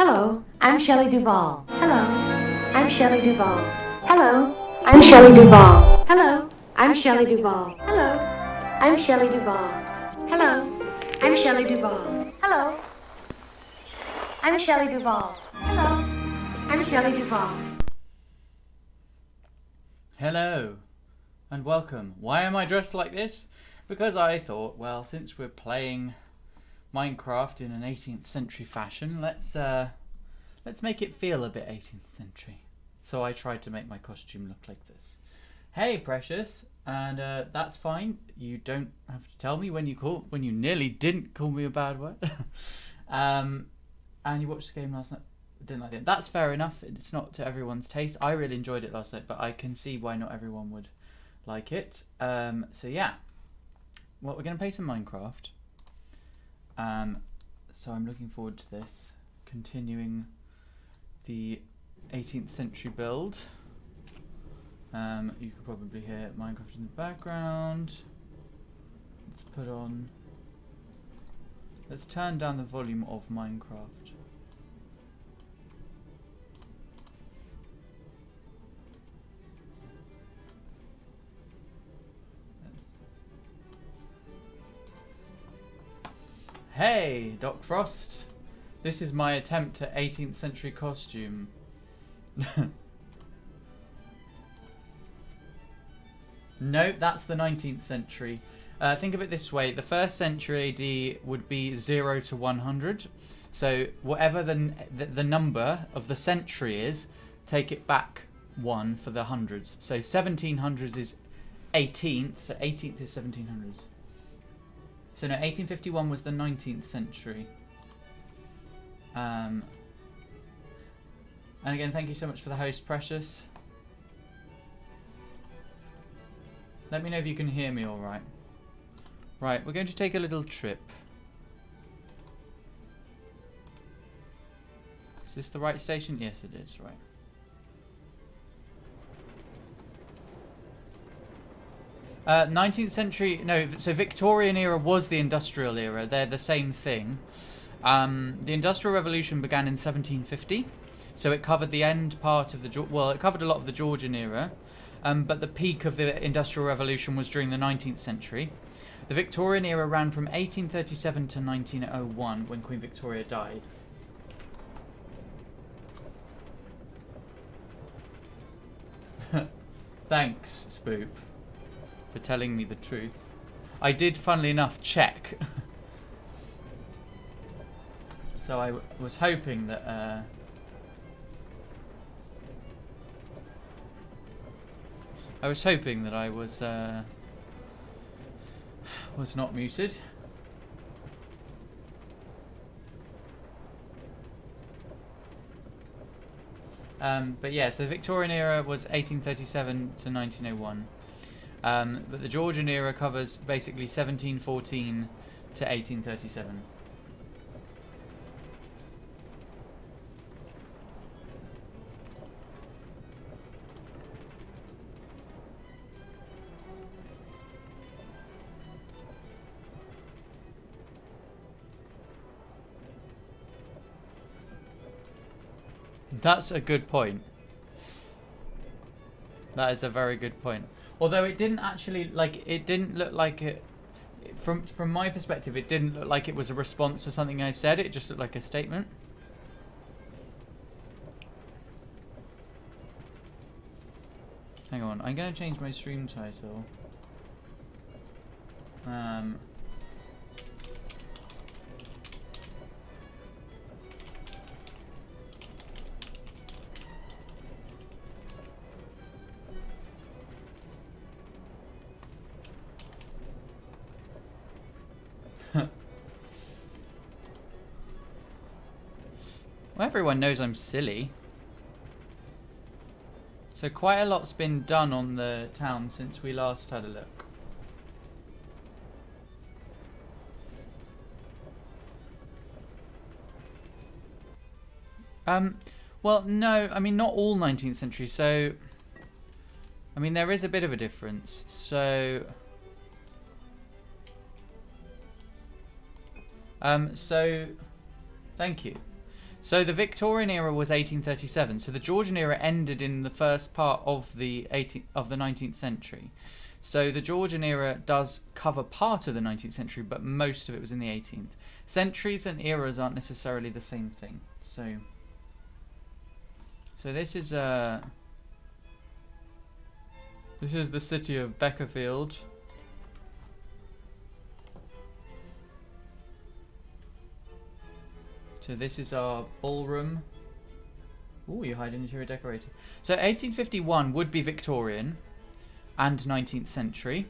Hello, I'm Shelley Duvall. Hello, I'm Shelley Duvall. Hello, I'm Shelley Duvall. Hello, I'm Shelley Duvall. Hello, I'm Shelley Duvall. Hello, I'm Shelley Duvall. Hello, I'm Shelley Duvall. Hello, I'm Shelley Duvall. Hello, and welcome. Why am I dressed like this? Because I thought, well, since we're playing Minecraft in an 18th century fashion, let's make it feel a bit 18th century. So I tried to make my costume look like this. Hey, Precious, and that's fine. You don't have to tell me when you nearly didn't call me a bad word. And you watched the game last night. Didn't like it. That's fair enough. It's not to everyone's taste. I really enjoyed it last night, but I can see why not everyone would like it. So yeah, well, we're going to play some Minecraft. So I'm looking forward to this. Continuing the 18th century build. You could probably hear Minecraft in the background. Let's turn down the volume of Minecraft. Hey, Doc Frost. This is my attempt at 18th century costume. Nope, that's the 19th century. Think of it this way. The first century AD would be 0 to 100. So whatever the number of the century is, take it back 1 for the hundreds. So 1700s is 18th. So 18th is 1700s. So no, 1851 was the 19th century. And again, thank you so much for the host, Precious. Let me know if you can hear me all right. Right, we're going to take a little trip. Is this the right station? Yes, it is, right. Uh, 19th century, no, so Victorian era was the industrial era. They're the same thing. The Industrial Revolution began in 1750, so it covered the end part of it covered a lot of the Georgian era, but the peak of the Industrial Revolution was during the 19th century. The Victorian era ran from 1837 to 1901, when Queen Victoria died. Thanks, Spoop, for telling me the truth. I did, funnily enough, check. So I was hoping that I was not muted. But yeah, so the Victorian era was 1837 to 1901. But the Georgian era covers basically 1714 to 1837. That's a good point. That is a very good point. Although it didn't actually, it didn't look like it, from my perspective, it didn't look like it was a response to something I said. It just looked like a statement. Hang on, I'm going to change my stream title. Well, everyone knows I'm silly. So quite a lot's been done on the town since we last had a look. Well, no, I mean, not all 19th century, so... I mean, there is a bit of a difference, so... Thank you. So the Victorian era was 1837. So the Georgian era ended in the first part of the 19th century. So the Georgian era does cover part of the 19th century, but most of it was in the 18th. Centuries and eras aren't necessarily the same thing. So this is the city of Beckerfield. So this is our ballroom. Ooh, you hide interior decorating. So 1851 would be Victorian and 19th century.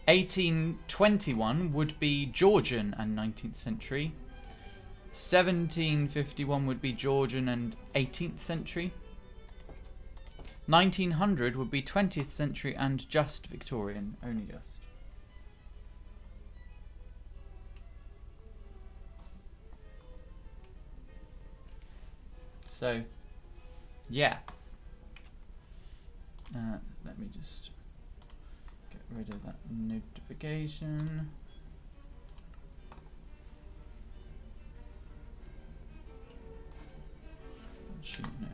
1821 would be Georgian and 19th century. 1751 would be Georgian and 18th century. 1900 would be 20th century and just Victorian, only just. So, yeah. Let me just get rid of that notification. Actually, no.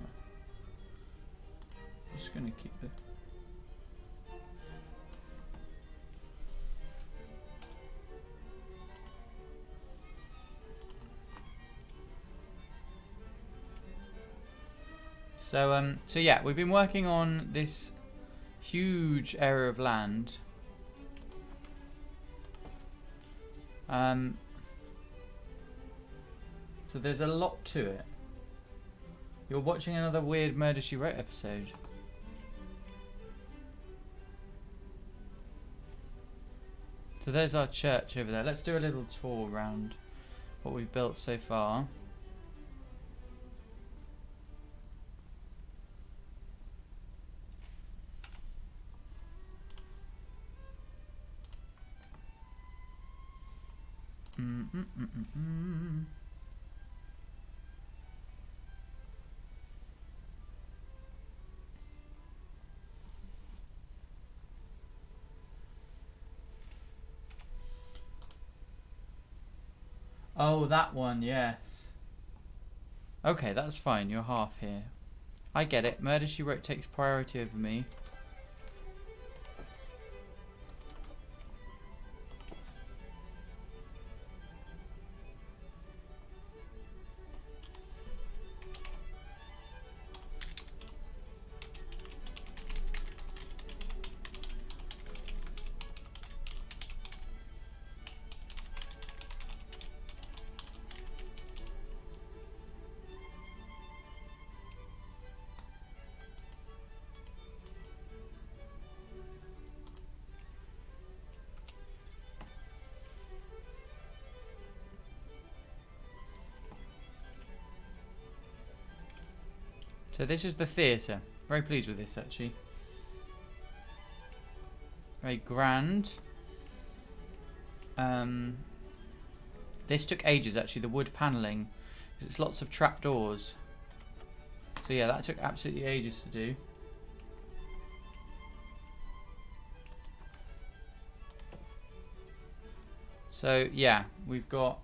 Just gonna keep it. So yeah, we've been working on this huge area of land. So there's a lot to it. You're watching another weird Murder, She Wrote episode. So there's our church over there. Let's do a little tour around what we've built so far. Oh, that one, yes. Okay, that's fine. You're half here. I get it. Murder, She Wrote takes priority over me. So this is the theatre. Very pleased with this, actually. Very grand. This took ages, actually, the wood panelling. Because it's lots of trapdoors. So yeah, that took absolutely ages to do. So yeah, we've got...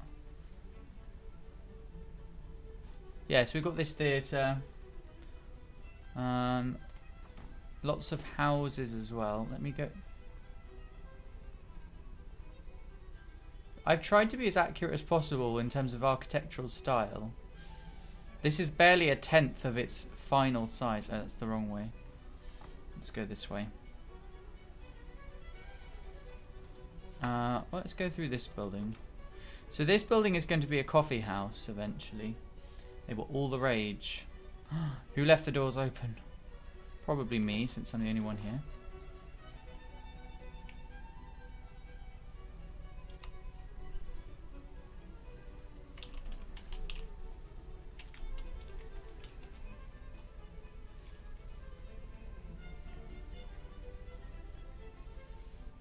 Yeah, so we've got this theatre. Lots of houses as well. Let me go. I've tried to be as accurate as possible in terms of architectural style. This is barely a tenth of its final size. Oh, that's the wrong way. Let's go this way. Well, let's go through this building. So this building is going to be a coffee house eventually. They were all the rage. Who left the doors open? Probably me, since I'm the only one here.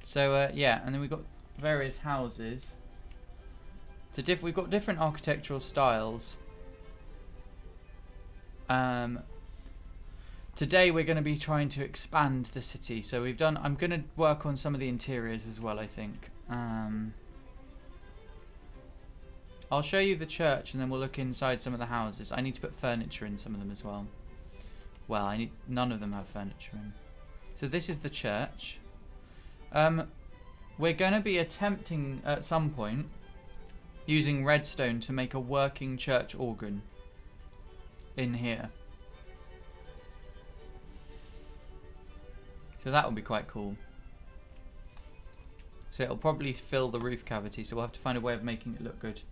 So yeah, and then we've got various houses. So we've got different architectural styles. Today we're going to be trying to expand the city. So we've done. I'm going to work on some of the interiors as well, I think. I'll show you the church and then we'll look inside some of the houses. I need to put furniture in some of them as well. Well, none of them have furniture in. So this is the church. We're going to be attempting at some point using redstone to make a working church organ in here. So that will be quite cool. So it'll probably fill the roof cavity, so we'll have to find a way of making it look good.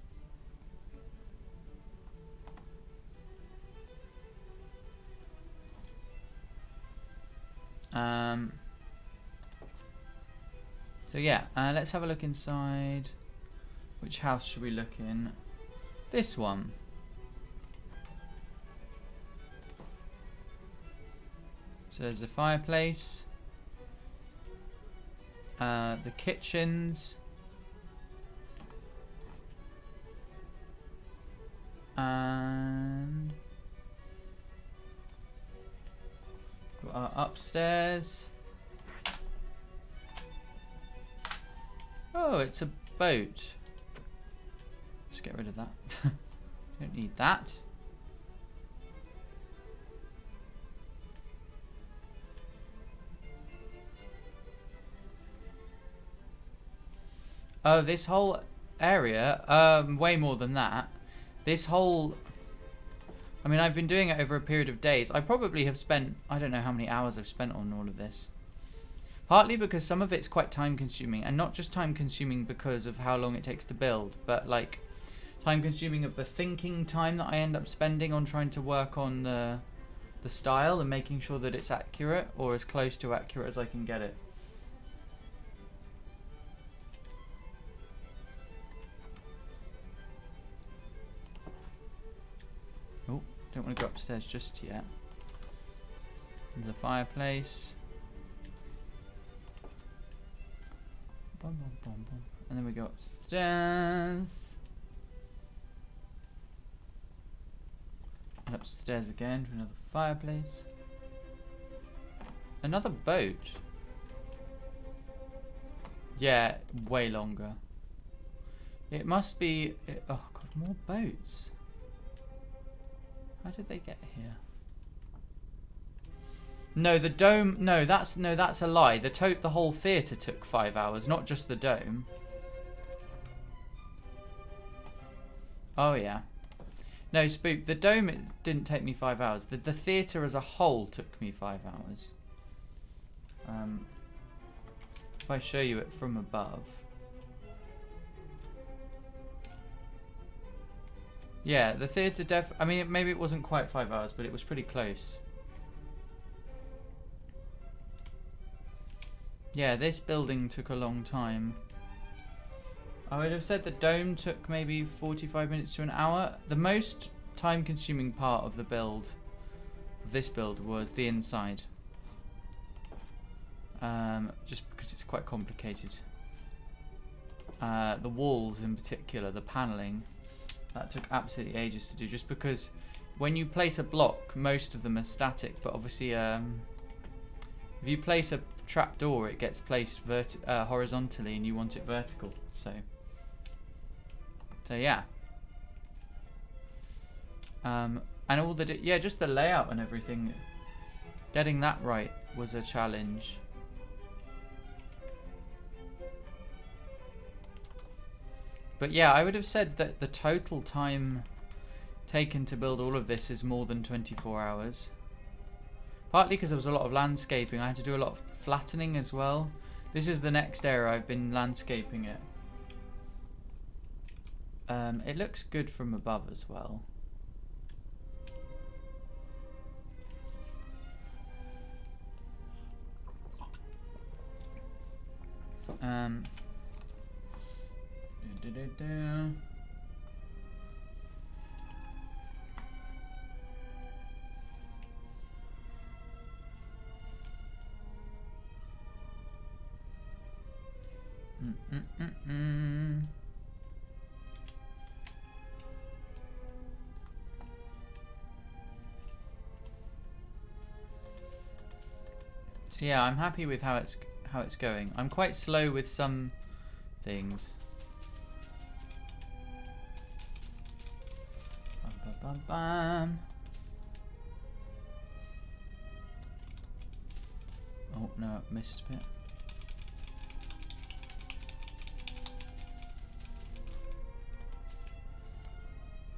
So yeah, let's have a look inside. Which house should we look in? This one. So there's a fireplace. The kitchens. And upstairs. Oh, it's a boat. Just get rid of that. Don't need that. Oh, this whole area, way more than that. This whole, I mean, I've been doing it over a period of days. I probably have spent, I don't know how many hours I've spent on all of this. Partly because some of it's quite time consuming, and not just time consuming because of how long it takes to build, but like time consuming of the thinking time that I end up spending on trying to work on the style and making sure that it's accurate, or as close to accurate as I can get it. Oh, don't want to go upstairs just yet. There's a fireplace. Bum, bum, bum, bum. And then we go upstairs. And upstairs again to another fireplace. Another boat. Yeah, way longer. It must be... oh god, more boats. How did they get here? No, the dome. No, that's a lie. The whole theatre took 5 hours, not just the dome. Oh yeah. No, Spook. The dome didn't take me 5 hours. The theatre as a whole took me 5 hours. If I show you it from above. Yeah, the theatre I mean, maybe it wasn't quite 5 hours, but it was pretty close. Yeah, this building took a long time. I would have said the dome took maybe 45 minutes to an hour. The most time-consuming part of the build, of this build, was the inside. Just because it's quite complicated. The walls in particular, the paneling, that took absolutely ages to do, just because when you place a block, most of them are static, but obviously if you place a trapdoor, it gets placed horizontally, and you want it vertical. So yeah. And all just the layout and everything. Getting that right was a challenge. But yeah, I would have said that the total time taken to build all of this is more than 24 hours. Partly because there was a lot of landscaping. I had to do a lot of flattening as well. This is the next area. I've been landscaping it. It looks good from above as well. So yeah, I'm happy with how it's going. I'm quite slow with some things. Bam bam. Oh no, I missed a bit.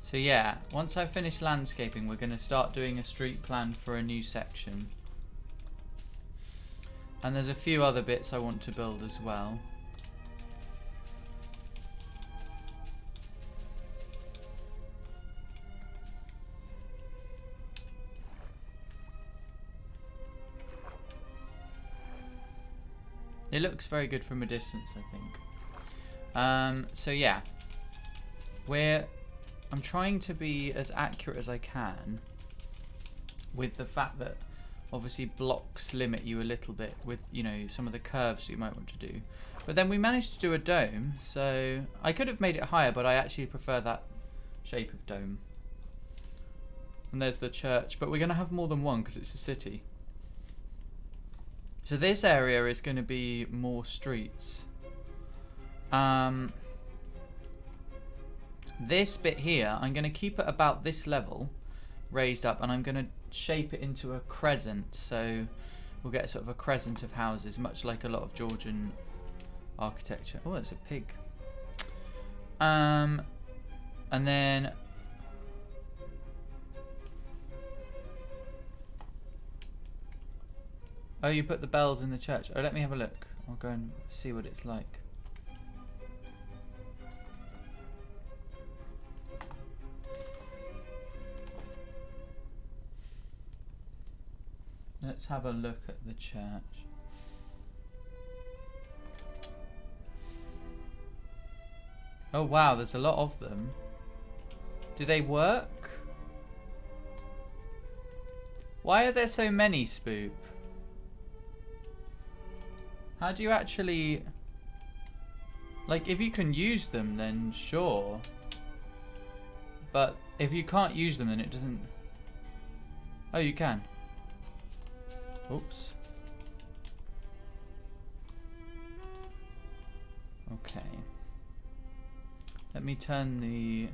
So yeah, once I finish landscaping, we're going to start doing a street plan for a new section. And there's a few other bits I want to build as well. It looks very good from a distance, I think. So yeah, I'm trying to be as accurate as I can with the fact that obviously blocks limit you a little bit with, you know, some of the curves you might want to do. But then we managed to do a dome, so I could have made it higher, but I actually prefer that shape of dome. And there's the church, but we're going to have more than one because it's a city. So this area is going to be more streets. This bit here, I'm going to keep it about this level, raised up, and I'm going to shape it into a crescent. So we'll get sort of a crescent of houses, much like a lot of Georgian architecture. Oh, it's a pig. And then oh, you put the bells in the church. Oh, let me have a look. I'll go and see what it's like. Let's have a look at the church. Oh wow, there's a lot of them. Do they work? Why are there so many, Spoop? How do you actually... Like, if you can use them, then sure. But if you can't use them, then it doesn't... Oh, you can. Oops. Okay. Let me turn the...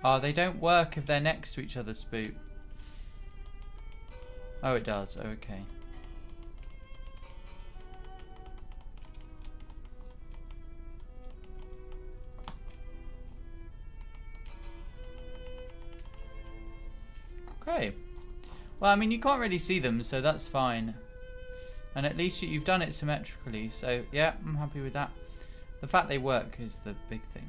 Oh, they don't work if they're next to each other, Spook. Oh, it does. Okay. Okay. Well, I mean, you can't really see them, so that's fine. And at least you've done it symmetrically, so yeah, I'm happy with that. The fact they work is the big thing.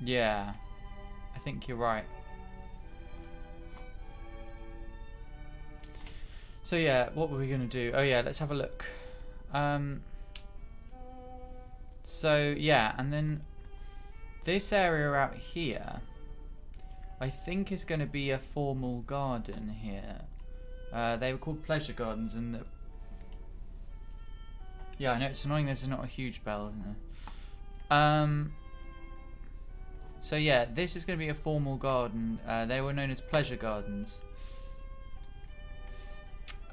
Yeah, I think you're right. So yeah, what were we going to do? Oh yeah, let's have a look. So yeah, and then this area out here, I think is going to be a formal garden here. They were called pleasure gardens, and yeah, I know it's annoying there's not a huge bell, isn't there? So yeah, this is going to be a formal garden. They were known as pleasure gardens.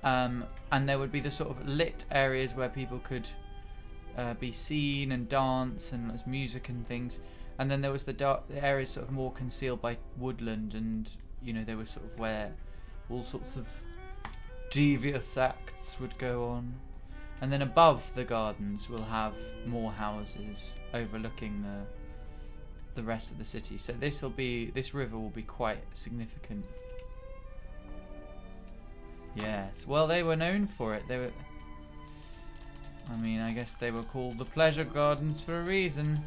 And there would be the sort of lit areas where people could be seen and dance, and there's music and things. And then there was the dark areas sort of more concealed by woodland, and you know, they were sort of where all sorts of devious acts would go on. And then above the gardens we'll have more houses overlooking the rest of the city. So this river will be quite significant. Yes, well, they were known for it. I mean, I guess they were called the pleasure gardens for a reason.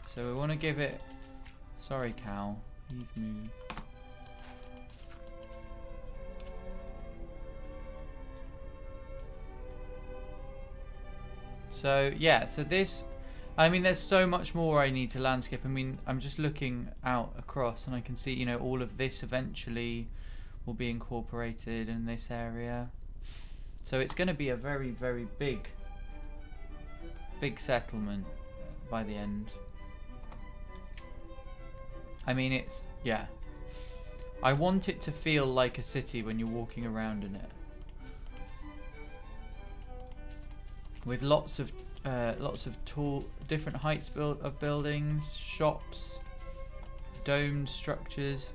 So we want to give it Sorry, cow. Please move. So yeah, so this, I mean, there's so much more I need to landscape. I mean, I'm just looking out across and I can see, you know, all of this eventually will be incorporated in this area. So it's going to be a very, very big settlement by the end. I mean, it's, yeah. I want it to feel like a city when you're walking around in it. With lots of tall, different heights of buildings, shops, domed structures.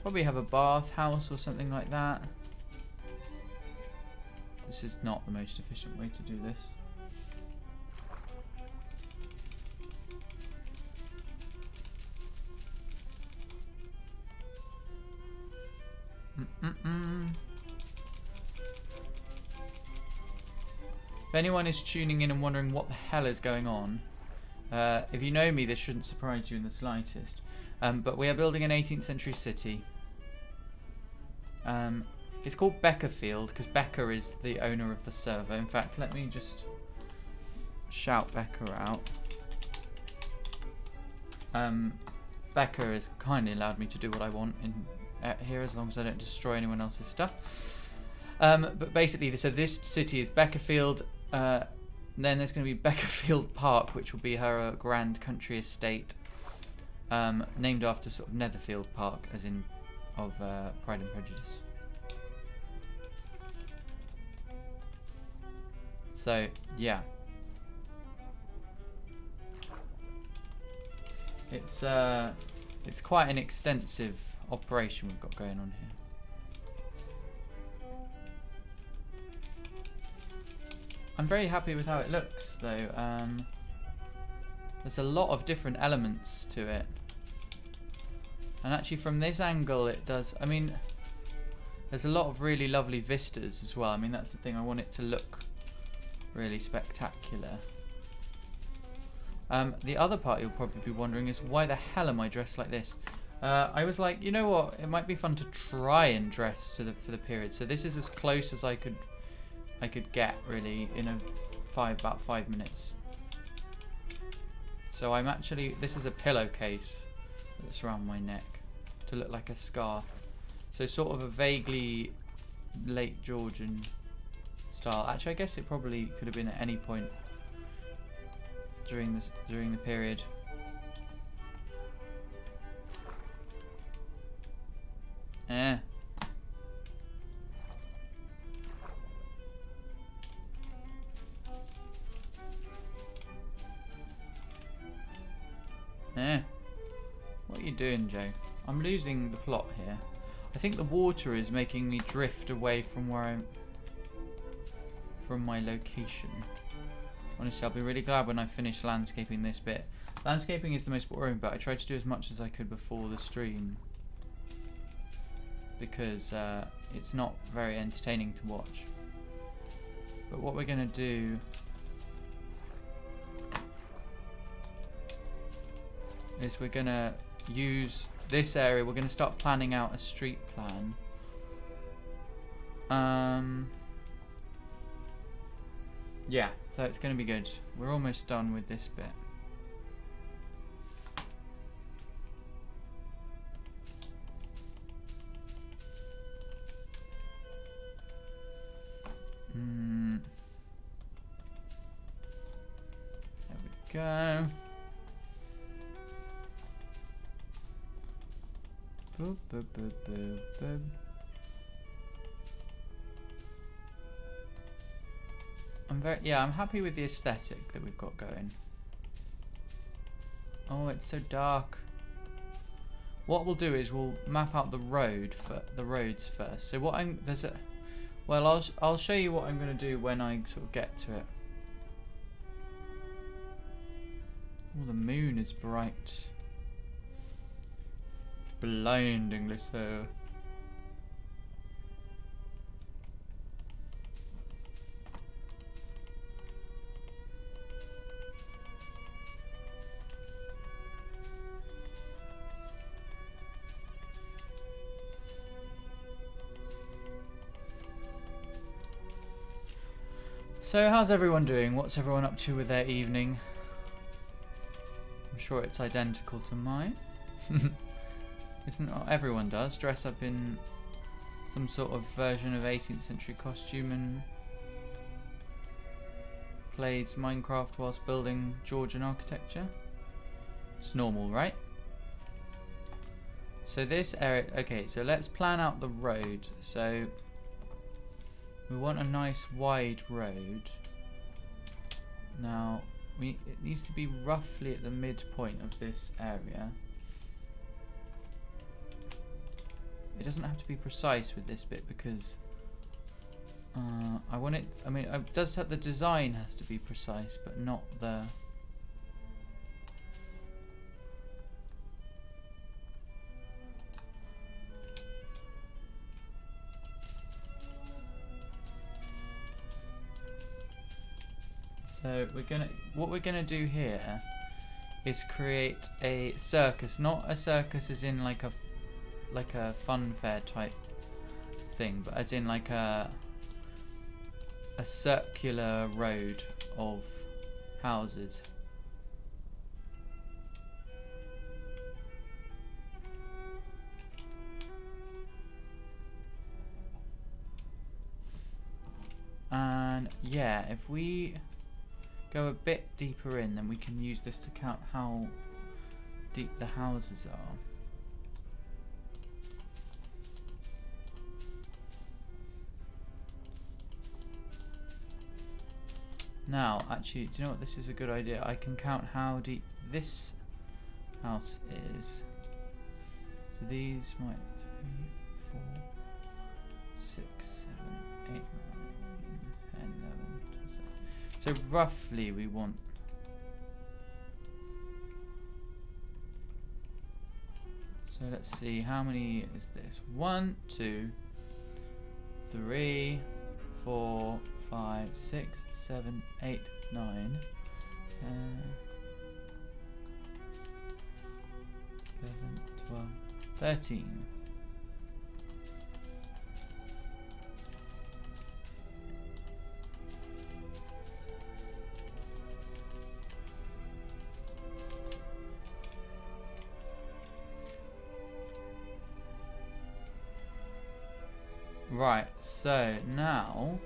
Probably have a bathhouse or something like that. This is not the most efficient way to do this. If anyone is tuning in and wondering what the hell is going on, if you know me, this shouldn't surprise you in the slightest. But we are building an 18th century city. It's called Beckerfield because Becker is the owner of the server. In fact, let me just shout Becker out. Becker has kindly allowed me to do what I want in here as long as I don't destroy anyone else's stuff. But basically, so this city is Beckerfield. Then there's going to be Beckerfield Park, which will be her grand country estate, named after sort of Netherfield Park, as in of Pride and Prejudice. So yeah, it's quite an extensive operation we've got going on here. I'm very happy with how it looks, though. There's a lot of different elements to it. And actually from this angle it does, I mean, there's a lot of really lovely vistas as well. I mean, that's the thing, I want it to look really spectacular. The other part you'll probably be wondering is, why the hell am I dressed like this? I was like, you know what, it might be fun to try and dress for the period. So this is as close as I could get, really, in about 5 minutes. So I'm actually, this is a pillowcase that's around my neck to look like a scarf. So sort of a vaguely late Georgian style. Actually, I guess it probably could have been at any point during the period. Eh. What are you doing, Joe? I'm losing the plot here. I think the water is making me drift away from my location. Honestly, I'll be really glad when I finish landscaping this bit. Landscaping is the most boring bit. I tried to do as much as I could before the stream because it's not very entertaining to watch. But what we're gonna do is we're gonna use this area. We're gonna start planning out a street plan. Yeah, so it's gonna be good. We're almost done with this bit. There we go. Boop, boop, boop, boop, boop. I'm happy with the aesthetic that we've got going. Oh, it's so dark. What we'll do is we'll map out the roads first. So what I'll show you what I'm going to do when I sort of get to it. Oh, the moon is bright. Blindingly so. So how's everyone doing? What's everyone up to with their evening? I'm sure it's identical to mine. Isn't what everyone does? Dress up in some sort of version of 18th century costume and plays Minecraft whilst building Georgian architecture. It's normal, right? So this area, okay, so let's plan out the road. So we want a nice wide road. Now it needs to be roughly at the midpoint of this area. It doesn't have to be precise with this bit because I want it. I mean, it does have, the design has to be precise, but not the. So what we're gonna do here is create a circus, not a circus as in like a fun fair type thing, but as in like a circular road of houses. And yeah, if we go a bit deeper in, then we can use this to count how deep the houses are. Now, actually, do you know what? This is a good idea. I can count how deep this house is. So these might 3, 4, 6, 7, 8, 9, 10, 11, 12. So roughly we want. So let's see, how many is this? 1, 2, 3, 4, 5, 6, 7, 8, 9, 11, 12, 13. Right, so now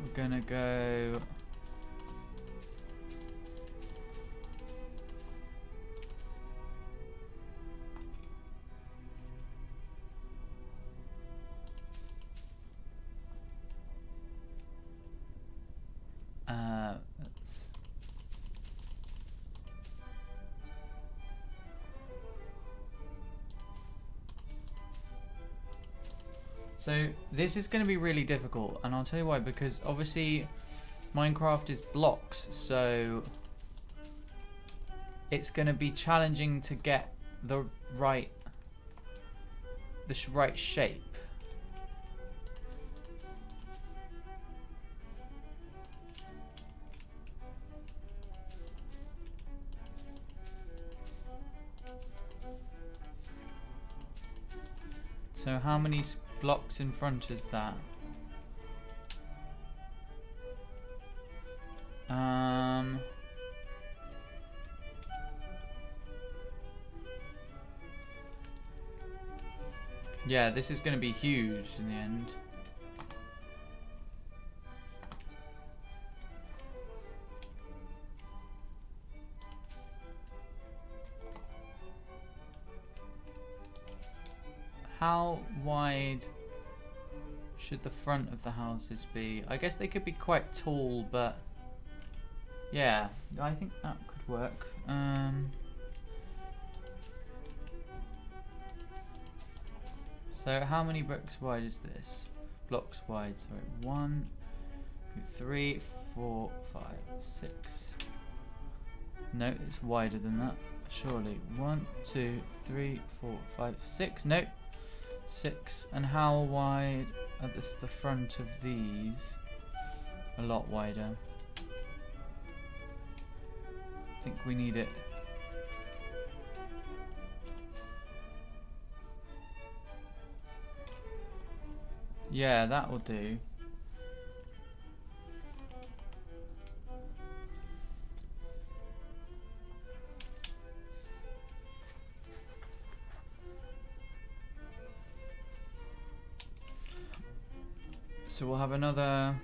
we're gonna go let's so this is going to be really difficult, and I'll tell you why, because obviously Minecraft is blocks, so it's going to be challenging to get the right shape. So how many blocks in front is that? Yeah, this is going to be huge in the end. How wide should the front of the houses be? I guess they could be quite tall, but yeah, I think that could work. So how many bricks wide is this? Blocks wide, sorry. 1, 2, 3, 4, 5, 6. No, it's wider than that, surely. 1, 2, 3, 4, 5, 6. Nope. 6. And how wide are the front of these? A lot wider. I think we need it. Yeah, that will do. So we'll have another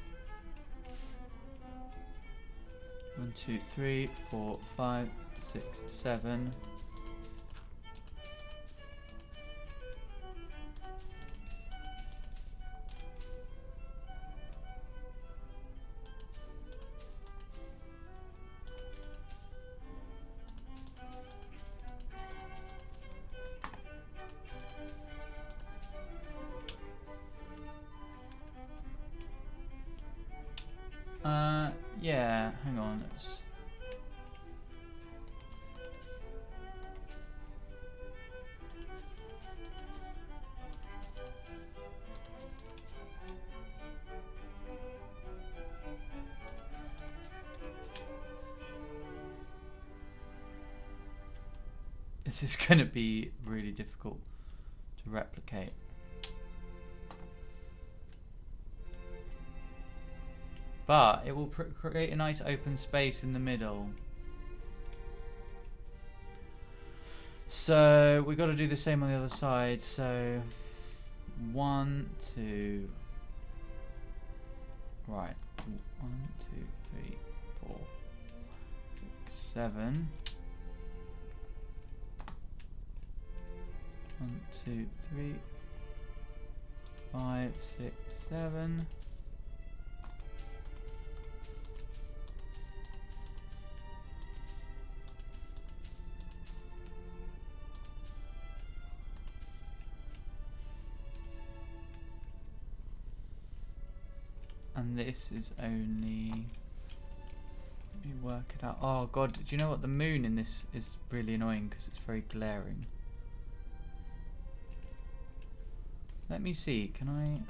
1, 2, 3, 4, 5, 6, 7. Yeah, hang on. This is going to be really difficult to replicate. But it will create a nice open space in the middle. So we've got to do the same on the other side. So 1, 2. Right. 1, 2, 3, 4, 6, 7. 1, 2, 3, 5, 6, 7. And this is only, let me work it out. Oh god, do you know what? The moon in this is really annoying because it's very glaring. Let me see, can I?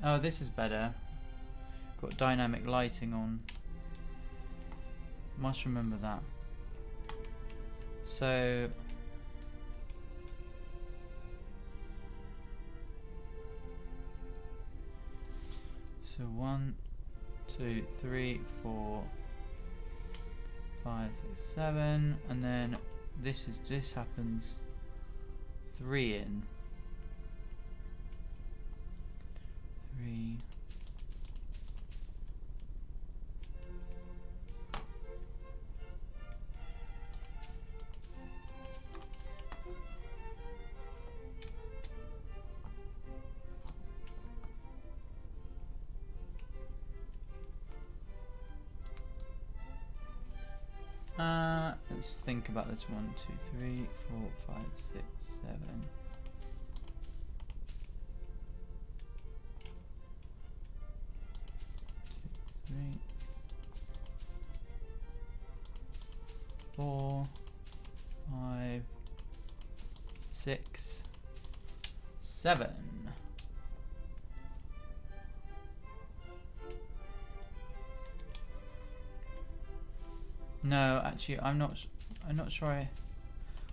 Oh, this is better. Got dynamic lighting on. Must remember that. So so 1, 2, 3, 4, 5, 6, 7, and then this happens 3 in. 3. Let's think about this. 1, 2, 3, 4, 5, 6, 7. 2, 3, 4, 5, 6, 7. No, actually, I'm not sure.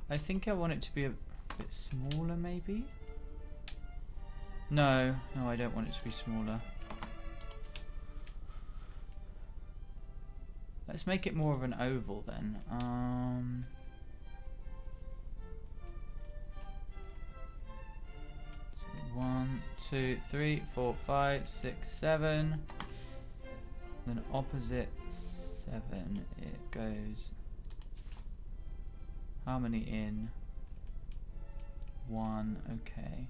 I think I want it to be a bit smaller, maybe. No, I don't want it to be smaller. Let's make it more of an oval then. So 1, 2, 3, 4, 5, 6, 7. Then opposite 7, it goes. How many in? 1, okay.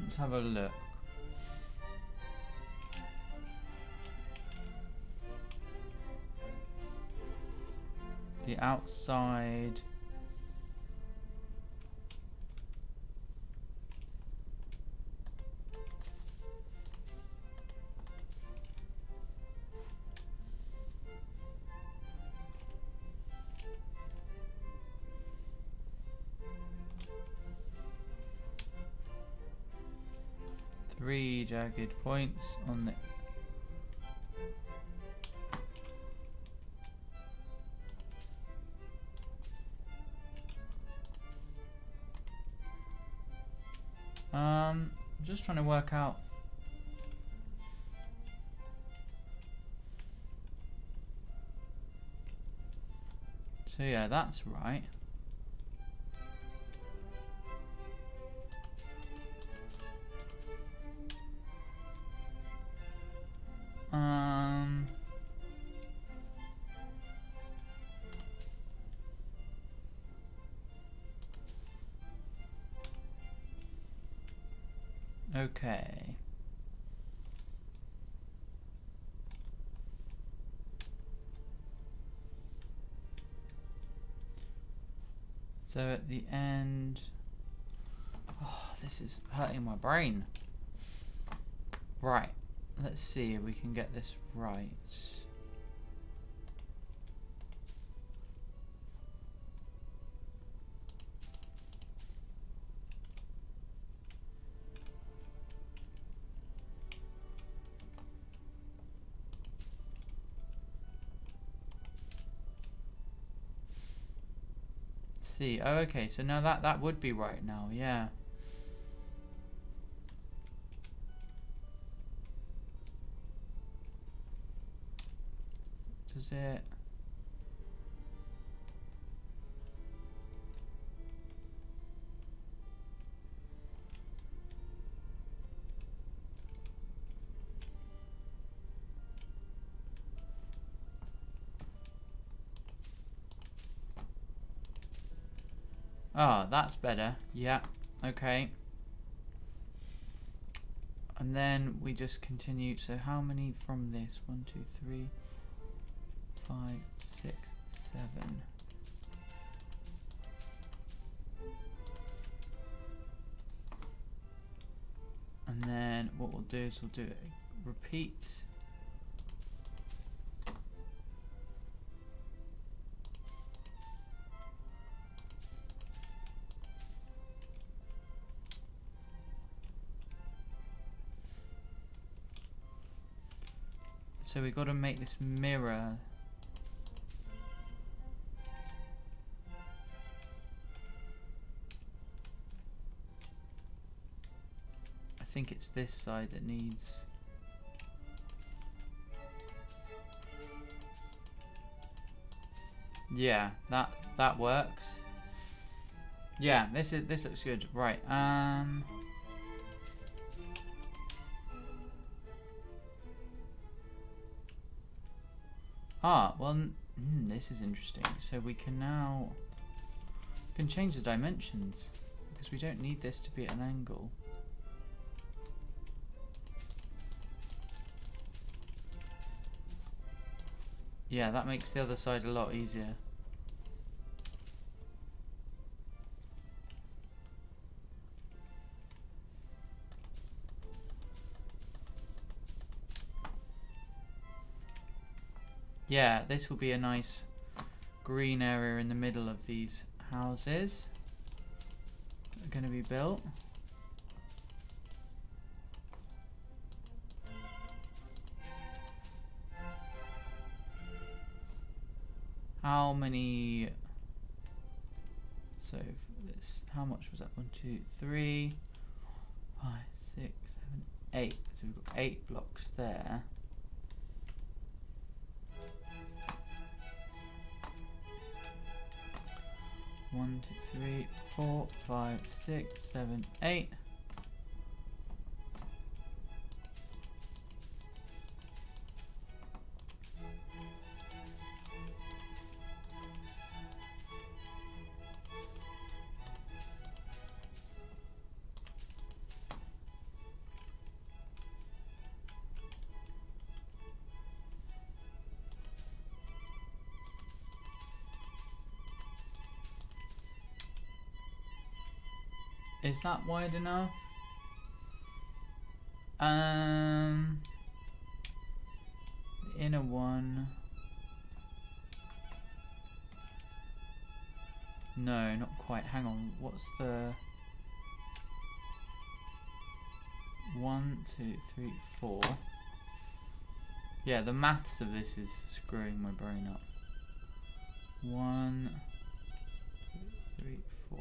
Let's have a look. The outside. 3 jagged points on the... Just trying to work out. So yeah, that's right. Okay. So at the end... Oh, this is hurting my brain. Right. Let's see if we can get this right. See. Oh, okay. So now that would be right now. Yeah. Does it? Ah, that's better. Yeah. Okay. And then we just continue. So how many from this? 1, 2, 3, 5, 6, 7. And then what we'll do is we'll do it. Repeat. So we got to make this mirror. I think it's this side that needs. Yeah, that works. Yeah, this looks good. Right. Well, this is interesting. So we can change the dimensions because we don't need this to be at an angle. Yeah, that makes the other side a lot easier. Yeah, this will be a nice green area in the middle of these houses that are going to be built. How many? So this, how much was that? 1, 2, 3, 5, 6, 7, 8. So we've got 8 blocks there. One, 2, 3, 4, 5, 6, 7, 8. Is that wide enough? The inner one. No, not quite. Hang on. What's the... 1, 2, 3, 4. Yeah, the maths of this is screwing my brain up. 1, 2, 3, 4.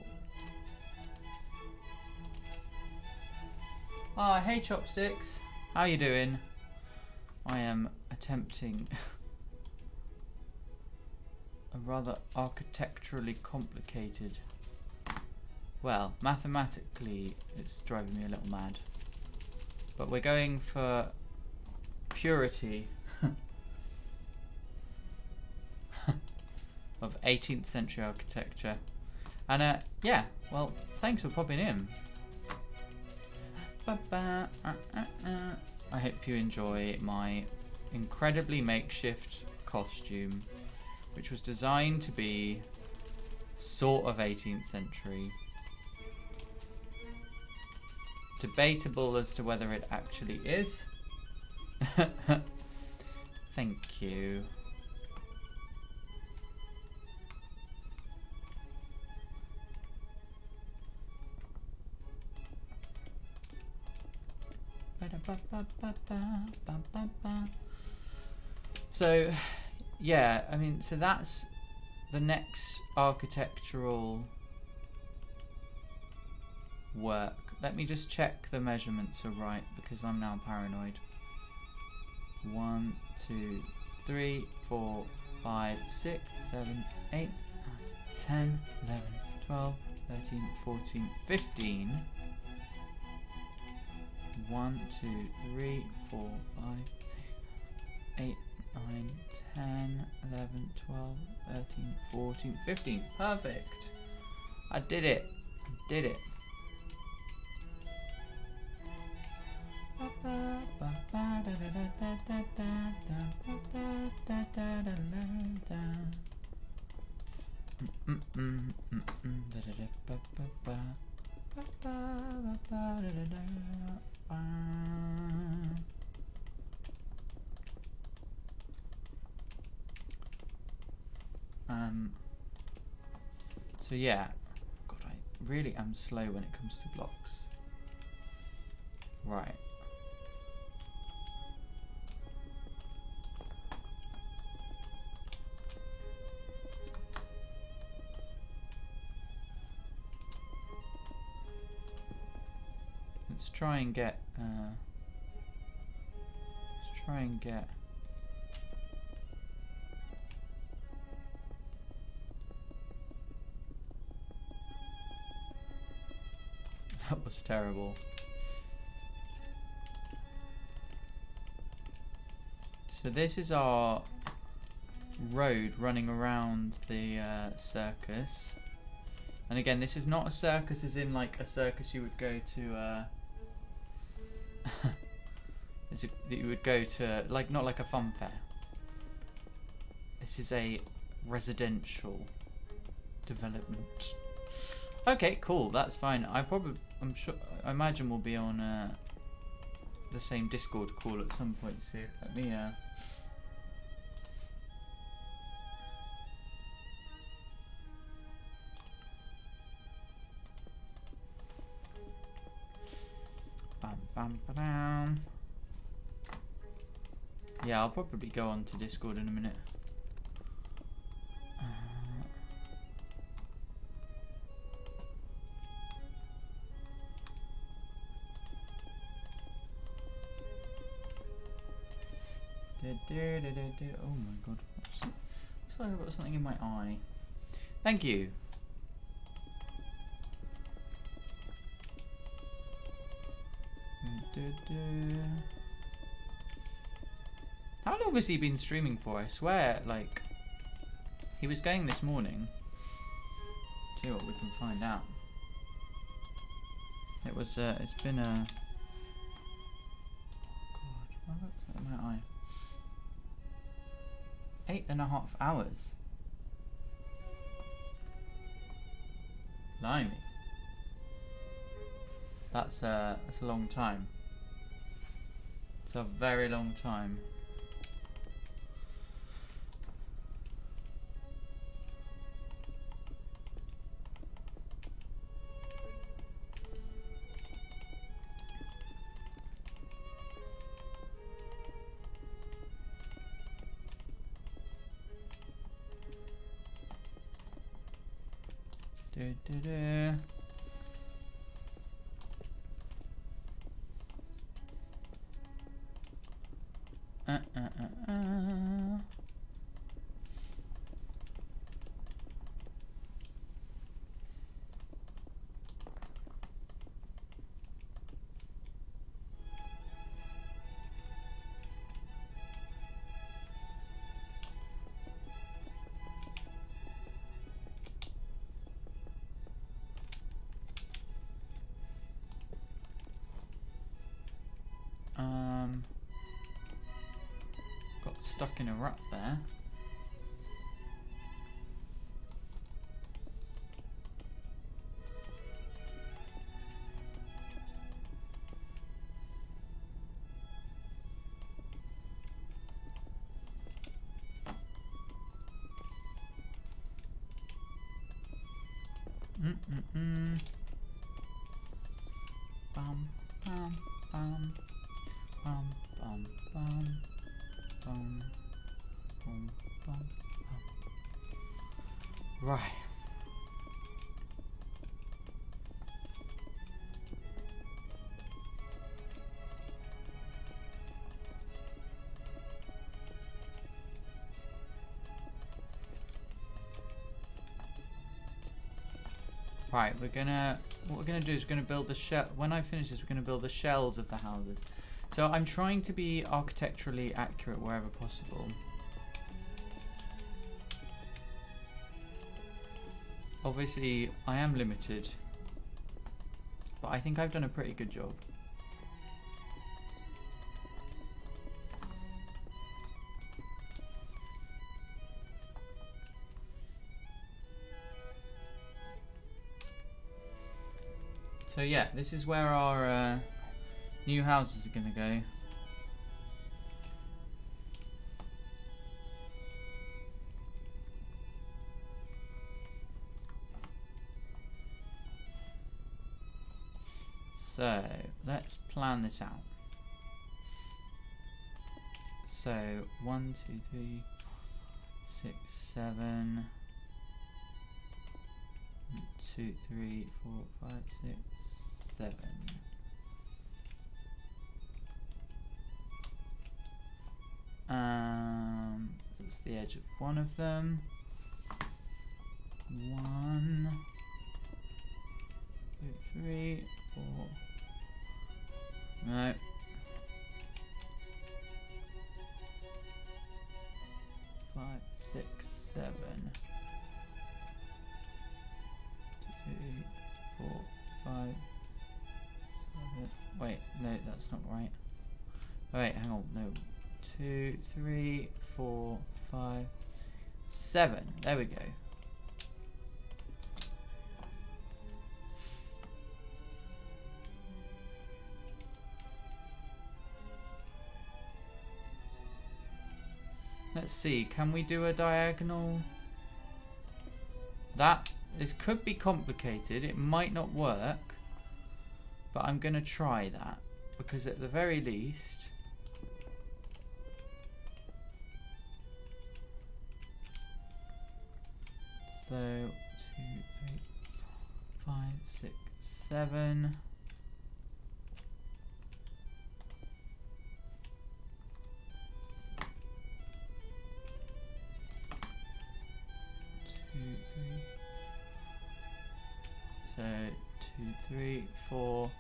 Oh, hey Chopsticks. How you doing? I am attempting a rather architecturally complicated. Well, mathematically, it's driving me a little mad. But we're going for purity of 18th century architecture. And yeah, well, thanks for popping in. I hope you enjoy my incredibly makeshift costume, which was designed to be sort of 18th century. Debatable as to whether it actually is. Thank you. So, yeah, I mean, so that's the next architectural work. Let me just check the measurements are right because I'm now paranoid. 1, 2, 3, 4, 5, 6, 7, 8, 9, 10, 11, 12, 13, 14, 15. 1, 2, 3, 4, 5, 6, 8, 9, 10, 11, 12, 13, 14, 15. Perfect. I did it. I did it. So yeah, God, I really am slow when it comes to blocks. Right. Let's try and get that was terrible. So this is our road running around the circus. And again, this is not a circus as in like a circus you would go to that you would go to, like, not like a fun fair. This is a residential development. Okay, cool, that's fine. I'm sure, I imagine we'll be on the same Discord call at some point soon. Let me yeah, I'll probably go on to Discord in a minute. Oh my god. Looks like I've got something in my eye. Thank you. How long has he been streaming for? I swear, like, he was going this morning. See what we can find out. It was, it's been a... God, what's that in my eye? 8.5 hours. Blimey. That's a long time. It's a very long time. Do, do, do. Uh, uh, uh, uh. Got stuck in a rut there. Mm-mm-mm. Bum, bum, bum, bum, bum, bum, bum, bum, bum, bum. Right. Right, what we're gonna do is we're gonna build the shell. When I finish this, we're gonna build the shells of the houses. So I'm trying to be architecturally accurate wherever possible. Obviously, I am limited, but I think I've done a pretty good job. So yeah, this is where our new houses are gonna go. So let's plan this out. So 1, 2, 3, 6, 7. 2, 3, 4, 5, 6, 7. That's the edge of one of them. 1, 2, 3, 4. No. 5, 6, 7. 2, 3, 4, 5, 7. Wait, no, that's not right. Wait, hang on, no. 2, 3, 4, 5, 7. There we go. Let's see, can we do a diagonal? This could be complicated, it might not work, but I'm gonna try that, because at the very least, so 2, 3, 4, 5, 6, 7. 2, 3, 4,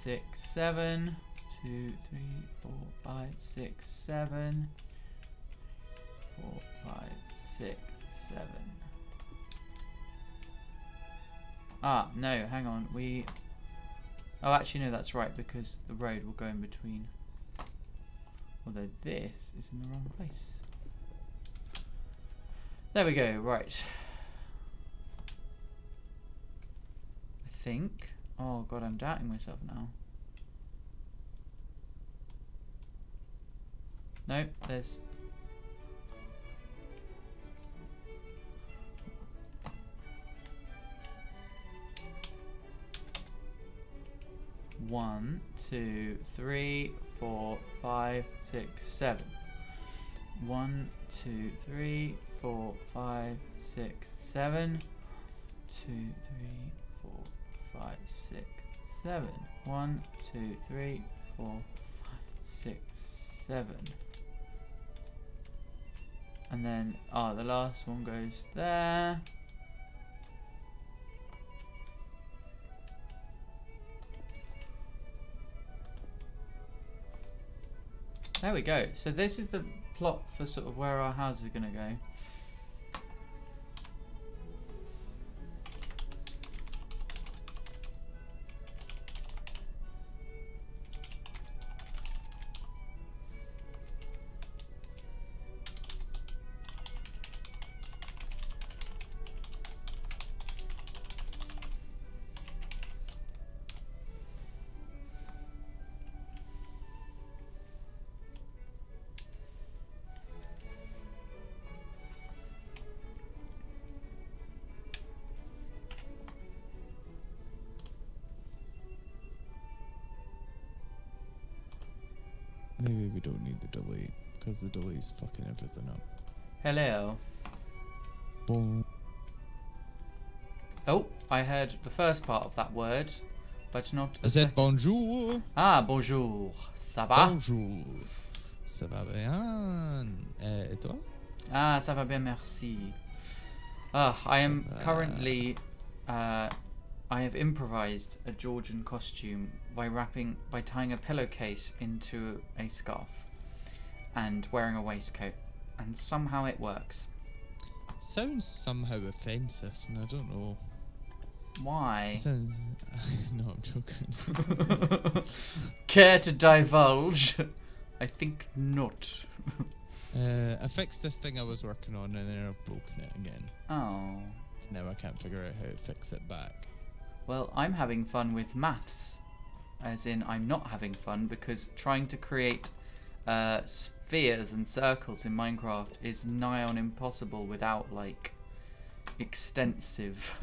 6, 7. 2, 3, 4, 5, 6, 7. 4, 5, 6, 7. Ah, no, hang on. Oh, actually, no, that's right, because the road will go in between. Although this is in the wrong place. There we go, right. I think. Oh god, I'm doubting myself now. No, there's... One, 2, 3, 4, 5, 6, 7. 1, 2, 3, 4, 5, 6, 7. 2, 3, 4, 5, 6, 7. 1, 2, 3, 4, 5, 6, 7. And then, the last one goes there. There we go. So this is the plot for sort of where our houses are going to go. Maybe we don't need the delete, because the delete's fucking everything up. Hello. Boom. Oh, I heard the first part of that word, but not the I said second. bonjour. Ah, bonjour. Ça va? Bonjour. Ça va bien. Et toi? Ah, ça va bien, merci. I am Ça va. currently, I have improvised a Georgian costume by tying a pillowcase into a scarf and wearing a waistcoat, and somehow it works. Sounds somehow offensive, and I don't know. Why? Sounds. No, I'm joking. Care to divulge? I think not. I fixed this thing I was working on, and then I've broken it again. Oh. Now I can't figure out how to fix it back. Well, I'm having fun with maths. As in, I'm not having fun because trying to create spheres and circles in Minecraft is nigh on impossible without, like, extensive...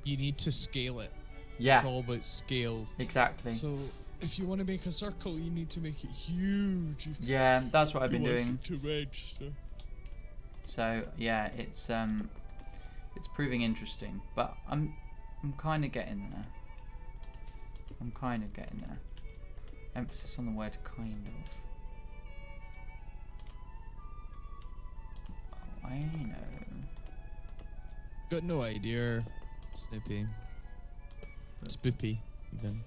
You need to scale it. Yeah. It's all about scale. Exactly. So, if you want to make a circle, you need to make it huge. Yeah, that's what I've been You want doing. it to register. So, yeah, it's proving interesting, but I'm kind of getting there. I'm kind of getting there. Emphasis on the word kind of. Oh, I know. Got no idea. Snoopy. Spoopy, even.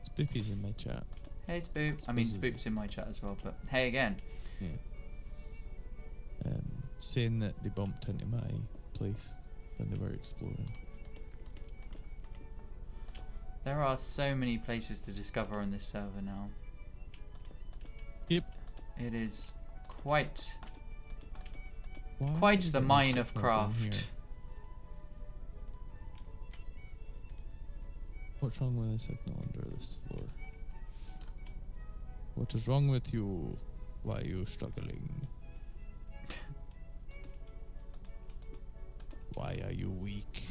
Spoopy's in my chat. Hey, Spoop. I mean, Spoop's in my chat as well, but hey again. Yeah. Saying that they bumped into my place when they were exploring. There are so many places to discover on this server now. Yep. It is quite Why the is there mine no of signal down craft. here? What's wrong with the signal under this floor? What is wrong with you? Why are you struggling? Why are you weak?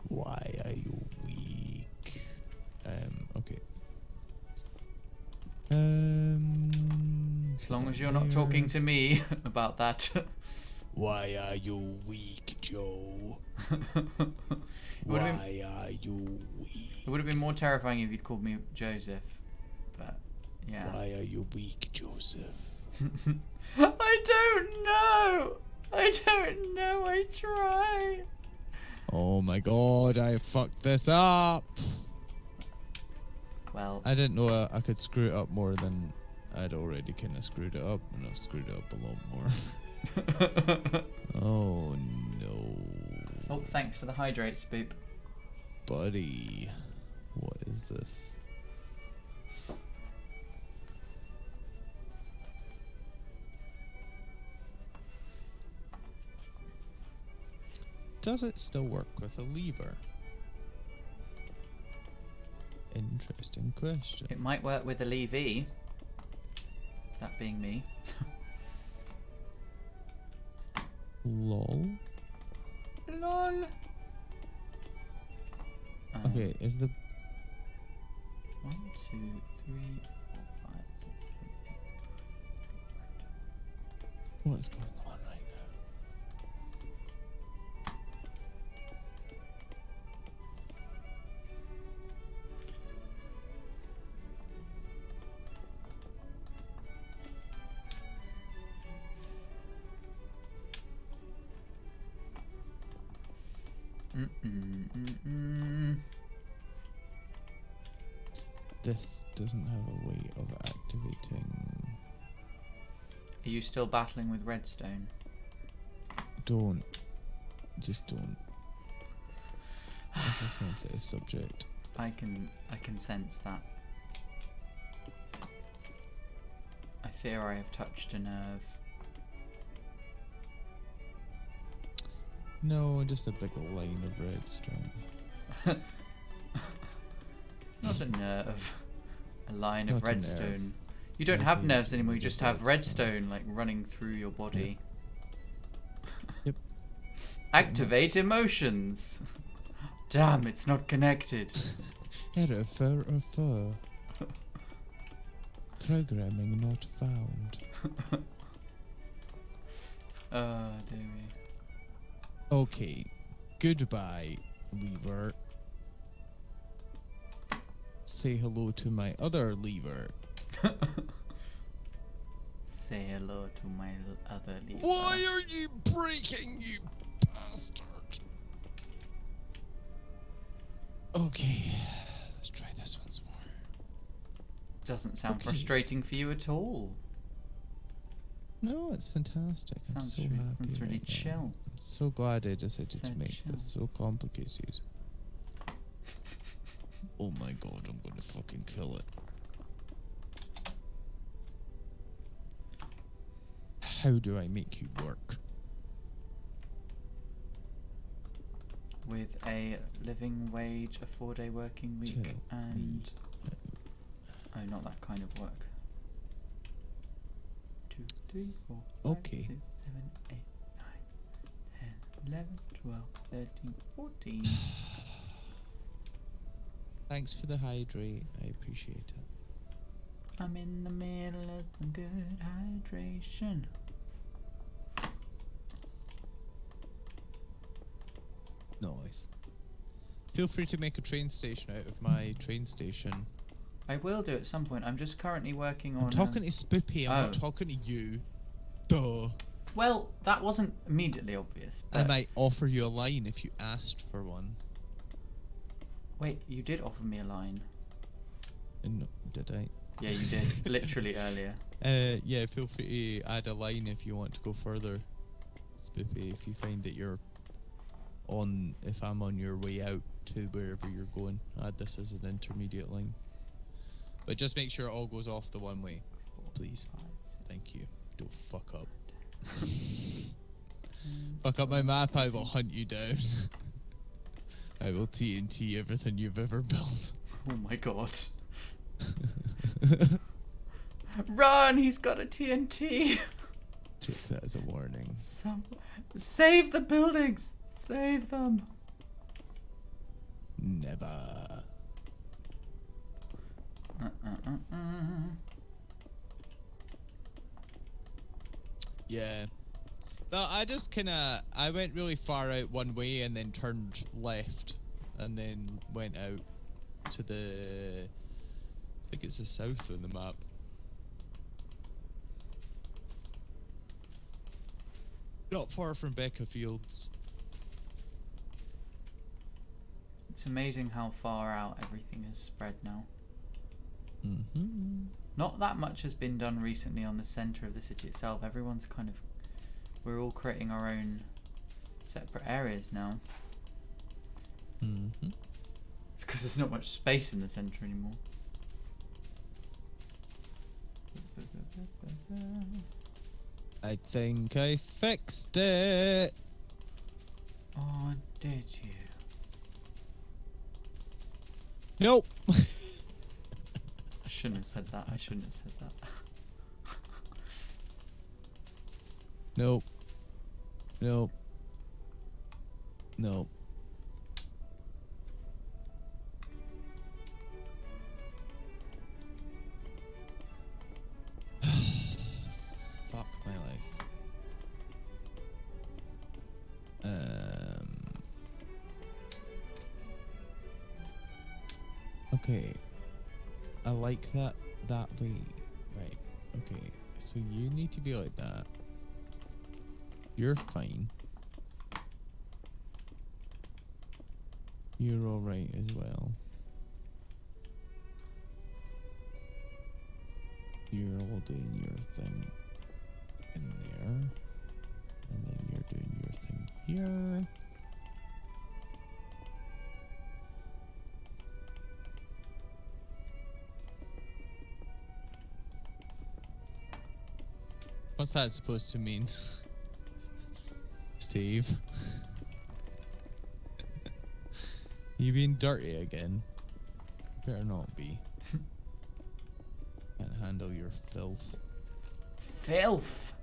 Why are you weak? Okay. As long as you're not talking to me about that. Why are you weak, Joe? Would've Why are you weak? It would have been more terrifying if you'd called me Joseph, but yeah. Why are you weak, Joseph? I don't know. I try. Oh my god, I fucked this up! Well, I didn't know I could screw it up more than I'd already kind of screwed it up, and I've screwed it up a lot more. Oh no. oh, thanks for the hydrate, Spoop. Buddy. What is this? Does it still work with a lever? Interesting question. It might work with a levee. That being me. Lol. Lol. Okay, is the 1, 2, 3, 4, 5, 6, 7, 8. what is going on right now? This doesn't have a way of activating. Are you still battling with redstone? Don't. Just don't. It's a sensitive subject. I can sense that. I fear I have touched a nerve. No, just a big line of redstone. Not a nerve. A line of Not a redstone. nerve. You don't Maybe have it's nerves a anymore, you bit just of have redstone. redstone like running through your body. Yep. Activate emotions! Damn, it's not connected. Error for a fur. Programming not found. Oh, dear me. Okay. Goodbye, lever. Say hello to my other lever. Say hello to my other lever. Why are you breaking, you bastard? Okay, let's try this once more. Doesn't sound Okay. frustrating for you at all. No, it's fantastic. I'm Sounds so really- happy. sounds really right now. chill. I'm so glad I decided So to make chill. this so complicated. Oh my god, I'm gonna fucking kill it. How do I make you work? With a living wage, a 4-day working week, Chill. and... Oh, not that kind of work. 2, 3, 4, 5, Okay. 6, 7, 8, 9, 10, 11, 12, 13, 14. Thanks for the hydrate. I appreciate it. I'm in the middle of some good hydration. Nice. Feel free to make a train station out of my train station. I will do at some point. I'm just currently working on... I'm talking to Spoopy, I'm not Oh. talking to you. Duh. Well, that wasn't immediately obvious, I but... might offer you a line if you asked for one. Wait, you did offer me a line. No, did I? Yeah, you did. Literally earlier. Yeah, feel free to add a line if you want to go further. Spoopy, if you find that you're on, if I'm on your way out to wherever you're going, add this as an intermediate line. But just make sure it all goes off the one way, please. Thank you. Don't fuck up. Fuck up my map, I will hunt you down. I will TNT everything you've ever built. Oh my god. Run! He's got a TNT! Take that as a warning. Save the buildings! Save them! Never. Yeah. No, I just kinda, I went really far out one way and then turned left and then went out to the, I think it's the south on the map. Not far from Becca Fields. It's amazing how far out everything has spread now. Mm-hmm. Not that much has been done recently on the centre of the city itself. Everyone's kind of... We're all creating our own separate areas now. Mm-hmm. It's because there's not much space in the centre anymore. I think I fixed it. Oh, did you? Nope. I shouldn't have said that. I shouldn't have said that. Nope. Nope. Nope. Fuck my life. Okay. I like that way. Right. Okay. So you need to be like that. You're fine. You're alright as well. You're all doing your thing in there. And then you're doing your thing here. What's that supposed to mean? Steve? You being dirty again? Better not be. Can't handle your filth. Filth.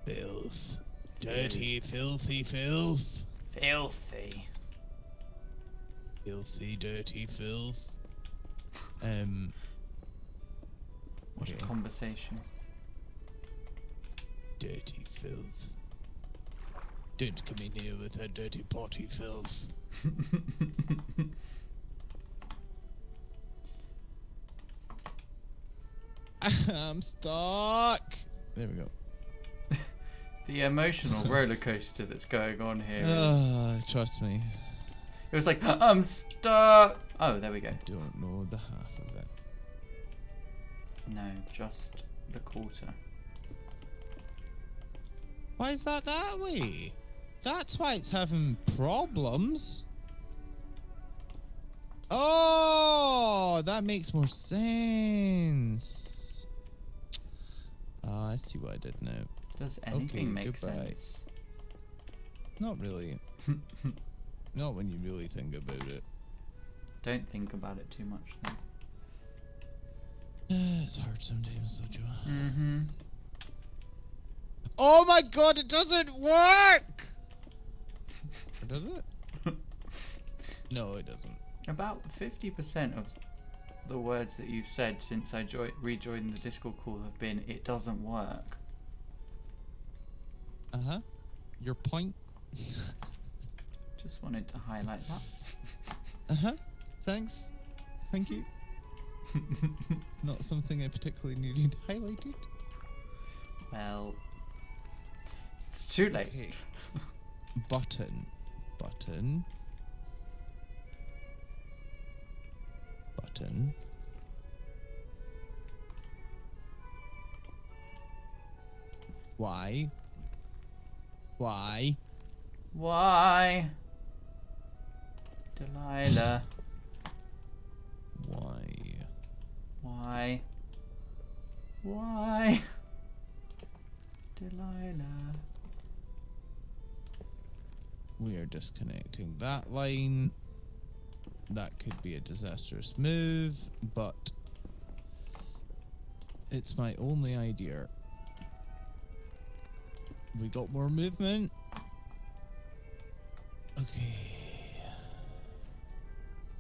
Filth. Dirty, filthy filth. Filthy. Filthy, dirty filth. What a okay. conversation. Dirty filth. Don't come in here with that dirty potty filth. I'm stuck. There we go. The emotional roller coaster that's going on here Trust me. it was like, I'm stuck. Oh, there we go. Don't know the half of it. No, just the quarter. Why is that way? That's why it's having problems. Oh, that makes more sense. I see what I did now. Does anything make goodbye. sense? Not really. Not when you really think about it. Don't think about it too much then. It's hard sometimes, though, Joe. Mm-hmm. Oh my god, it doesn't work! Or does it? No, it doesn't. About 50% of the words that you've said since I rejoined the Discord call have been, it doesn't work. Uh-huh. Your point? Just wanted to highlight that. Uh-huh. Thanks. Thank you. Not something I particularly needed highlighted. Well, it's too late. Okay. Button. Button. Button. Why? Why? Why? Delilah. Why? Why? Why? Delilah. We are disconnecting that line. That could be a disastrous move, but it's my only idea. We got more movement. Okay.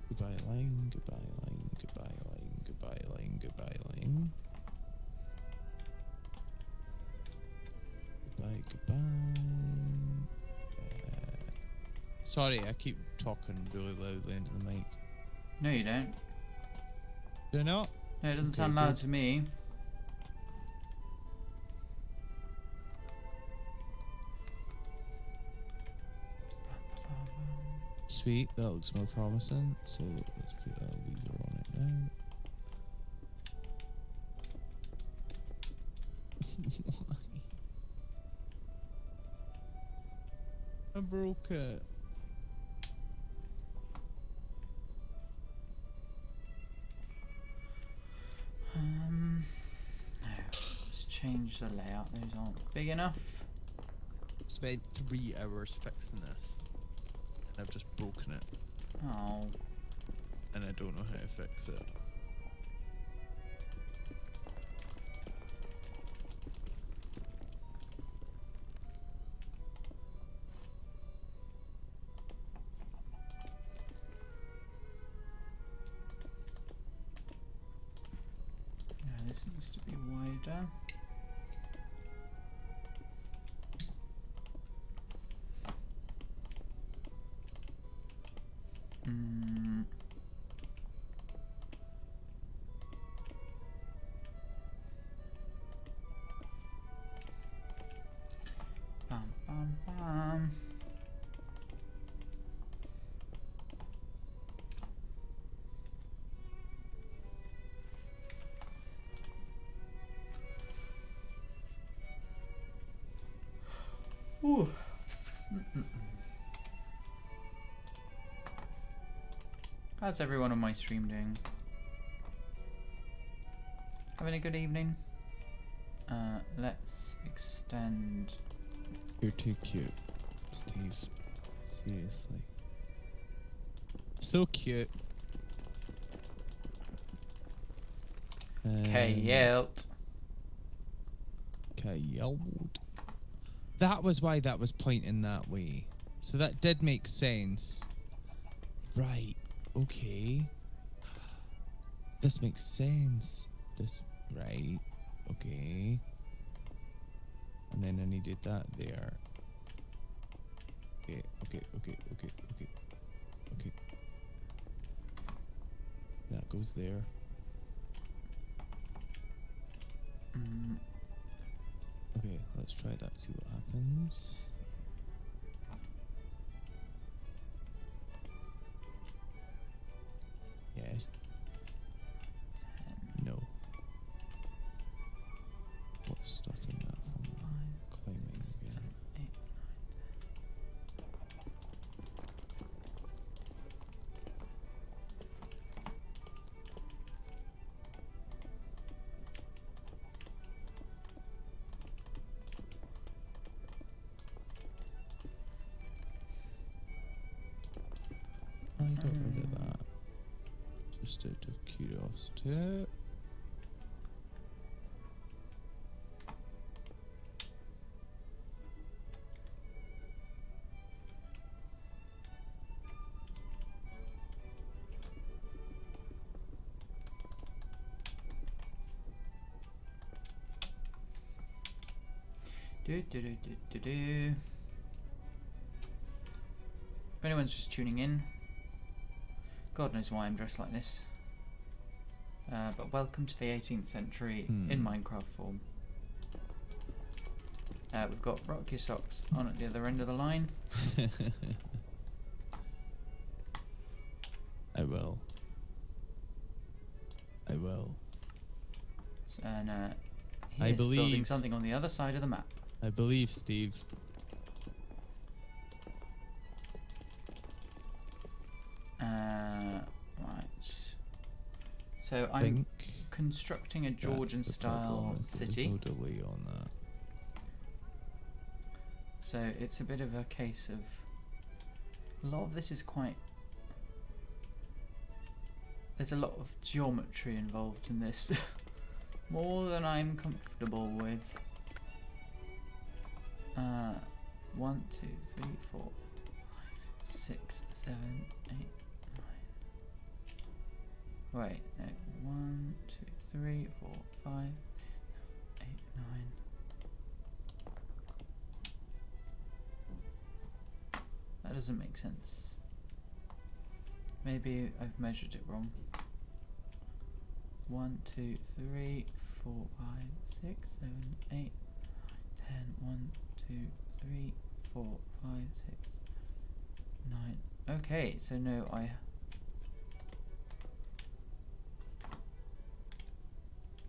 Goodbye line, goodbye line, goodbye line, goodbye line, goodbye line. Goodbye, goodbye. Sorry, I keep talking really loudly into the mic. No, you don't. Do I not? No, it doesn't Okay, sound loud good. to me. Sweet, that looks more promising. So let's put a lever on it now. Why? I broke it. No, let's change the layout. Those aren't big enough. Spent 3 hours fixing this, and I've just broken it, Oh. and I don't know how to fix it. No, this needs to be wider. Bam, bam, bam. Ooh. How's everyone on my stream doing? Having a good evening? Let's extend. You're too cute, Steve. Seriously. So cute. Kayelt. Kayelt. That was why that was pointing that way. So that did make sense. Right. Okay. This makes sense. This, right. Okay. And then I needed that there. Okay. That goes there. Okay, let's try that, see what happens. Yes. No. What's stopping that from climbing again? I got rid of that. Just out of curiosity. If anyone's just tuning in, God knows why I'm dressed like this. But welcome to the 18th century in Minecraft form. We've got Rock Your Socks on at the other end of the line. I will. And I he's believe- building something on the other side of the map. I believe, Steve. Right. So I'm constructing a Georgian style city. There's no delay on that. So it's a bit of a case of a lot of this is quite. There's a lot of geometry involved in this, more than I'm comfortable with. 1, 2, 3, 4, 5, 6, 7, 8, 9. Wait, no. 1, 2, 3, 4, 5, 8, 9. That doesn't make sense. Maybe I've measured it wrong. 1, 2, 3, 4, 5, 6, 7, 8, 10. 1, 2, 3, 4, 5, 6, 9. Okay, so no,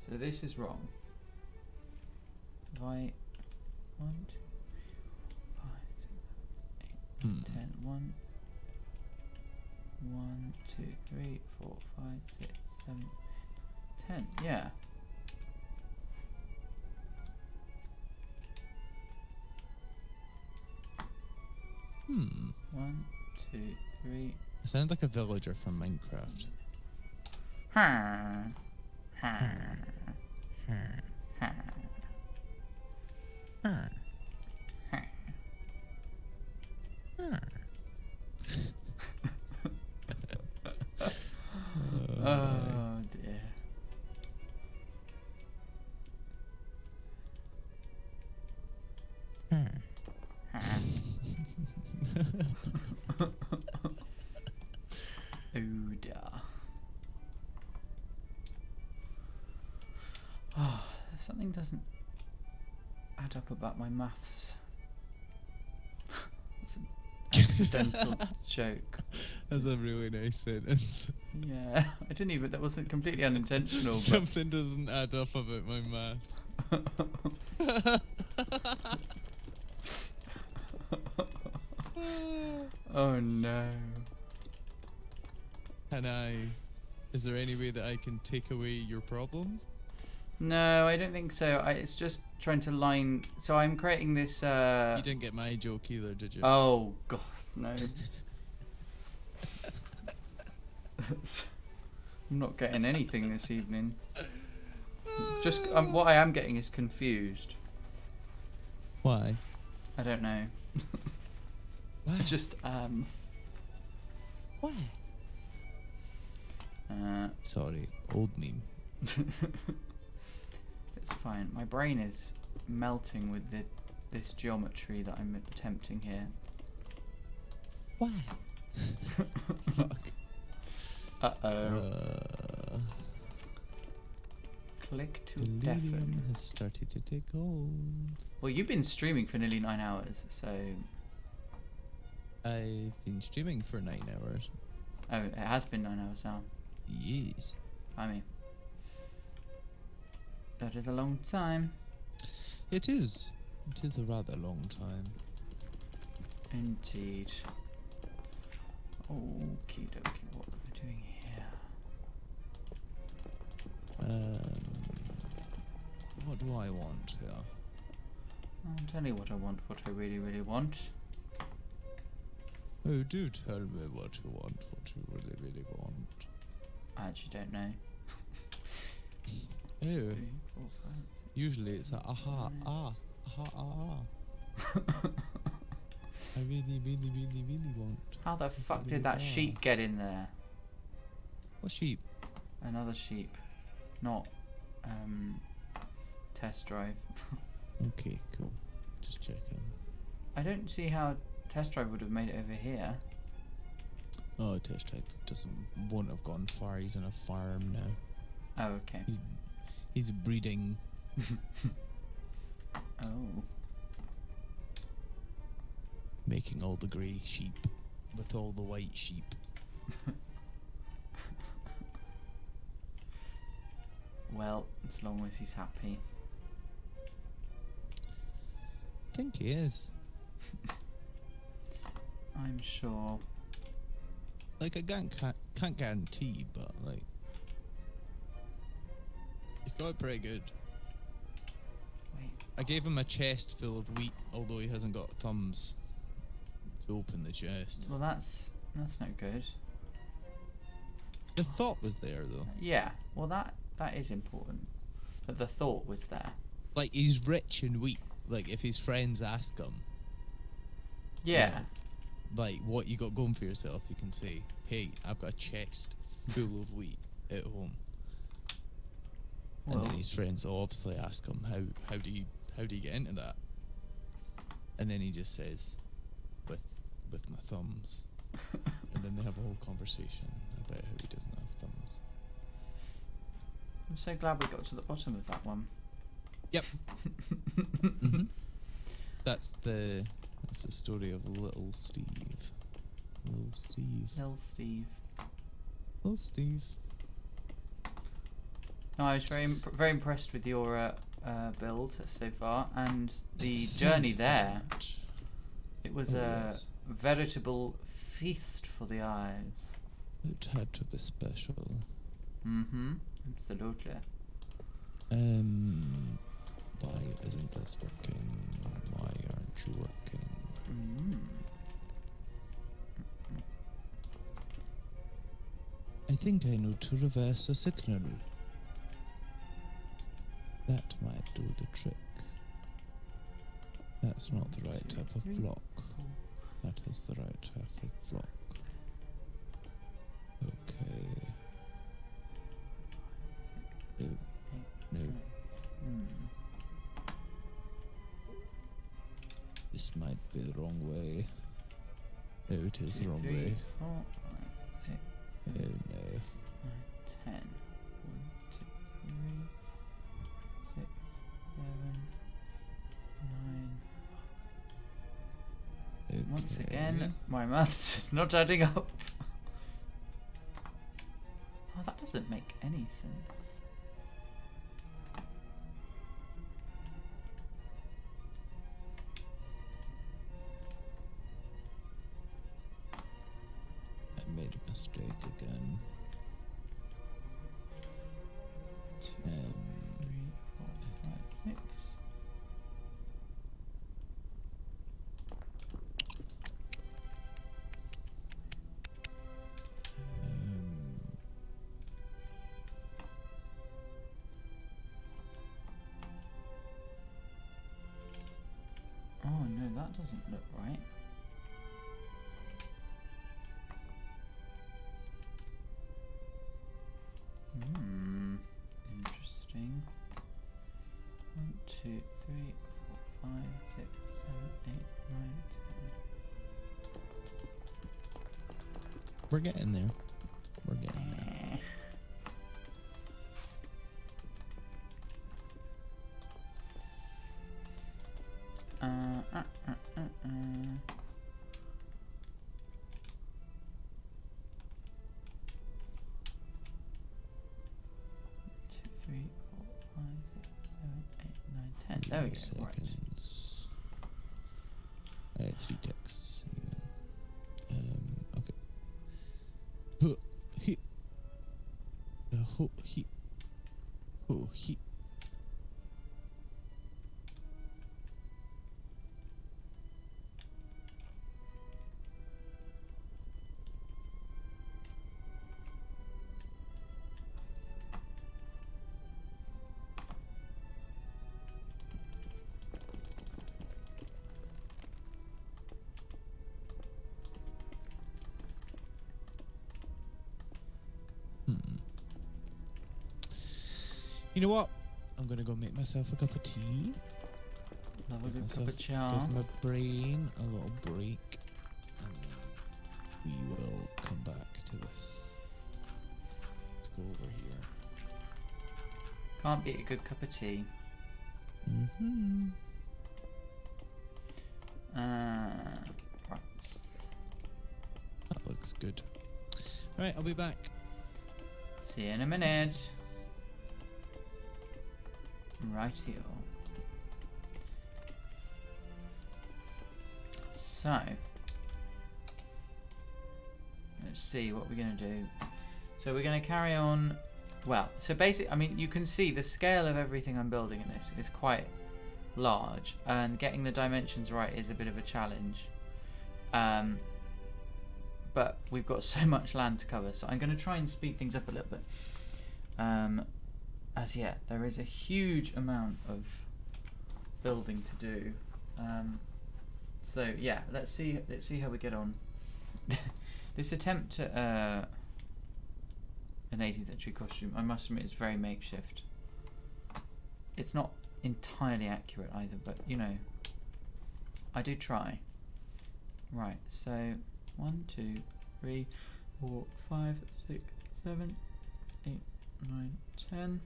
so this is wrong. If I 1, 2, 5, 6, 8, 10. 1, 2, 3, 4, 5, 6, 7, 10. Yeah. Hmm. 1, 2, 3. I sound like a villager from Minecraft. Oh dear. Oh dear. Oh, something doesn't add up about my maths. It's an accidental joke. That's a really nice sentence. Yeah, I didn't even. That wasn't completely unintentional. But Something doesn't add up about my maths. Oh no. Is there any way that I can take away your problems? No, I don't think so. It's just trying to line. So I'm creating this. You didn't get my joke either, did you? Oh god, no. I'm not getting anything this evening. Just what I am getting is confused. Why? I don't know. Why? I just Why? Sorry, old meme. It's fine. My brain is melting with this geometry that I'm attempting here. Why? Fuck. Uh-oh. Click to Delirium deafen. has started to take hold. Well, you've been streaming for nearly 9 hours, so... I've been streaming for 9 hours. Oh, it has been 9 hours now. Yes. I mean... That is a long time. It is. It is a rather long time. Indeed. Okie dokie, what are we doing here? What do I want here? I'll tell you what I want, what I really, really want. Oh, do tell me what you want, what you really, really want. I actually don't know. Oh, 3, 4, 5, usually it's a aha, ah. I really, really, really, really want. How the fuck did that sheep get in there? What sheep? Another sheep. Not, test drive. Okay, cool. Just checking. I don't see how test drive would have made it over here. Oh, test drive won't have gone far. He's on a farm now. Oh, okay. He's breeding. Oh. Making all the grey sheep with all the white sheep. Well, as long as he's happy. I think he is. I'm sure. Like, I can't guarantee, but like, he's got it pretty good. Wait. I gave him a chest full of wheat, although he hasn't got thumbs to open the chest. Well, that's no good. The thought was there, though. Yeah. Well, that is important. That the thought was there. Like, he's rich in wheat. Like, if his friends ask him, Yeah. you know, like, what you got going for yourself, you can say, hey, I've got a chest full of wheat at home. Well. And then his friends will obviously ask him, how do you get into that? And then he just says, with my thumbs. And then they have a whole conversation about how he doesn't have thumbs. I'm so glad we got to the bottom of that one. Yep. Mm-hmm. That's the story of little Steve. Little Steve. Little Steve. Little Steve. No, I was very impressed with your build so far, and the journey there. It was a veritable feast for the eyes. It had to be special. Mm-hmm. Absolutely. Why isn't this working? Why aren't you working? Mm. I think I know to reverse a signal. That might do the trick. That's not the right type of block. That is the right type of block. Okay. No. Mm. This might be the wrong way. No, it is the wrong 3, way. 4, 5, 6, Oh 7, no. 9, 10. 1, 2, 3, 6, 7, 9. Okay. Once again, my maths is not adding up. Oh, that doesn't make any sense. made a mistake again. 2, 3, 4, 5, 6. Oh no, that doesn't look right. Interesting. 1, 2, 3, 4, 5, 6, 7, 8, 9, 10. We're getting there. We're getting there. Uh. 2, 3, 4, 5, 6, 7, 8, 9, 10. There we go. Seconds. 3 ticks. Okay. He. He. You know what? I'm gonna go make myself a cup of tea. Love a Give good cup of Give cha. my brain a little break, and then we will come back to this. Let's go over here. Can't beat a good cup of tea. Right. That looks good. Alright, I'll be back. See you in a minute. Rightio. So, let's see what we're going to do. So we're going to carry on. Well, so basically, I mean, you can see the scale of everything I'm building in this is quite large, and getting the dimensions right is a bit of a challenge. But we've got so much land to cover, so I'm going to try and speed things up a little bit. As yet, there is a huge amount of building to do. So yeah, let's see how we get on. This attempt at an 18th century costume, I must admit, is very makeshift. It's not entirely accurate either, but you know, I do try. Right, so 1, 2, 3, 4, 5, 6, 7, 8, 9, 10.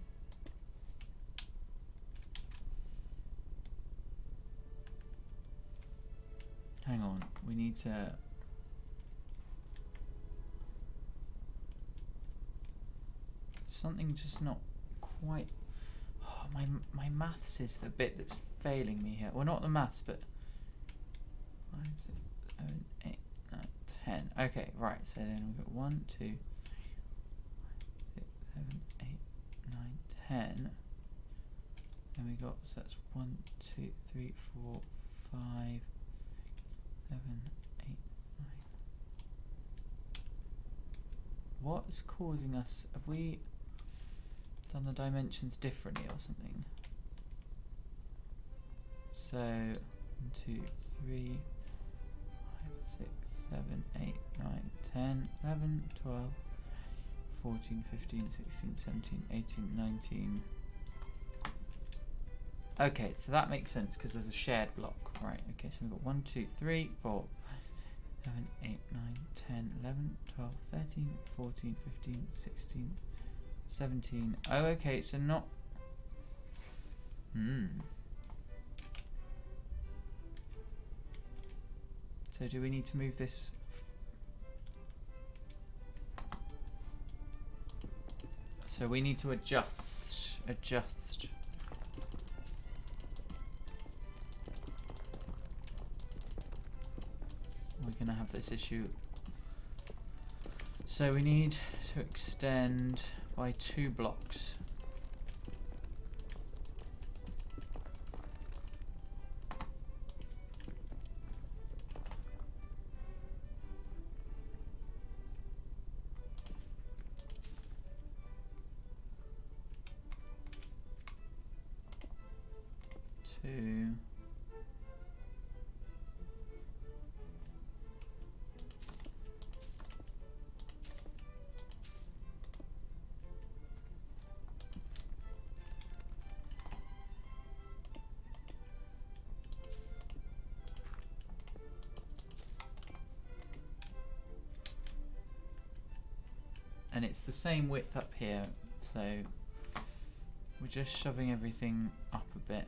Hang on, we need to... Something just not quite... Oh, my maths is the bit that's failing me here. Well, not the maths, but... 5, 6, 7, 8, 9, 10. Okay, right, so then we've got 1, 2, 5, 6, 7, 8, 9, 10. Then we got, so that's 1, 2, 3, 4, 5, 7, 8, 9. What is causing us? Have we done the dimensions differently or something? So 1, 2, 3, 5, 6, 7, 8, 9, 10, 11, 12, 14, 15, 16, 17, 18, 19. Okay, so that makes sense because there's a shared block. Right, okay, so we've got 1, 2, 3, 4, 7, 8, 9, 10, 11, 12, 13, 14, 15, 16, 17. Oh, okay, so not... So do we need to move this... So we need to adjust. We're gonna have this issue So we need to extend by 2 blocks. Two. And it's the same width up here, so we're just shoving everything up a bit.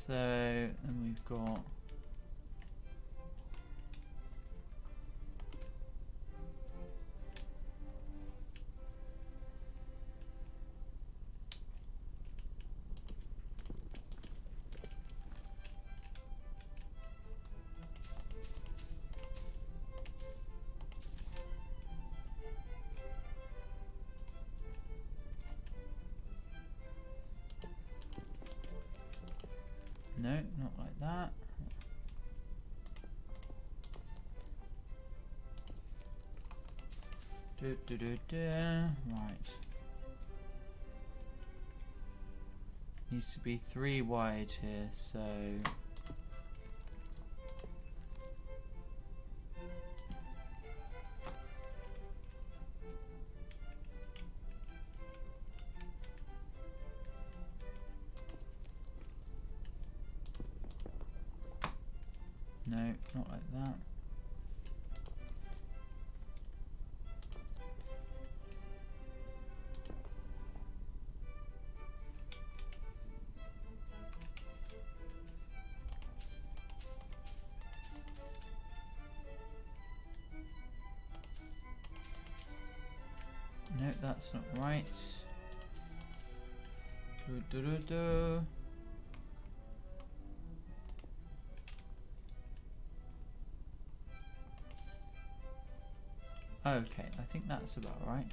So then we've got no, not like that. Right. Needs to be 3 wide here, so no, not like that. No, that's not right. Okay, I think that's about right.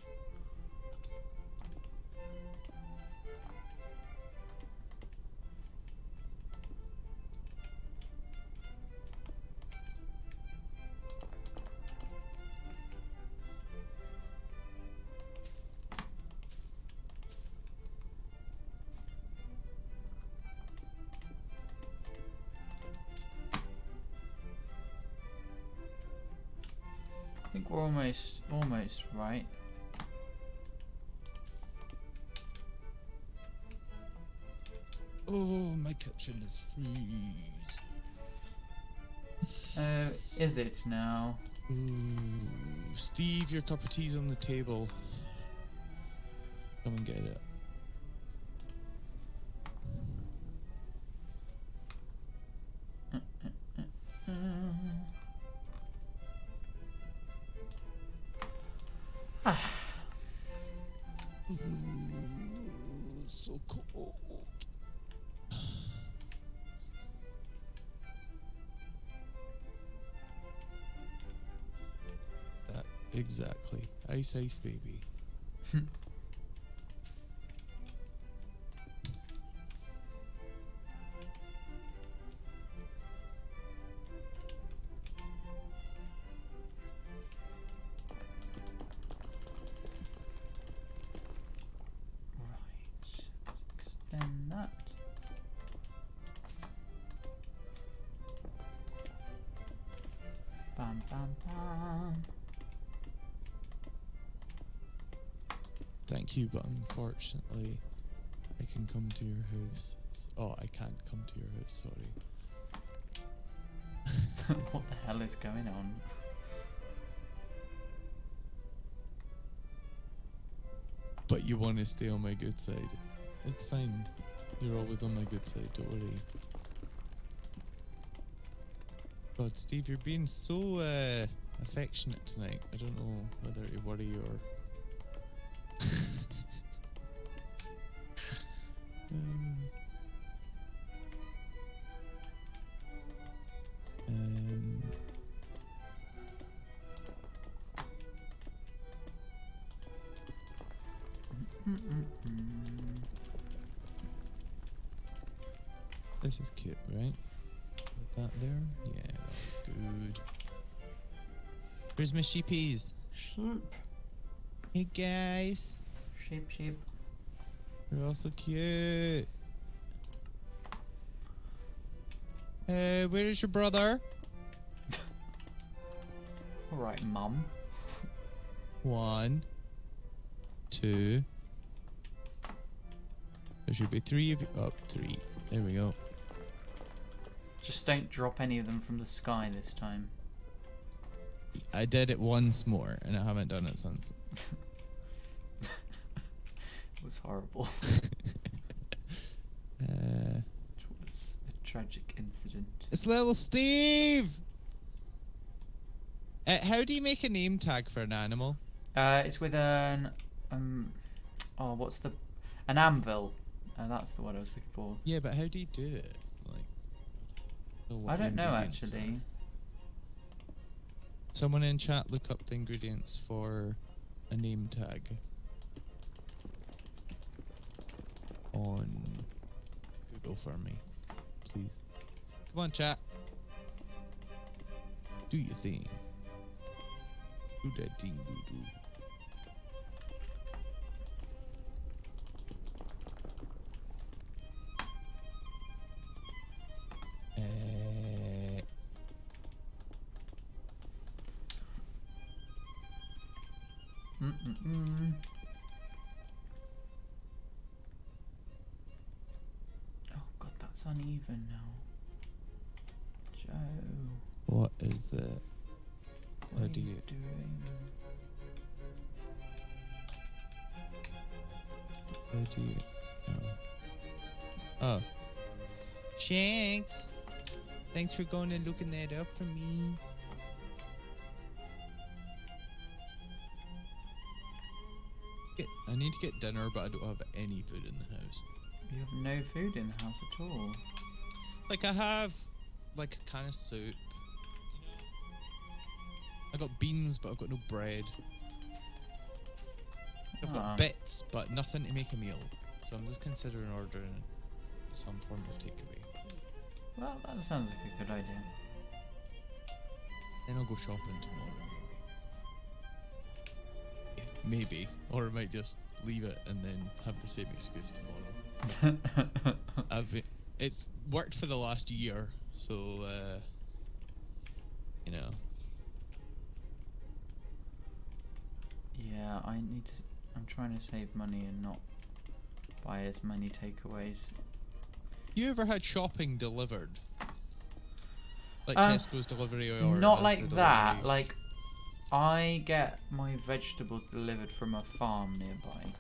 I think we're almost right. Oh, my kitchen is freezing. Is it now? Ooh, Steve, your cup of tea's on the table. Come and get it. Ooh, so cold. Exactly. Ice, ice, baby. Extend that. Bam, bam, bam. Thank you, but unfortunately, I can come to your house. Oh, I can't come to your house, sorry. What the hell is going on? But you want to stay on my good side. It's fine. You're always on my good side, don't worry. God, Steve, you're being so affectionate tonight. I don't know whether to worry or... This is cute, right? With that there? Yeah, that's good. Where's my sheepies? Sheep. Hey guys. Sheep, sheep. You're all so cute. Where is your brother? Alright, Mum. 1, 2. There should be 3 of you. Oh, 3. There we go. Just don't drop any of them from the sky this time. I did it once more, and I haven't done it since. It was horrible. It was a tragic incident. It's little Steve! How do you make a name tag for an animal? It's with an oh, what's the an anvil? That's the word I was looking for. Yeah, but how do you do it? Like, I don't know ingredients actually. are. Someone in chat look up the ingredients for a name tag on Google for me, please. Come on, chat. Do your thing. Do that thing, doo-doo. Oh god, that's uneven now. Joe. What is that? What How are do you you... doing? How do you... Oh. Shanks! Thanks for going and looking that up for me. I need to get dinner, but I don't have any food in the house. You have no food in the house at all. Like, I have, like, a can of soup. I got beans, but I've got no bread. I've got bits, but nothing to make a meal. So I'm just considering ordering some form of takeaway. Well, that sounds like a good idea. Then I'll go shopping tomorrow, maybe. Maybe. Or I might just leave it and then have the same excuse tomorrow. It's worked for the last year, so, you know. Yeah, I'm trying to save money and not buy as many takeaways. You ever had shopping delivered? Like Tesco's delivery or not Asda like that. delivery? Like, I get my vegetables delivered from a farm nearby.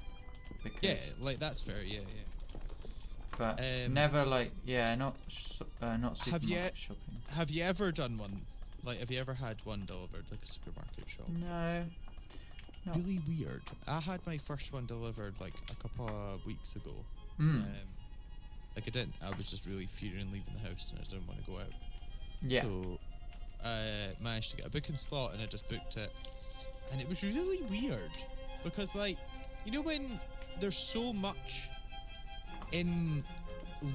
Because Yeah, like that's fair. Yeah, yeah. But never like not supermarket shopping. Have you ever done one? Like, have you ever had one delivered, like a supermarket shop? No. Really weird. I had my first one delivered like a couple of weeks ago. Like I was just really fearing leaving the house and I didn't want to go out. Yeah. So I managed to get a booking slot and I just booked it. And it was really weird because, like, you know when there's so much in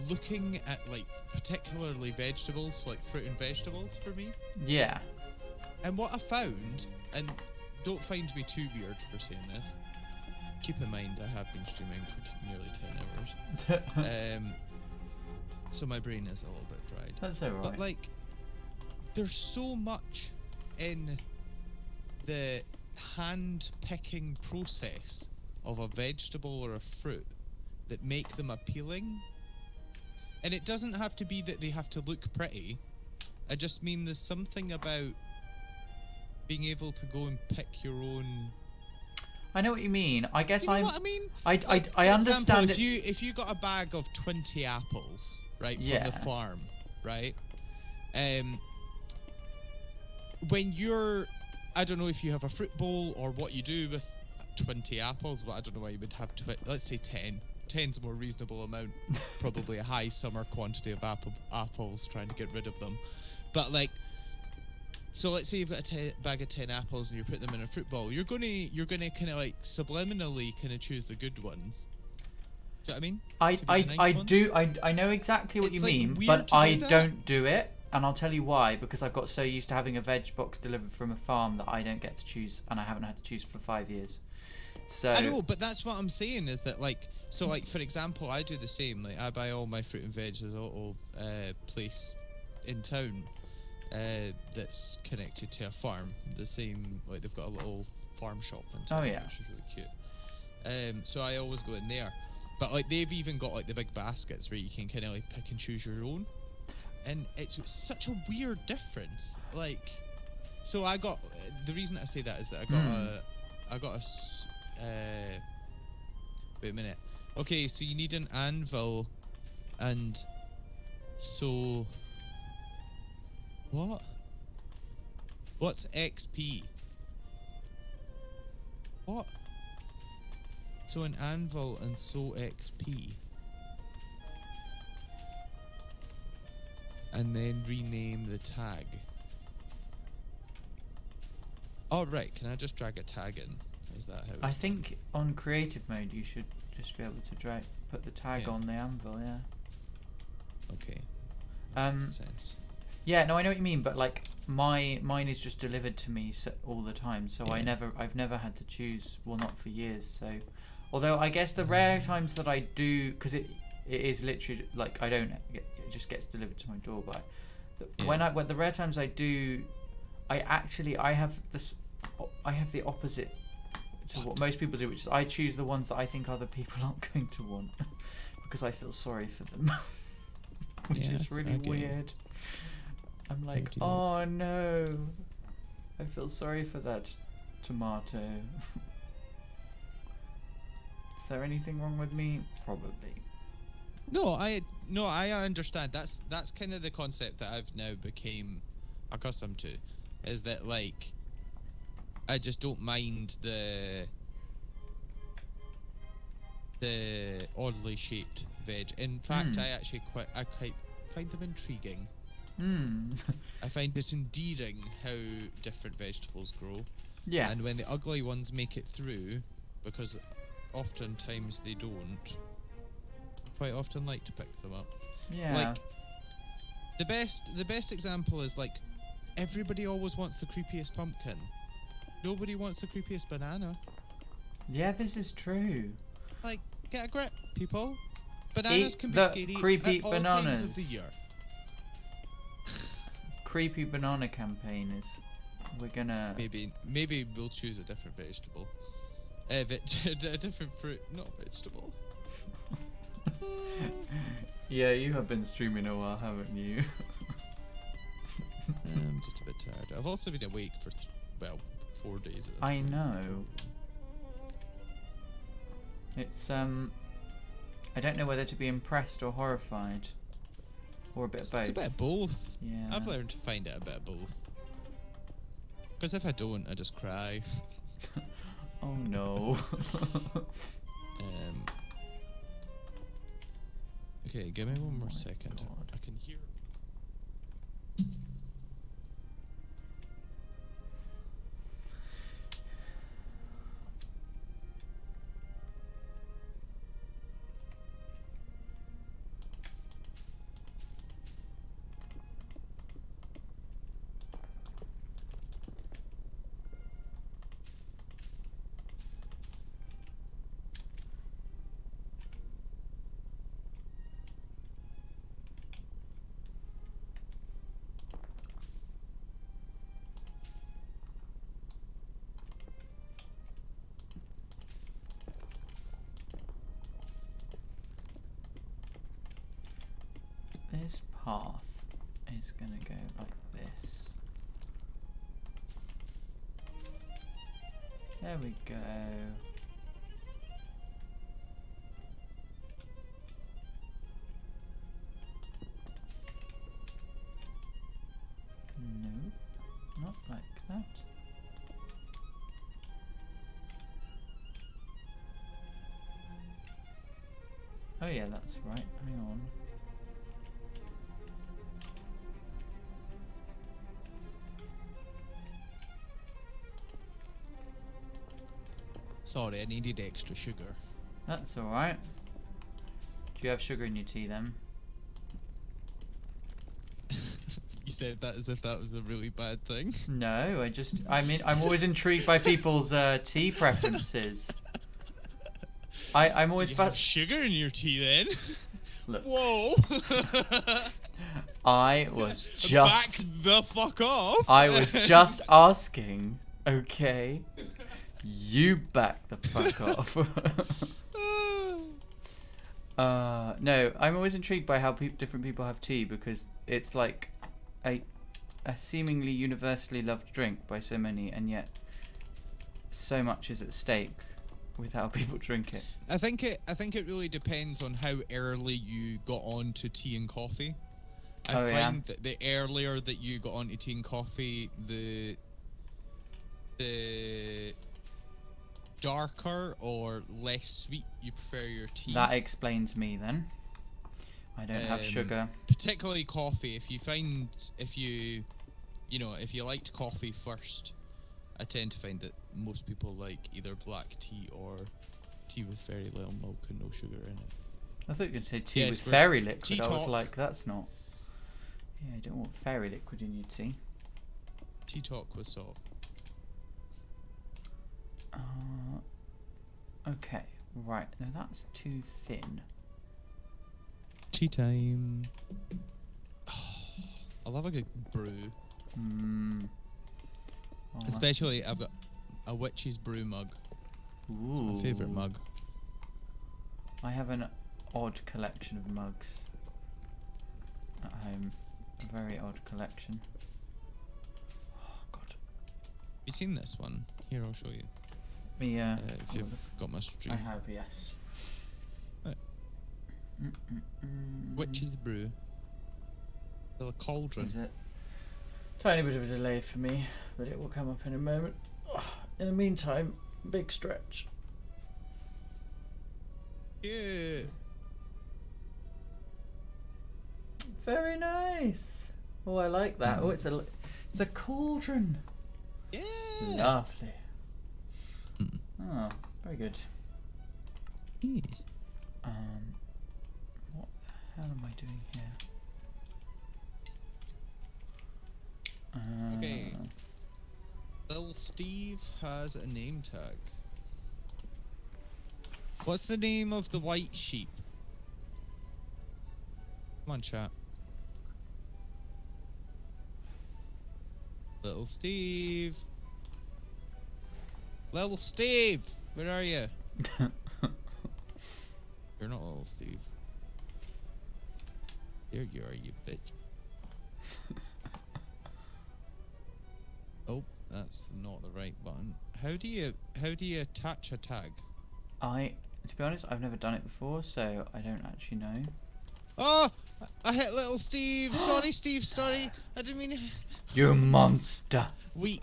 looking at, like, particularly vegetables, like fruit and vegetables for me? Yeah. And what I found, and don't find me too weird for saying this, keep in mind I have been streaming for nearly 10 hours. So my brain is a little bit fried. That's alright. But, like, there's so much in the hand-picking process of a vegetable or a fruit that make them appealing. And it doesn't have to be that they have to look pretty. I just mean there's something about being able to go and pick your own. I know what you mean. I guess You know what I mean? I For understand example, it. if you got a bag of 20 apples, right, Yeah. from the farm, right? When you're, I don't know if you have a fruit bowl or what you do with 20 apples, but I don't know why you would have, let's say 10. 10's a more reasonable amount, probably a high summer quantity of apples, trying to get rid of them. But like, so let's say you've got a bag of 10 apples and you put them in a fruit bowl. You're gonna kind of like subliminally kind of choose the good ones. Do you know what I mean? I know exactly what It's you like mean, weird but to do I that. don't do it, and I'll tell you why. Because I've got so used to having a veg box delivered from a farm that I don't get to choose, and I haven't had to choose for 5 years. So I know, but that's what I'm saying is that like, so like for example, I do the same. Like I buy all my fruit and veg. There's a little place in town that's connected to a farm. The same, like they've got a little farm shop in town, Oh, yeah. which is really cute. So I always go in there. But like they've even got like the big baskets where you can kind of like pick and choose your own, and it's such a weird difference. Like, so I got the reason I say that is that I got wait a minute. Okay, so you need an anvil, and so what? What's XP? What? So an anvil and so XP. And then rename the tag. Oh right, can I just drag a tag in? Is that how I it's think on creative mode you should just be able to put the tag Yeah. on the anvil. Yeah. done? Okay. Makes sense. Yeah, no, I know what you mean, but like mine is just delivered to me all the time, so Yeah. I've never had to choose. Well, not for years. So, although I guess the rare times that I do, because it is literally like I don't it just gets delivered to my door. But when the rare times I do, I have the opposite to what most people do, which is I choose the ones that I think other people aren't going to want because I feel sorry for them. Which Yeah, is really I get you. weird. I'm like, do you- oh no, I feel sorry for that tomato. Is there anything wrong with me? Probably. No, I understand. That's kind of the concept that I've now became accustomed to, is that like I just don't mind the oddly shaped veg. In fact, I actually quite find them intriguing. I find it endearing how different vegetables grow. Yeah. And when the ugly ones make it through, because oftentimes they don't, quite often like to pick them up. Yeah. Like the best example is like everybody always wants the creepiest pumpkin. Nobody wants the creepiest banana. Yeah, this is true. Like, get a grip, people. Bananas Eat can be the scary creepy at all times of bananas. the year. Creepy banana campaign is. We're gonna. Maybe we'll choose a different vegetable. A different fruit, not vegetable. Yeah, you have been streaming a while, haven't you? I'm just a bit tired. I've also been awake for 4 days. At this I point. know. It's I don't know whether to be impressed or horrified, or a bit of both. It's a bit of both. Yeah. I've learned to find it a bit of both. Because if I don't, I just cry. Oh no. Okay, give me one more my second. God. I can hear. This path is gonna go like this. There we go. Nope, not like that. Oh yeah, that's right. Hang on. Sorry, I needed extra sugar. That's alright. Do you have sugar in your tea then? You said that as if that was a really bad thing. No, I mean, I'm always intrigued by people's tea preferences. I'm always so you have sugar in your tea then? Look. Whoa! I was just... Back the fuck off! I was just asking, okay? You back the fuck off. No, I'm always intrigued by how different people have tea, because it's like a seemingly universally loved drink by so many, and yet so much is at stake with how people drink it. I think it really depends on how early you got on to tea and coffee. I find that the earlier that you got onto tea and coffee, the darker or less sweet you prefer your tea. That explains me then. I don't have sugar. Particularly coffee. If you liked coffee first, I tend to find that most people like either black tea or tea with very little milk and no sugar in it. I thought you were going to say tea with fairy liquid. Tea I was talk. like, that's not... Yeah, I don't want fairy liquid in your tea. Tea talk with salt. Okay, right. No, that's too thin. Tea time. I love a good brew. Especially, I've got a witch's brew mug. Ooh. My favourite mug. I have an odd collection of mugs at home. A very odd collection. Oh, God. Have you seen this one? Here, I'll show you. Yeah. If you've got my stream. I have, yes. Witch's brew. The cauldron. Is it? Tiny bit of a delay for me, but it will come up in a moment. Oh, in the meantime, big stretch. Yeah. Very nice. Oh, I like that. Oh, it's a cauldron. Yeah. Lovely. Oh, very good. Yes. What the hell am I doing here? Okay. Little Steve has a name tag. What's the name of the white sheep? Come on, chat. Little Steve. Little Steve, where are you? You're not Little Steve. There you are, you bitch. Oh, that's not the right button. How do you attach a tag? To be honest, I've never done it before, so I don't actually know. Oh, I hit Little Steve. Sorry, Steve. Sorry, I didn't mean to. You monster! Wait.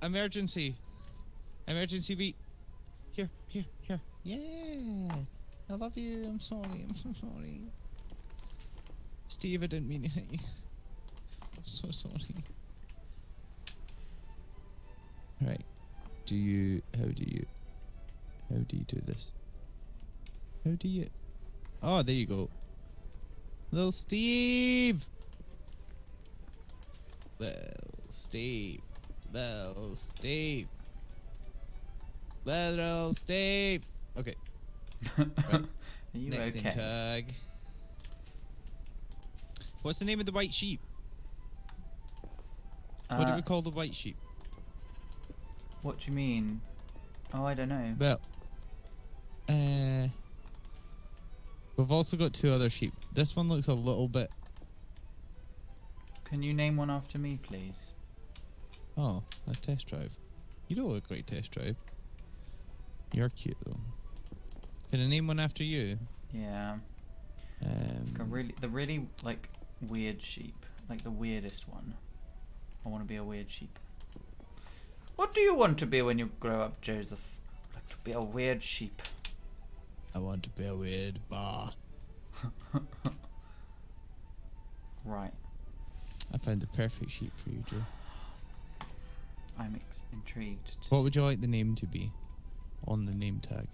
Emergency. Wait. Here. Yeah. I love you. I'm sorry. I'm so sorry. Steve, I didn't mean to hit you. I'm so sorry. Right. How do you do this? Oh, there you go. Little Steve! Okay. Right. Are you Next name okay? tag. What's the name of the white sheep? What do we call the white sheep? What do you mean? Oh, I don't know. Well, we've also got two other sheep. This one looks a little bit Can you name one after me, please? Oh, that's Test Drive. You don't look like Test Drive. You're cute though. Can I name one after you? Yeah. The really like weird sheep, like the weirdest one. I want to be a weird sheep. What do you want to be when you grow up, Joseph? I'd like to be a weird sheep. I want to be a weird bar. Right. I found the perfect sheep for you, Joe. I'm intrigued. What would you like the name to be on the name tag?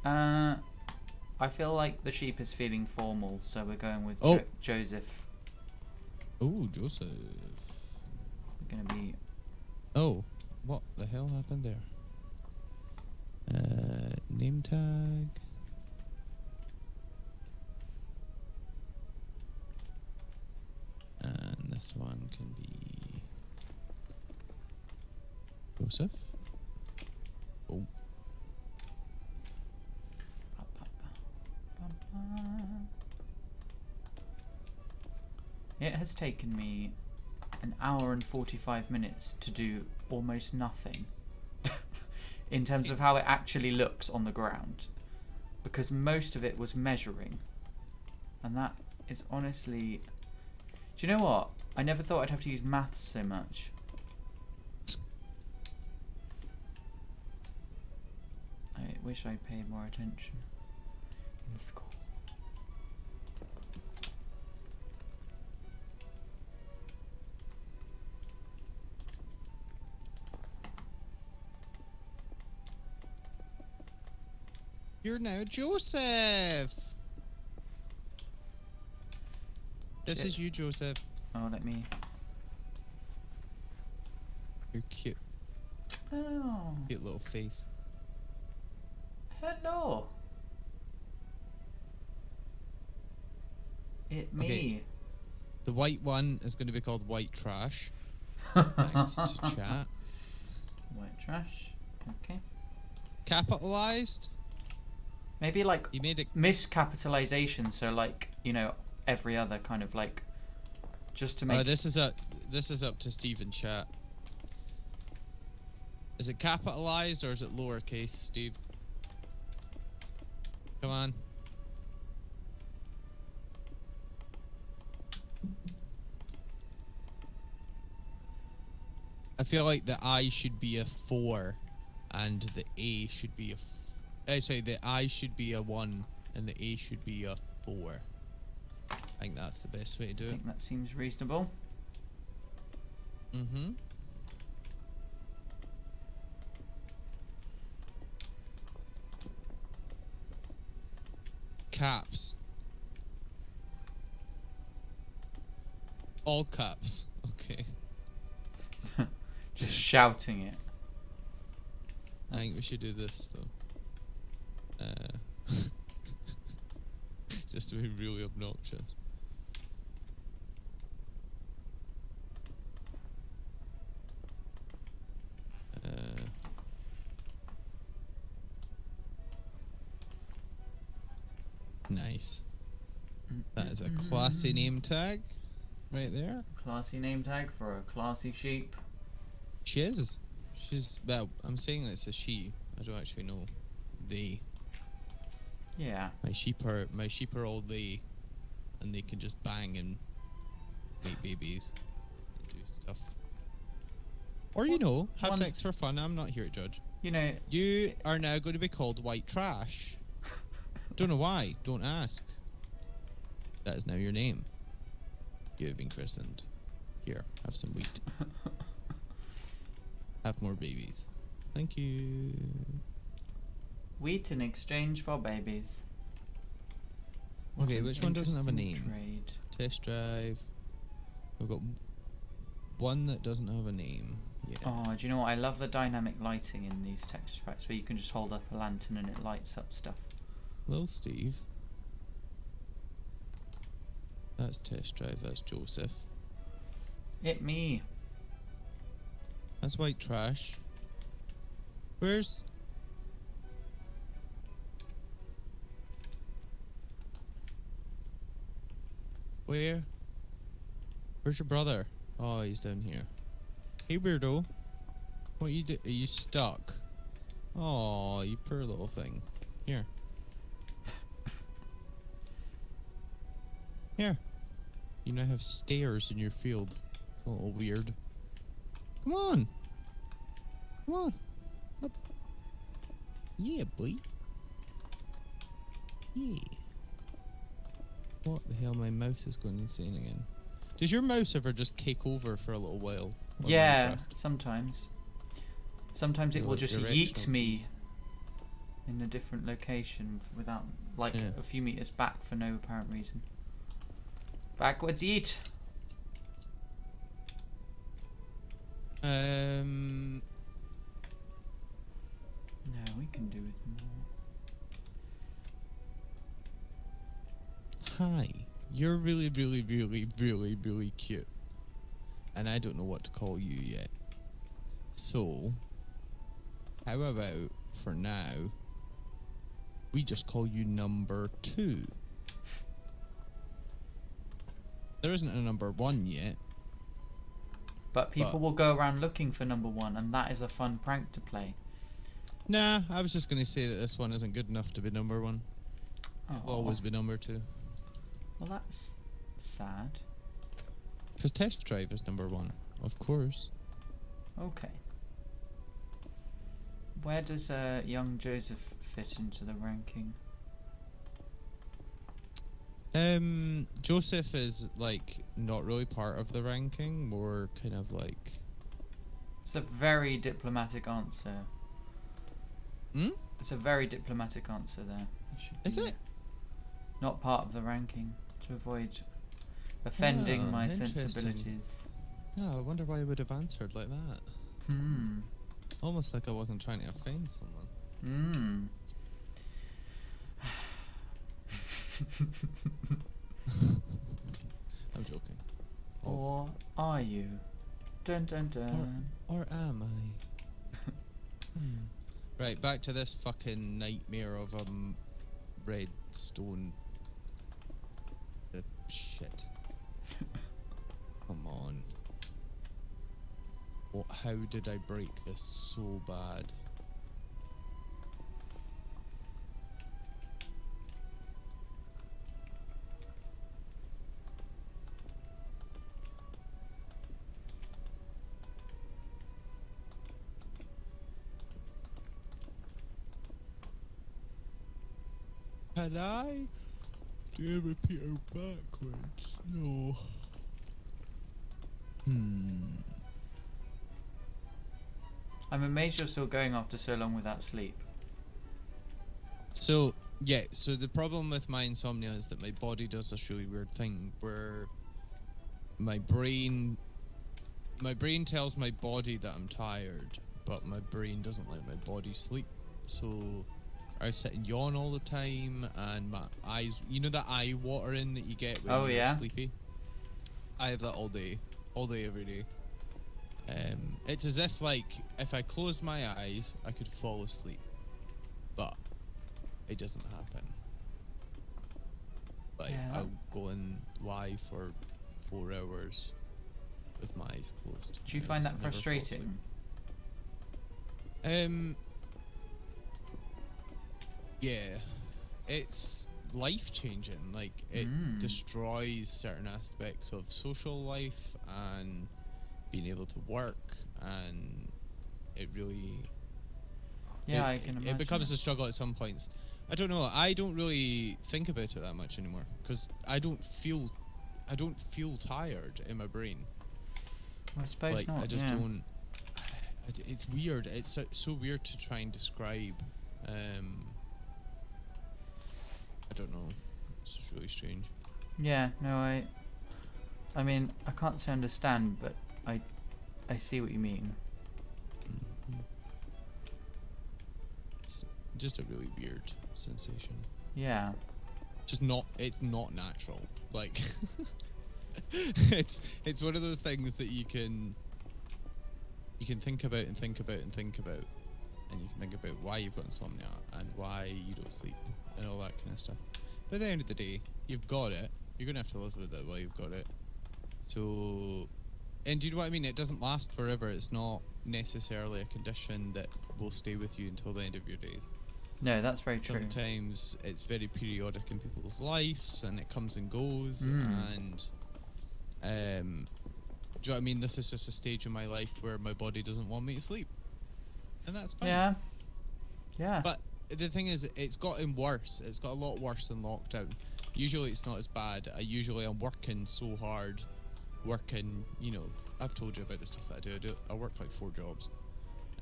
I feel like the sheep is feeling formal, so we're going with Joseph. Oh, Joseph. We're gonna be. Oh, what the hell happened there? Name tag. And this one can be Joseph. Oh. It has taken me an hour and 45 minutes to do almost nothing in terms of how it actually looks on the ground, because most of it was measuring, and that is honestly, do you know what, I never thought I'd have to use maths so much. I wish I paid more attention in school. You're now Joseph. This Shit. is you, Joseph. Oh, let me. You're cute. Oh, Cute little face. hello. It me. Okay. The white one is going to be called white trash. Thanks to chat. White trash. Okay. Capitalized. Maybe like You made it. miscapitalization, so like, you know, every other kind of like, just to make. This is up to Steve in chat. Is it capitalized or is it lowercase, Steve? Come on. I feel like the I should be a 4 and the A should be sorry, the I should be a 1 and the A should be a 4. I think that's the best way to do I it. think that seems reasonable. Mm-hmm. Caps. All caps. Okay. Just shouting it. I think we should do this though. Just to be really obnoxious. Nice. That is a classy name tag right there. Classy name tag for a classy sheep. She is. She's, well, I'm saying it's a she. I don't actually know. They. Yeah. My sheep are all they, and they can just bang and make babies and do stuff. Or, you know, have One- sex for fun. I'm not here to judge. You know, You are now going to be called white trash. Don't know why. Don't ask. That is now your name. You have been christened. Here, have some wheat. Have more babies. Thank you. wheat in exchange for babies. Okay, An which one doesn't have a interesting name? Trade. Test drive. We've got one that doesn't have a name. Yeah. Oh, do you know what? I love the dynamic lighting in these texture packs where you can just hold up a lantern and it lights up stuff. Little Steve. That's test drive. That's Joseph. It me. That's white trash. Where's... Where? Where's your brother? Oh, he's down here. Hey, weirdo. What you do? Are you stuck? Oh, you poor little thing. Here. Here. You now have stairs in your field. It's a little weird. Come on. Come on. Up. Yeah, boy. Yeah. What the hell? My mouse is going insane again. Does your mouse ever just take over for a little while? on Yeah, Minecraft? sometimes. Sometimes it Or will like just directional yeet me keys? in a different location without, like, Yeah. a few meters back for no apparent reason. Backwards yeet. No, we can do it more. Hi. You're really, really, really, really, really cute. And I don't know what to call you yet. So, how about, for now, we just call you number 2? There isn't a number 1 yet. But people will go around looking for number 1, and that is a fun prank to play. Nah, I was just going to say that this one isn't good enough to be number 1. It'll always be number 2. Well, that's sad. Because Test Drive is number 1, of course. Okay. Where does young Joseph fit into the ranking? Joseph is, like, not really part of the ranking, more kind of like... It's a very diplomatic answer. Hmm? It's a very diplomatic answer there. Is it? Not part of the ranking, to avoid offending my interesting. sensibilities. Oh, I wonder why I would have answered like that. Hmm. Almost like I wasn't trying to offend someone. Hmm. I'm joking. Or are you? Dun dun dun. Or am I? Right, back to this fucking nightmare of redstone. Shit. Come on. What? How did I break this so bad? Can I? Do you repeat her backwards? No. I'm amazed you're still going after so long without sleep. So, yeah, so the problem with my insomnia is that my body does this really weird thing where my brain tells my body that I'm tired, but my brain doesn't let my body sleep. So I sit and yawn all the time, and my eyes, you know that eye watering that you get when Oh, you're yeah? sleepy? I have that all day, every day. It's as if, like, if I closed my eyes, I could fall asleep, but it doesn't happen. Like, Yeah. I'll go and lie for 4 hours with my eyes closed. Do you and I find that just never fall frustrating? asleep. Yeah, it's life changing. Like, it destroys certain aspects of social life and being able to work, and it really Yeah, I can imagine. it becomes a struggle at some points. I don't know. I don't really think about it that much anymore because I don't feel tired in my brain. Well, I suppose Like, not. I just yeah. don't. It's weird. It's so weird to try and describe. I don't know. It's really strange. Yeah, no, I mean, I can't say understand, but I see what you mean. It's just a really weird sensation. Yeah. Just not. It's not natural. Like, it's one of those things that you can think about and think about and think about, and you can think about why you've got insomnia and why you don't sleep and all that kind of stuff. But at the end of the day, you've got it. You're gonna have to live with it while you've got it. So, and do you know what I mean? It doesn't last forever. It's not necessarily a condition that will stay with you until the end of your days. No, that's very true. Sometimes it's very periodic in people's lives, and it comes and goes. And do you know what I mean? This is just a stage in my life where my body doesn't want me to sleep, and that's fine. Yeah. Yeah. But the thing is, it's gotten worse. It's got a lot worse in lockdown. Usually it's not as bad. I'm working so hard, you know, I've told you about the stuff that I do. I work like 4 jobs.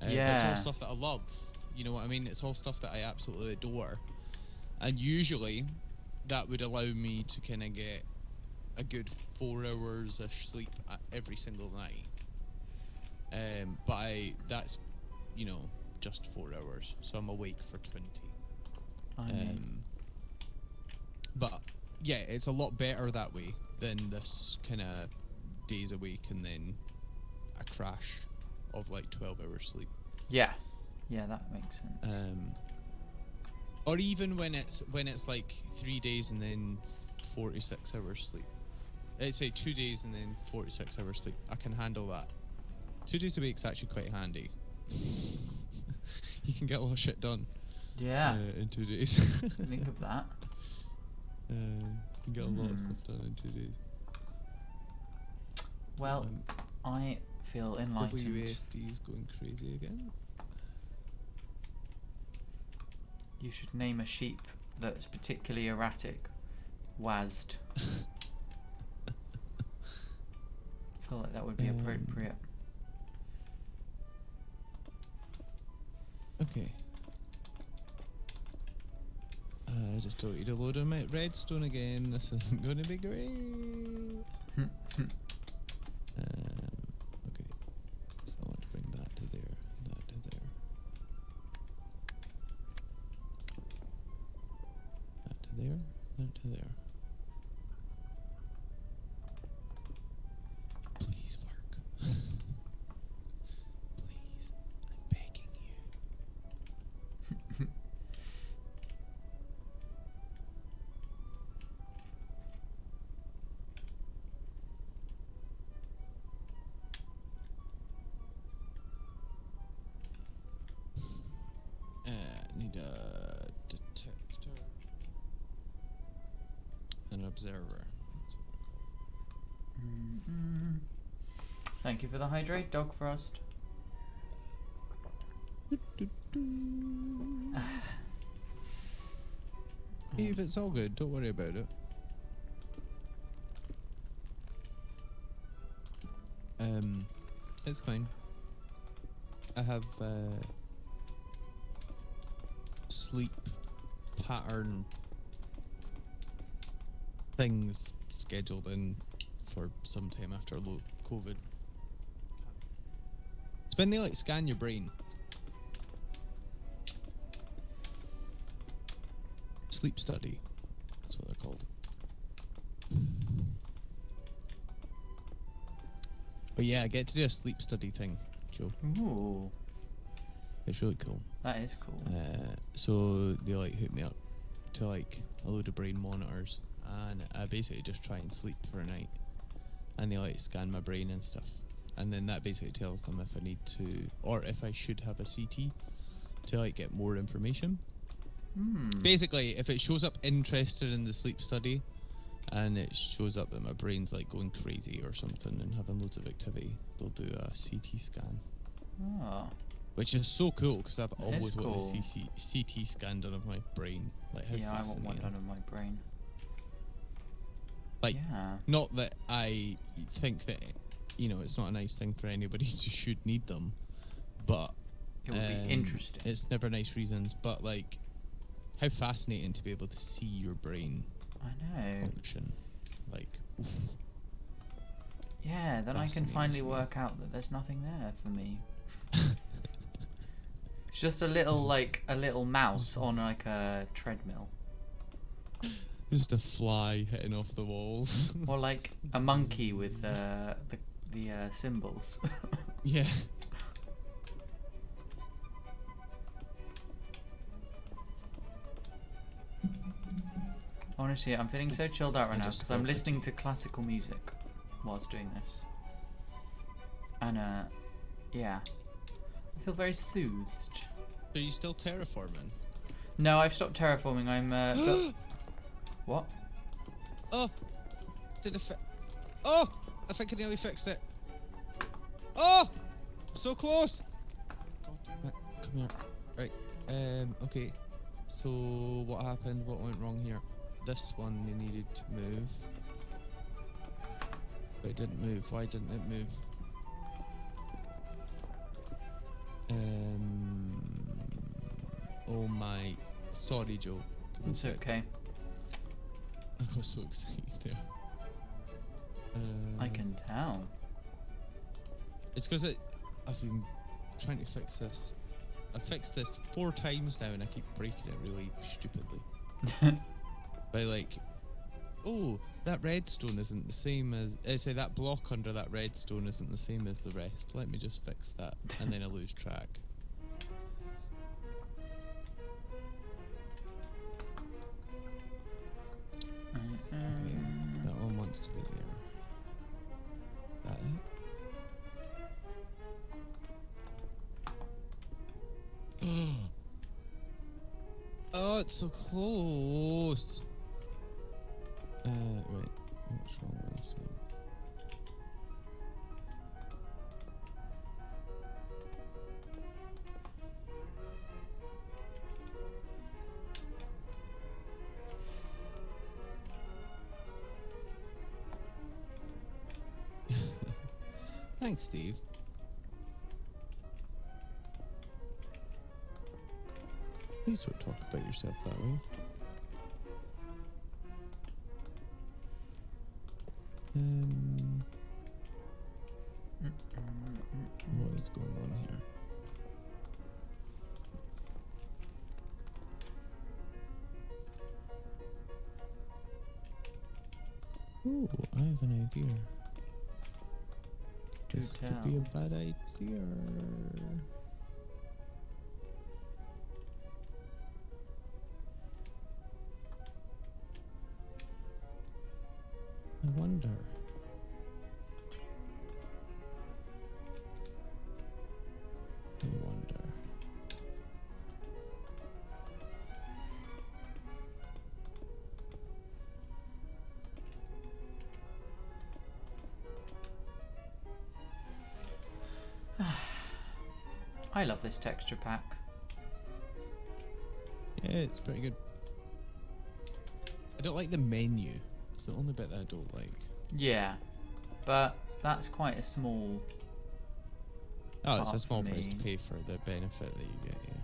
But it's all stuff that I love. You know what I mean? It's all stuff that I absolutely adore. And usually that would allow me to kind of get a good 4 hours of sleep every single night. But that's, you know, just 4 hours. So I'm awake for 20. But yeah, it's a lot better that way than this kind of days awake and then a crash of like 12 hours sleep. Yeah, that makes sense. Or even when it's like 3 days and then 46 hours sleep. I'd say 2 days and then 46 hours sleep. I can handle that. 2 days a week's actually quite handy. You can get a lot of shit done. Yeah. In 2 days. Think of that. You can get a lot of stuff done in 2 days. Well, I feel enlightened. WASD is going crazy again. You should name a sheep that's particularly erratic. WASD. I feel like that would be appropriate. Okay. I just don't need to load on my redstone again. This isn't going to be great. Okay. So I want to bring that to there, that to there. That to there, that to there. Please work. Please, I'm begging you. Need a detector. An observer. That's what Thank you for the hydrate, Dog Frost. Eve, it's all good. Don't worry about it. It's fine. I have sleep pattern things scheduled in for some time after COVID. It's when they like scan your brain. Sleep study. That's what they're called. Oh yeah, I get to do a sleep study thing, Joe. Ooh, It's really cool. that is cool. So they like hook me up to like a load of brain monitors, and I basically just try and sleep for a night, and they like scan my brain and stuff, and then that basically tells them if I need to, or if I should have a CT to like get more information. Basically, if it shows up interested in the sleep study, and it shows up that my brain's like going crazy or something and having loads of activity, they'll do a CT scan. Oh, Which is so cool because I've That always is wanted cool. a CT scan done of my brain. Like how yeah, I want fascinating. one done of my brain. Like, Yeah. not that I think that, you know, it's not a nice thing for anybody to should need them, but It would be interesting. it's never nice reasons, but like, how fascinating to be able to see your brain I know. function. Like, oof. Yeah, then I can Fascinating finally to me. work out that there's nothing there for me. It's just a little mouse on like a treadmill. Just a fly hitting off the walls. Or like a monkey with the symbols. Yeah. Honestly, I'm feeling so chilled out right I now just because I'm spilled my listening tea. to classical music. whilst doing this. And yeah, I feel very soothed. Are you still terraforming? No, I've stopped terraforming. I'm what? Oh, did it Oh, I think I nearly fixed it. Oh, so close. God damn it. Come here. Right. Okay. So what happened? What went wrong here? This one you needed to move. But it didn't move. Why didn't it move? Oh my. Sorry, Joe. It's okay. I got so excited there. I can tell. It's because I've been trying to fix this. I've fixed this 4 times now and I keep breaking it really stupidly. By like, oh, that redstone isn't the same as... say that block under that redstone isn't the same as the rest. Let me just fix that. And then I lose track. Okay, that one wants to be there. That it? Oh, it's so close. Right. What's wrong with this one? Thanks, Steve. Please don't talk about yourself that way. What is going on here? Ooh, I have an idea. This could be a bad idea. I wonder. I love this texture pack. Yeah, it's pretty good. I don't like the menu. It's the only bit that I don't like. Yeah, but that's quite a small... Oh, it's a small for price me. to pay for the benefit that you get, yeah.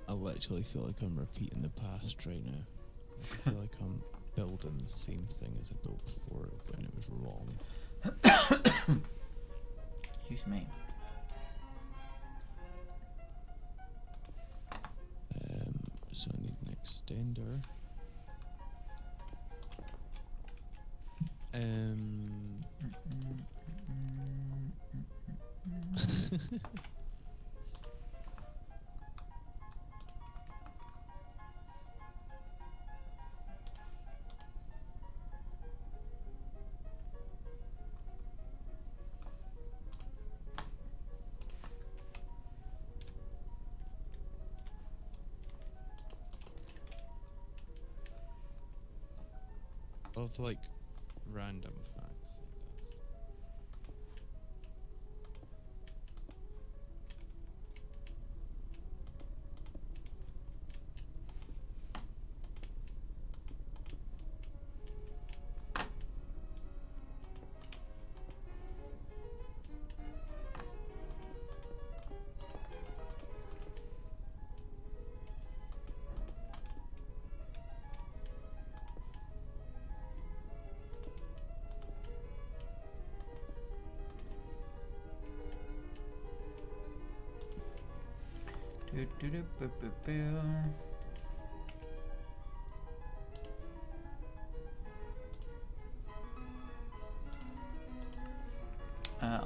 I literally feel like I'm repeating the past right now. I feel like I'm building the same thing as I built before when it was wrong. Excuse me. So I need an extender. Of like random facts like that.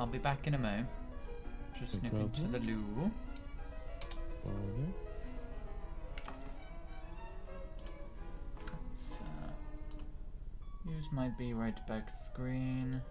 I'll be back in a mo. Just No snip into the problem. loo. Bother. So, use my B right back screen.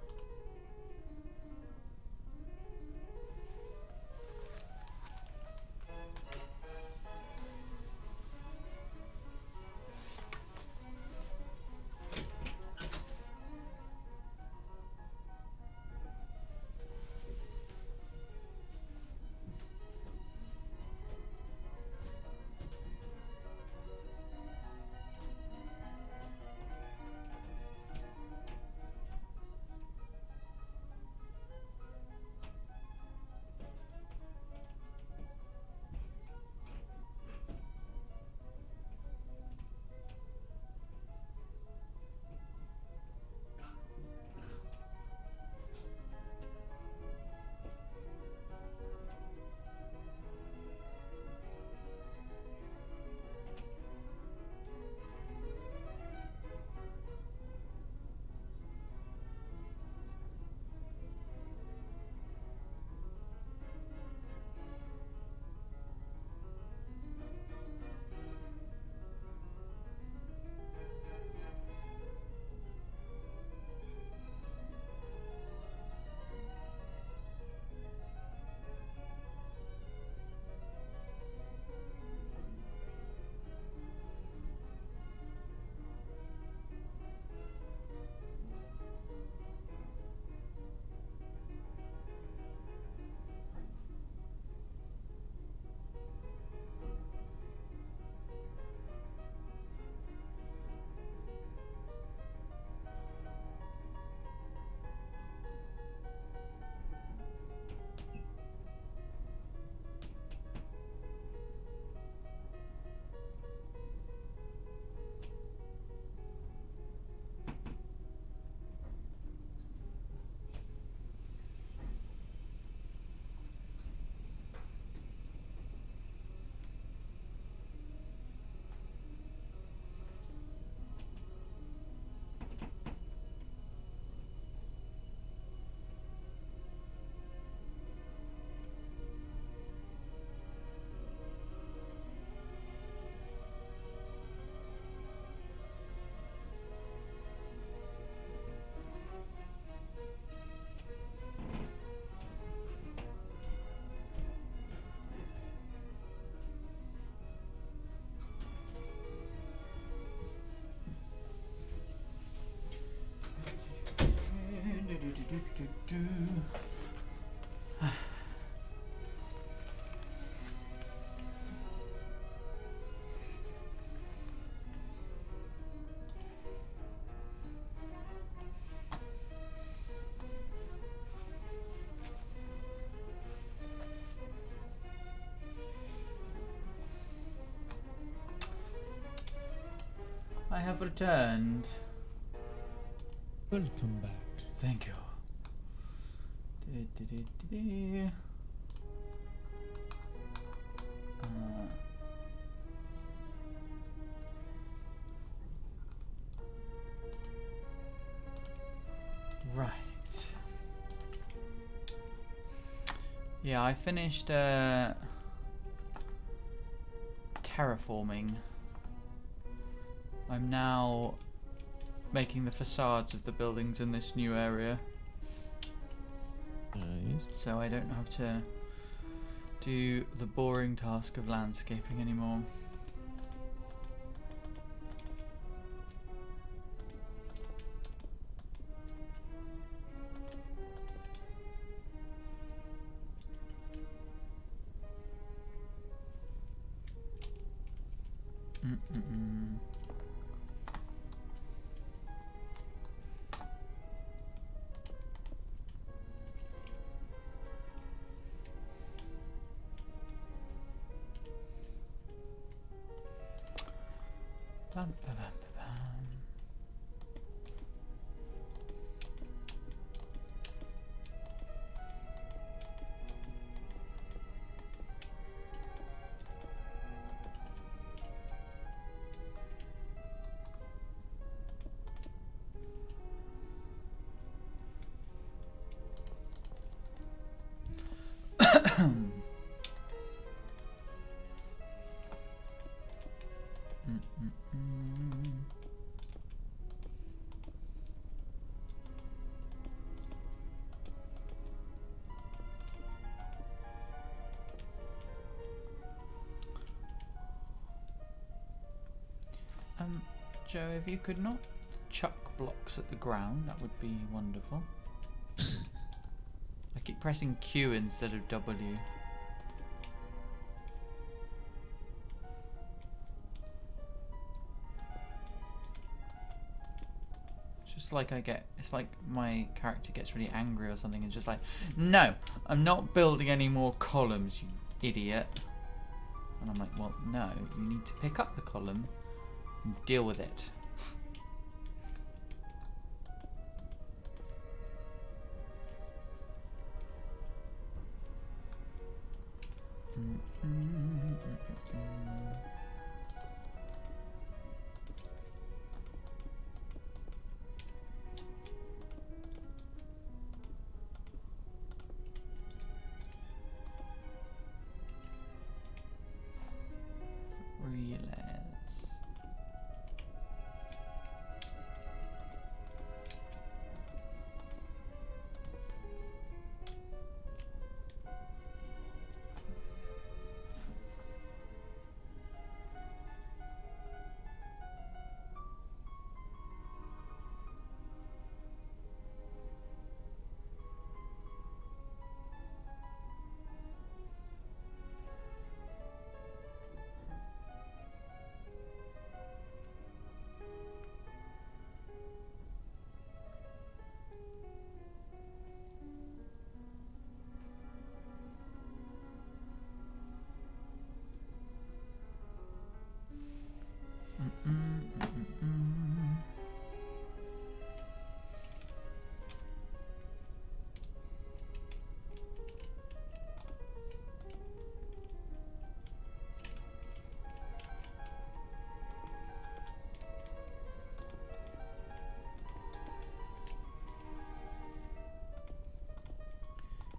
I have returned. Welcome back. Thank you. Du-du-du-du-du. Right. Yeah, I finished terraforming. I'm now making the facades of the buildings in this new area, Nice. so I don't have to do the boring task of landscaping anymore. Mm-mm-mm. Bum, ba, bum, ba, bum. Joe, if you could not chuck blocks at the ground, that would be wonderful. I keep pressing Q instead of W. It's just like it's like my character gets really angry or something and just like, no, I'm not building any more columns, you idiot. And I'm like, well, no, you need to pick up the column and deal with it.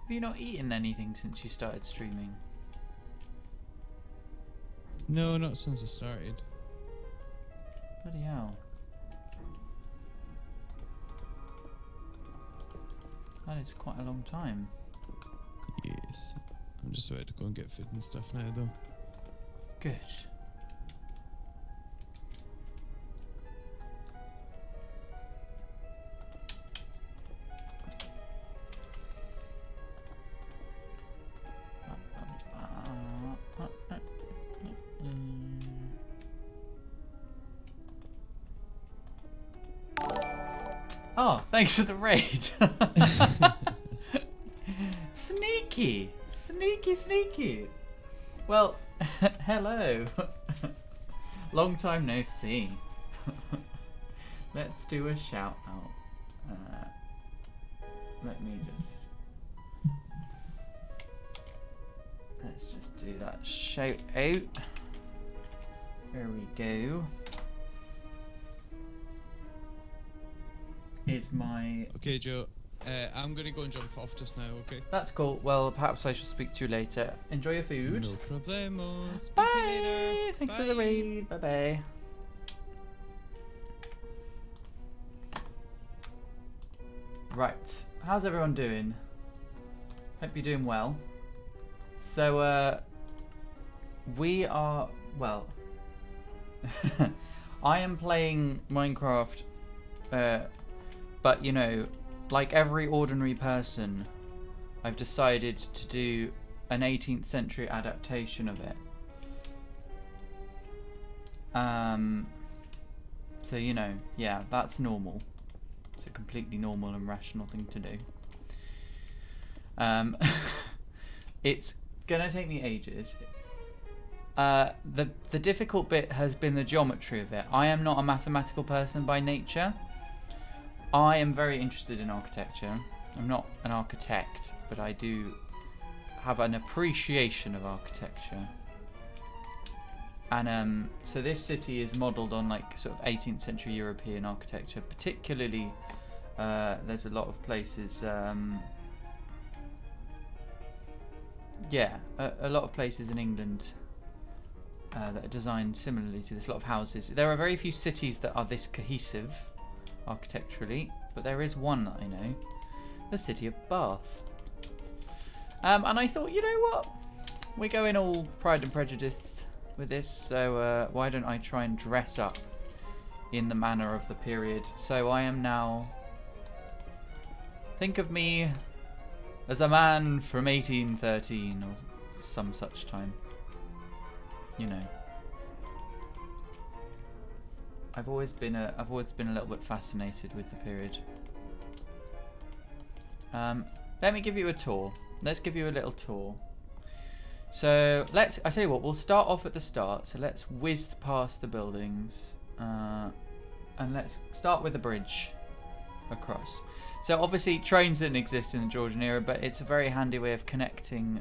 Have you not eaten anything since you started streaming? No, not since I started. Bloody hell. That is quite a long time. Yes. I'm just about to go and get food and stuff now, though. Good. Oh, thanks for the raid. Sneaky. Sneaky, sneaky. Well, hello. Long time no see. Let's do a shout out. Let me just... Let's just do that shout out. There we go. Is my... Okay, Joe. I'm going to go and jump off just now, okay? That's cool. Well, perhaps I shall speak to you later. Enjoy your food. No problemo. Speak Bye. to you later. Thanks Bye. for the raid. Bye bye. Right. How's everyone doing? Hope you're doing well. So, we are... Well... I am playing Minecraft... but, you know, like every ordinary person, I've decided to do an 18th century adaptation of it. So, you know, yeah, that's normal. It's a completely normal and rational thing to do. It's gonna take me ages. The difficult bit has been the geometry of it. I am not a mathematical person by nature. I am very interested in architecture. I'm not an architect, but I do have an appreciation of architecture. And so this city is modelled on like sort of 18th century European architecture. Particularly, there's a lot of places. Yeah, a lot of places in England that are designed similarly to this. A lot of houses. There are very few cities that are this cohesive architecturally, but there is one that I know, the city of Bath. And I thought, you know what, we're going all Pride and Prejudice with this, so why don't I try and dress up in the manner of the period. So I am now... Think of me as a man from 1813 or some such time. You know. I've always been a little bit fascinated with the period. Let me give you a tour. Let's give you a little tour. So I tell you what, we'll start off at the start. So let's whiz past the buildings, and let's start with the bridge across. So obviously trains didn't exist in the Georgian era, but it's a very handy way of connecting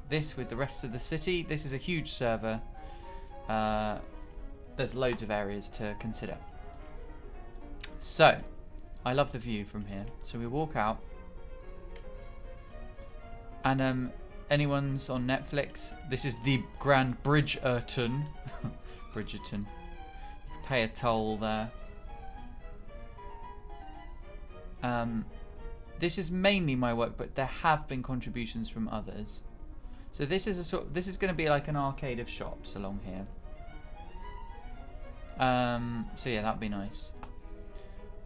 this with the rest of the city. This is a huge server. There's loads of areas to consider. So I love the view from here. So we walk out, and anyone's on Netflix, this is the Grand Bridgerton. Bridgerton. You can pay a toll there. This is mainly my work, but there have been contributions from others. So this is this is going to be like an arcade of shops along here. So yeah, that'd be nice.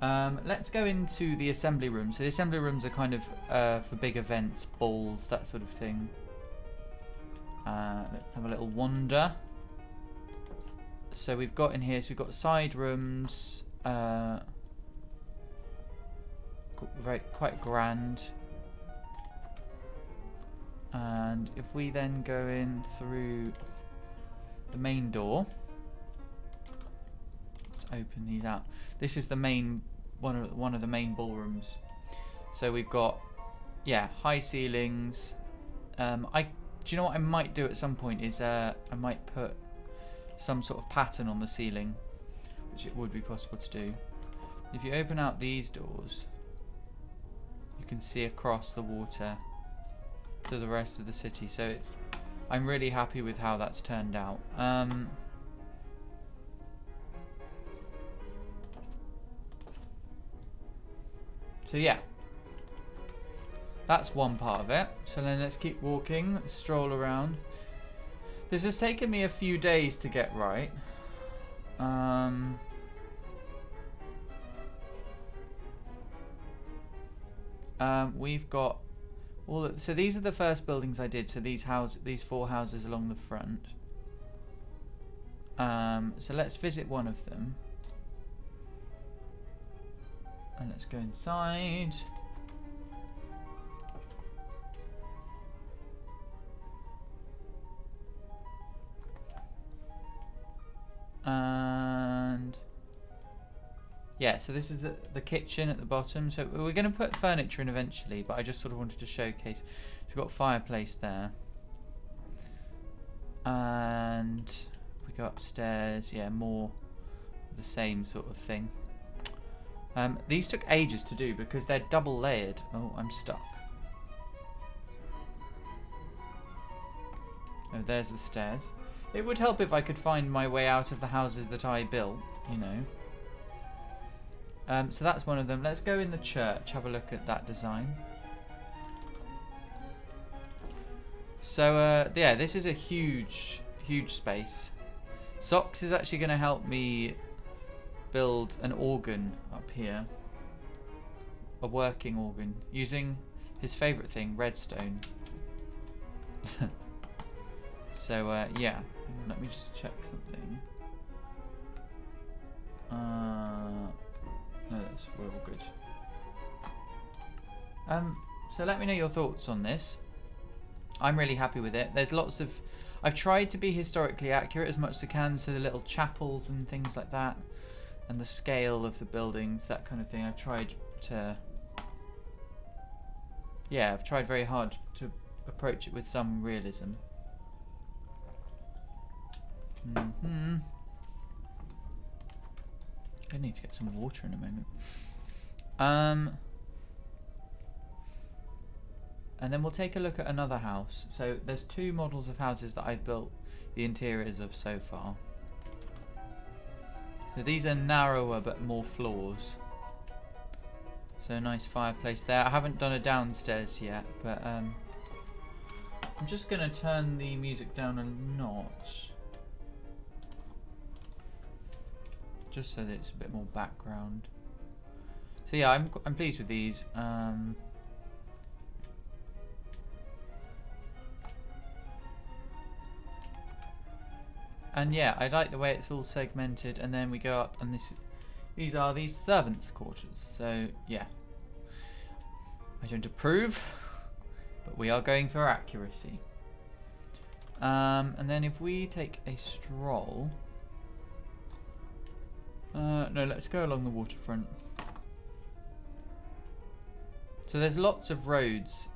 Let's go into the assembly room. So the assembly rooms are kind of for big events, balls, that sort of thing. Let's have a little wander. So we've got in here, so we've got side rooms, quite grand. And if we then go in through the main door, let's open these out. This is the main one of the main ballrooms. So we've got, yeah, high ceilings. Do you know what I might do at some point is I might put some sort of pattern on the ceiling, which it would be possible to do. If you open out these doors, you can see across the water to the rest of the city. So I'm really happy with how that's turned out. So yeah, that's one part of it. So then let's keep walking, let's stroll around. This has taken me a few days to get right. We've got so these are the first buildings I did. So these 4 houses along the front. So let's visit one of them. And let's go inside. And yeah, so this is the kitchen at the bottom. So we're going to put furniture in eventually, but I just sort of wanted to showcase. So we've got a fireplace there. And we go upstairs. Yeah, more of the same sort of thing. These took ages to do because they're double layered. Oh, I'm stuck. Oh, there's the stairs. It would help if I could find my way out of the houses that I built, you know. So that's one of them. Let's go in the church, have a look at that design. So, yeah, this is a huge, huge space. Socks is actually going to help me build an organ up here. A working organ. Using his favourite thing, redstone. So, yeah. Let me just check something. No, we're all good. So let me know your thoughts on this. I'm really happy with it. There's lots of... I've tried to be historically accurate as much as I can, so the little chapels and things like that, and the scale of the buildings, that kind of thing. I've tried to... Yeah, I've tried very hard to approach it with some realism. I need to get some water in a moment. And then we'll take a look at another house. So there's 2 models of houses that I've built the interiors of so far. So these are narrower but more floors. So a nice fireplace there. I haven't done a downstairs yet, but I'm just going to turn the music down a notch. just so that it's a bit more background. So yeah, I'm pleased with these. And yeah, I like the way it's all segmented, and then we go up, and these are these servants' quarters. So yeah, I don't approve, but we are going for accuracy. And then if we take a stroll, no, let's go along the waterfront. So there's lots of roads.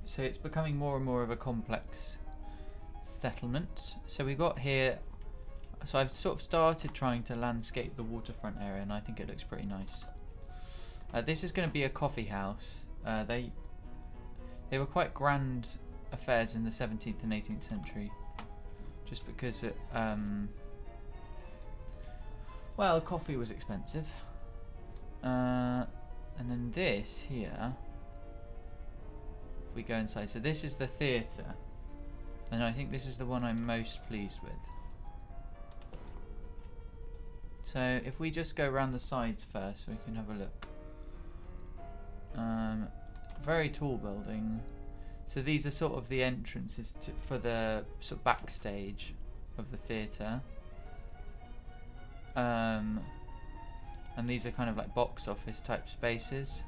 So it's becoming more and more of a complex settlement. So we got here, so I've sort of started trying to landscape the waterfront area, and I think it looks pretty nice. This is going to be a coffee house. They were quite grand affairs in the 17th and 18th century, just because it, well, coffee was expensive. And then this here, if we go inside, so this is the theatre, and I think this is the one I'm most pleased with. So if we just go around the sides first, so we can have a look. Very tall building. So these are sort of the entrances for the sort of backstage of the theatre. And these are kind of like box office type spaces.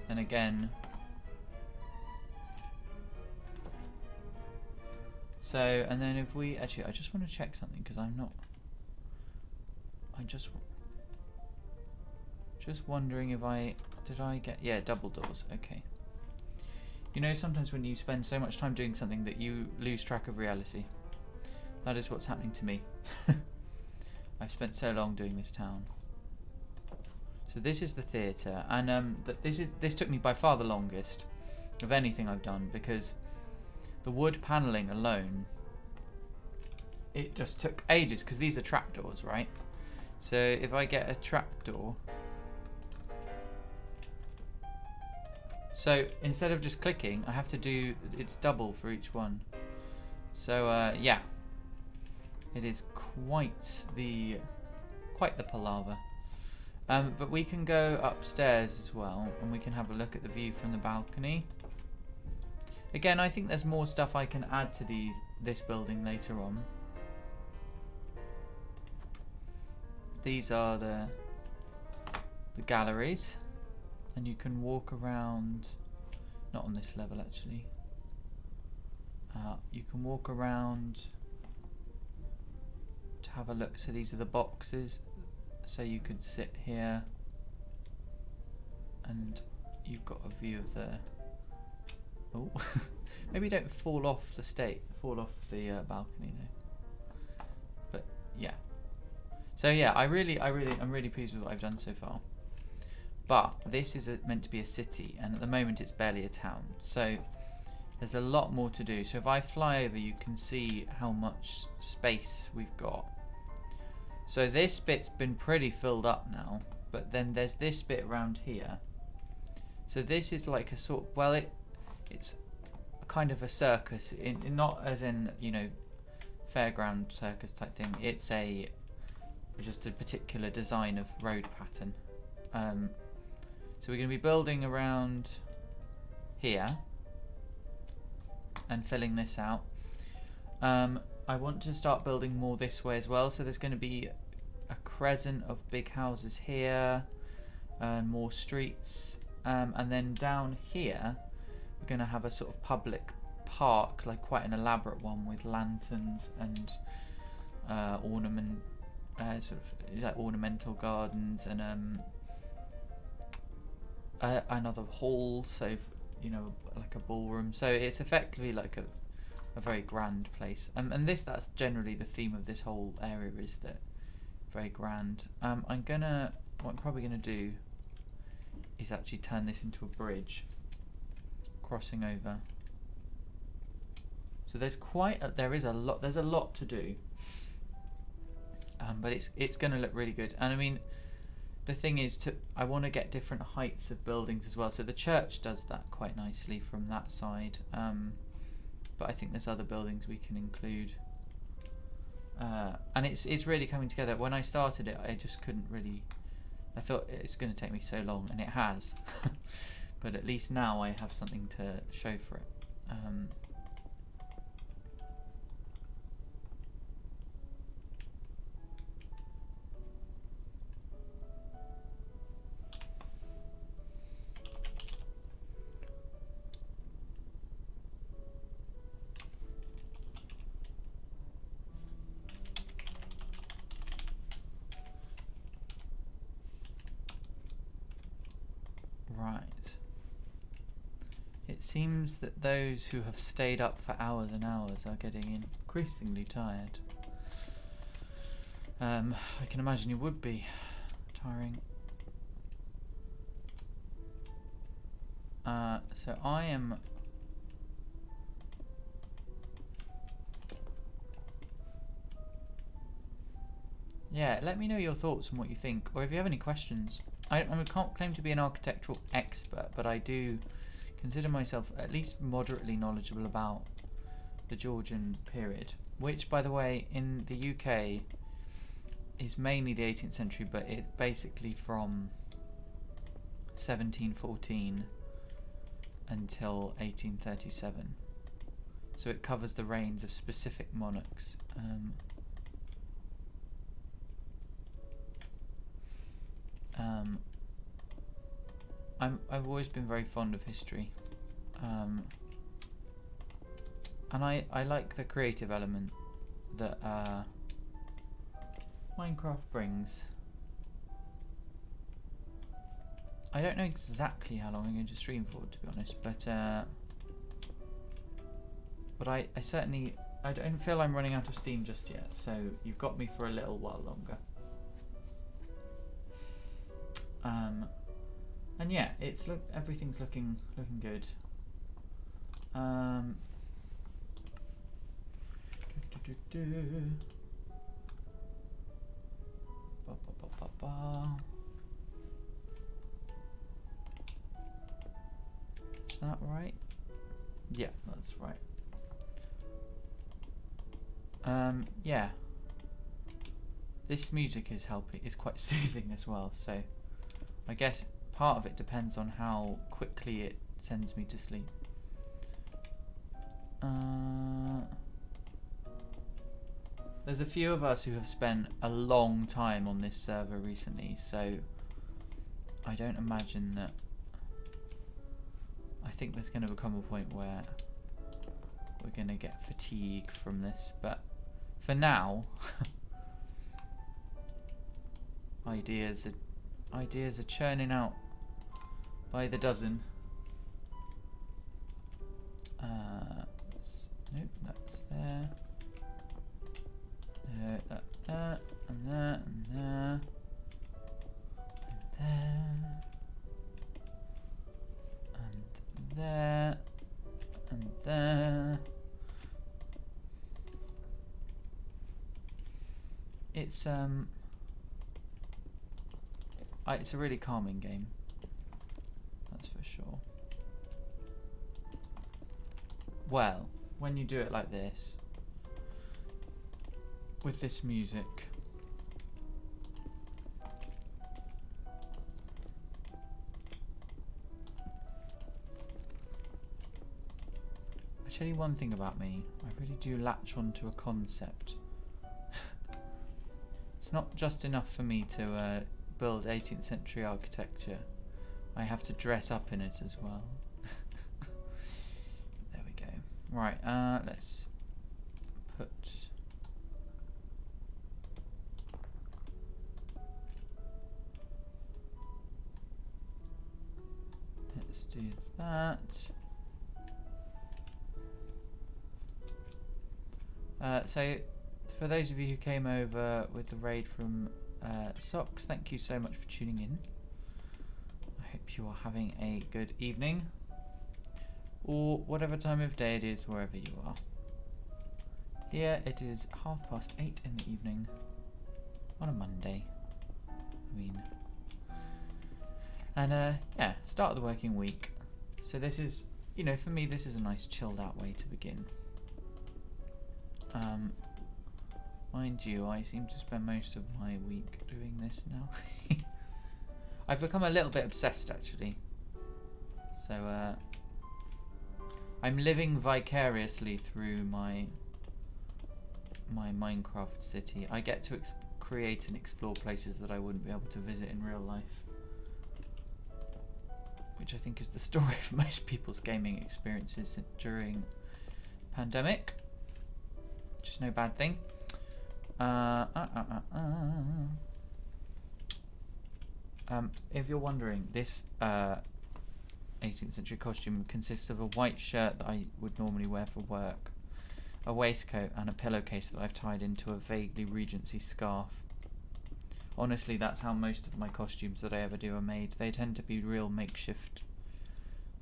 And again, so, and then if we, actually I just want to check something, because I'm just wondering if did I get, yeah, double doors, okay. You know, sometimes when you spend so much time doing something that you lose track of reality. That is what's happening to me. I've spent so long doing this town. So this is the theatre, and this took me by far the longest of anything I've done, because the wood panelling alone, it just took ages, because these are trapdoors, right? So if I get a trapdoor, so instead of just clicking, I have to do, it's double for each one. So yeah, it is quite the palaver. But we can go upstairs as well, and we can have a look at the view from the balcony. Again, I think there's more stuff I can add to this building later on. These are the galleries, and you can walk around. Not on this level, actually. You can walk around to have a look. So these are the boxes. So you could sit here, and you've got a view of the. Oh, maybe don't fall off the balcony though. But yeah. So yeah, I'm really pleased with what I've done so far. But this is meant to be a city, and at the moment it's barely a town. So there's a lot more to do. So if I fly over, you can see how much space we've got. So this bit's been pretty filled up now, but then there's this bit around here. So this is like a sort of, well, it's a kind of a circus, in not as in, you know, fairground circus type thing. It's just a particular design of road pattern. So we're going to be building around here and filling this out. I want to start building more this way as well, so there's going to be a crescent of big houses here and more streets, and then down here we're going to have a sort of public park, like quite an elaborate one with lanterns and sort of like ornamental gardens, and another hall, so you know, like a ballroom. So it's effectively like a very grand place, and that's generally the theme of this whole area, is that very grand. What I'm probably gonna do is actually turn this into a bridge crossing over. So there's a lot to do, But it's going to look really good. And I mean, the thing is, I want to get different heights of buildings as well. So the church does that quite nicely from that side. But I think there's other buildings we can include. And it's really coming together. When I started it, I just couldn't really. I thought it's going to take me so long, and it has. But at least now I have something to show for it. Right. It seems that those who have stayed up for hours and hours are getting increasingly tired. I can imagine you would be tiring. So I am... Yeah, let me know your thoughts and what you think, or if you have any questions. I can't claim to be an architectural expert, but I do consider myself at least moderately knowledgeable about the Georgian period, which, by the way, in the UK is mainly the 18th century, but it's basically from 1714 until 1837. So it covers the reigns of specific monarchs. I've always been very fond of history, and I like the creative element that Minecraft brings. I don't know exactly how long I'm going to stream for, to be honest, but I certainly don't feel I'm running out of steam just yet, so you've got me for a little while longer. And yeah, everything's looking good. Is that right? Yeah, that's right. Yeah. This music is quite soothing as well, so I guess part of it depends on how quickly it sends me to sleep. There's a few of us who have spent a long time on this server recently, so I don't imagine that. I think there's going to become a point where we're going to get fatigue from this, but for now, ideas are churning out by the dozen. Nope, that's there. That, and that, and there. And there. And there. And there. It's a really calming game, that's for sure. Well, when you do it like this, with this music, I tell you one thing about me, I really do latch onto a concept. It's not just enough for me to build 18th century architecture. I have to dress up in it as well. There we go. Right, let's put... Let's do that. So, for those of you who came over with the raid from Socks, thank you so much for tuning in. I hope you are having a good evening, or whatever time of day it is wherever you are. Here it is 8:30 in the evening, on a Monday. I mean, and yeah, start of the working week. So this is, you know, for me, this is a nice chilled out way to begin. Mind you, I seem to spend most of my week doing this now. I've become a little bit obsessed, actually. So I'm living vicariously through my Minecraft city. I get to create and explore places that I wouldn't be able to visit in real life, which I think is the story of most people's gaming experiences during the pandemic, which is no bad thing. If you're wondering, this 18th century costume consists of a white shirt that I would normally wear for work, a waistcoat, and a pillowcase that I've tied into a vaguely Regency scarf. Honestly, that's how most of my costumes that I ever do are made. They tend to be real makeshift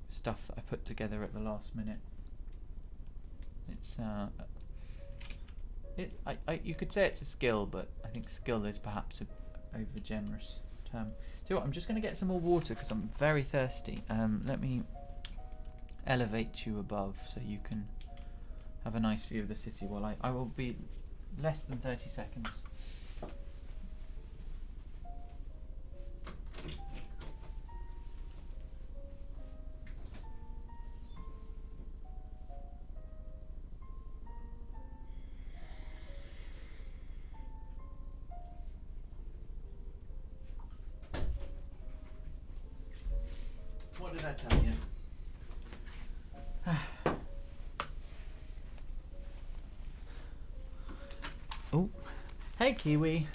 stuff that I put together at the last minute. It's you could say it's a skill, but I think skill is perhaps a over generous term. So what, I'm just going to get some more water because I'm very thirsty. Let me elevate you above so you can have a nice view of the city while I will be less than 30 seconds. What did I tell you? Oh, hey Kiwi.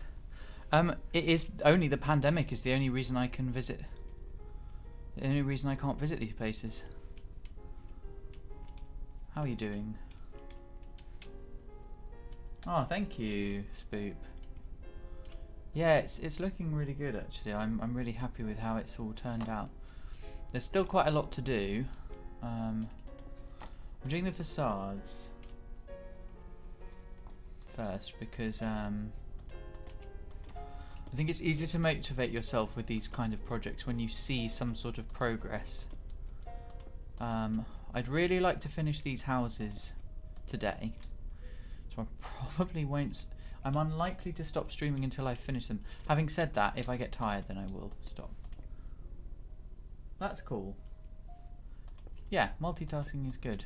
It is only the pandemic is the only reason I can visit. The only reason I can't visit these places. How are you doing? Oh, thank you, Spoop. Yeah, it's looking really good actually. I'm really happy with how it's all turned out. There's still quite a lot to do. I'm doing the facades first because I think it's easy to motivate yourself with these kind of projects when you see some sort of progress. I'd really like to finish these houses today, so I probably won't. I'm unlikely to stop streaming until I finish them. Having said that, if I get tired, then I will stop. That's cool. Yeah, multitasking is good.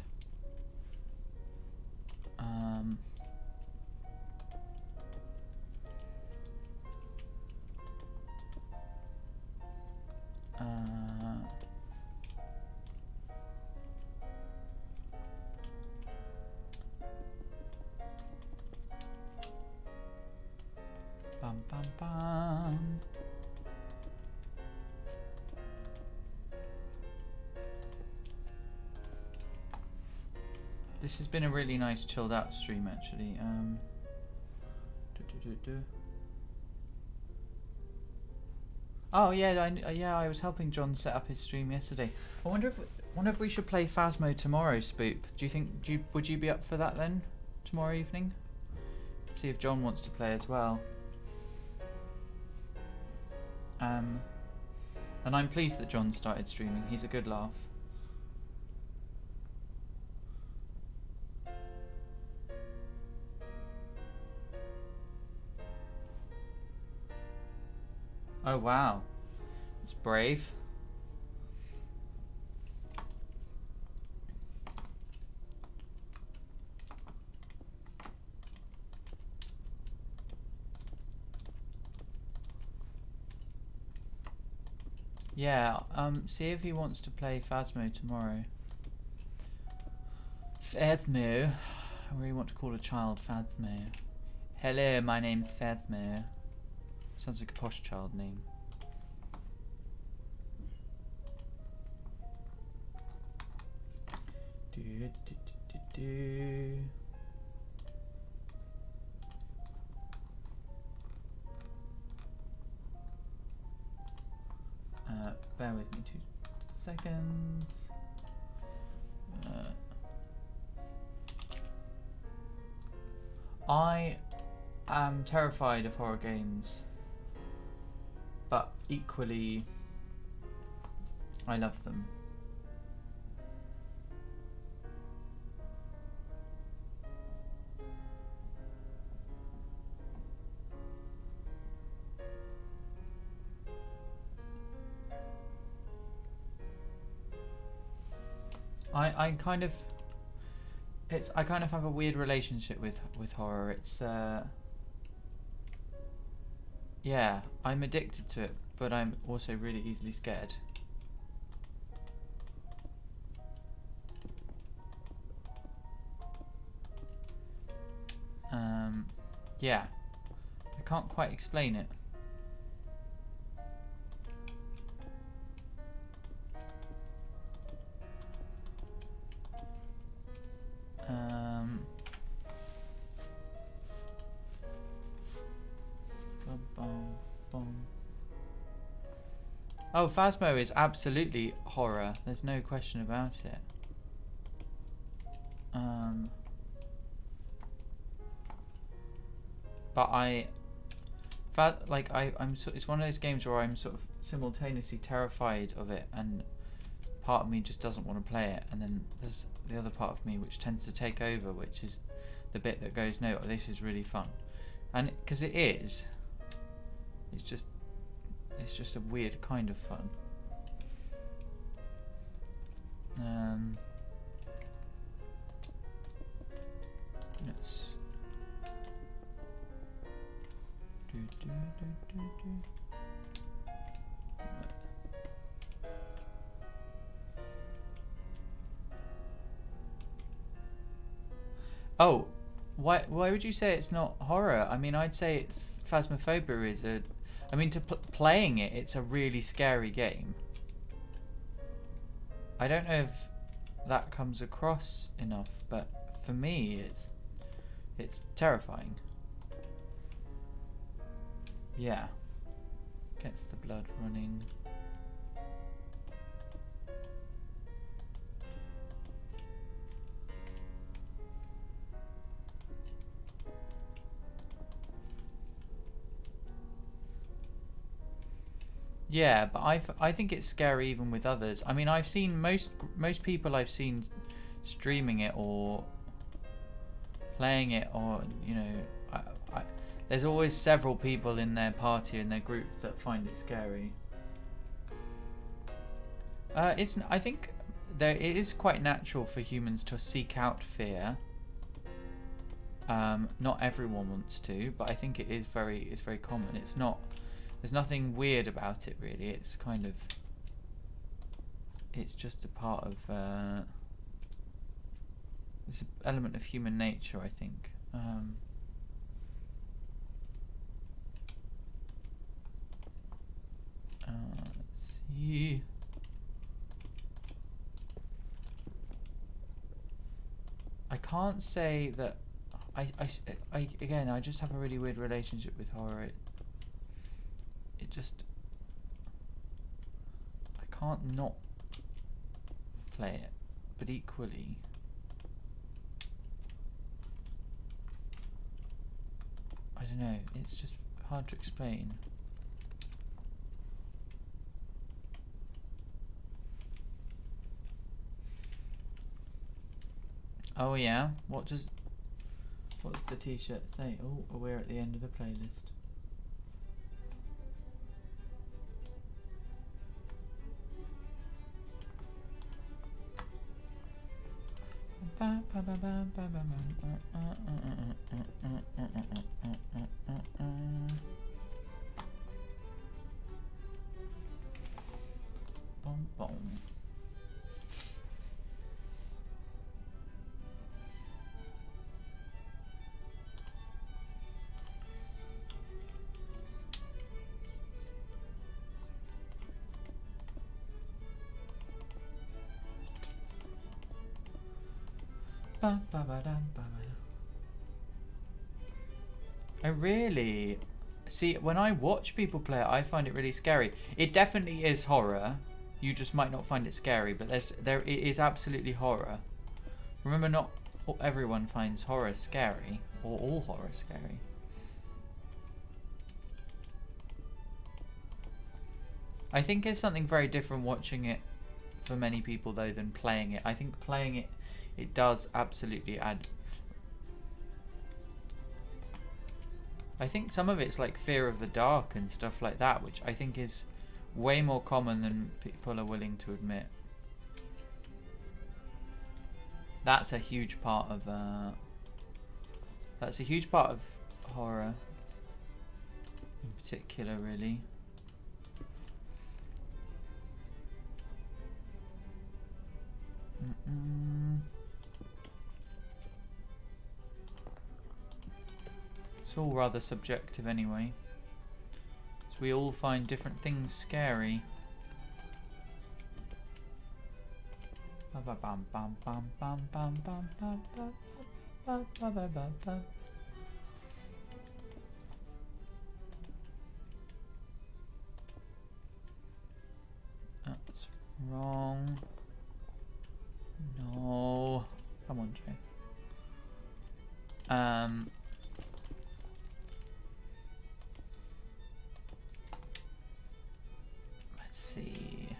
Bum bum bum. This has been a really nice chilled out stream actually. Oh yeah, I was helping John set up his stream yesterday. I wonder if we should play Phasmo tomorrow, Spoop. Would you be up for that then? Tomorrow evening? See if John wants to play as well. And I'm pleased that John started streaming. He's a good laugh. Oh wow, it's brave. Yeah, see if he wants to play Phasmo tomorrow. Phasmo. I really want to call a child Phasmo. Hello, my name's Phasmo. Sounds like a posh child name. Bear with me 2 seconds. I am terrified of horror games, but equally I love them. I kind of have a weird relationship with horror. It's yeah, I'm addicted to it, but I'm also really easily scared. Yeah, I can't quite explain it. Oh, Phasmo is absolutely horror. There's no question about it. But it's one of those games where I'm sort of simultaneously terrified of it, and part of me just doesn't want to play it, and then there's the other part of me which tends to take over, which is the bit that goes, no, this is really fun. And because it is, it's just a weird kind of fun. Let's Oh, why would you say it's not horror? I mean, I'd say it's Phasmophobia is a. I mean, playing it, it's a really scary game. I don't know if that comes across enough, but for me, it's terrifying. Yeah, gets the blood running. Yeah, but I think it's scary even with others. I mean, I've seen most people I've seen streaming it or playing it, or you know, there's always several people in their party, in their group, that find it scary. I think it is quite natural for humans to seek out fear. Not everyone wants to, but I think it's very common. There's nothing weird about it, really. It's kind of, it's just a part of, it's an element of human nature, I think. Let's see. I can't say that, again, I just have a really weird relationship with horror. I can't not play it, but equally I don't know, it's just hard to explain. Oh yeah, what's the t-shirt say? Oh, we're at the end of the playlist. I really see, when I watch people play it, I find it really scary. It definitely is horror. You just might not find it scary, but it is absolutely horror. Remember, not everyone finds horror scary, or all horror scary. I think it's something very different watching it for many people though than playing it. I think playing it, it does absolutely add. I think some of it's like fear of the dark and stuff like that, which I think is way more common than people are willing to admit. That's a huge part of horror in particular, really. It's all rather subjective anyway. So we all find different things scary. That's wrong. No. Come on, Joe. Let's see.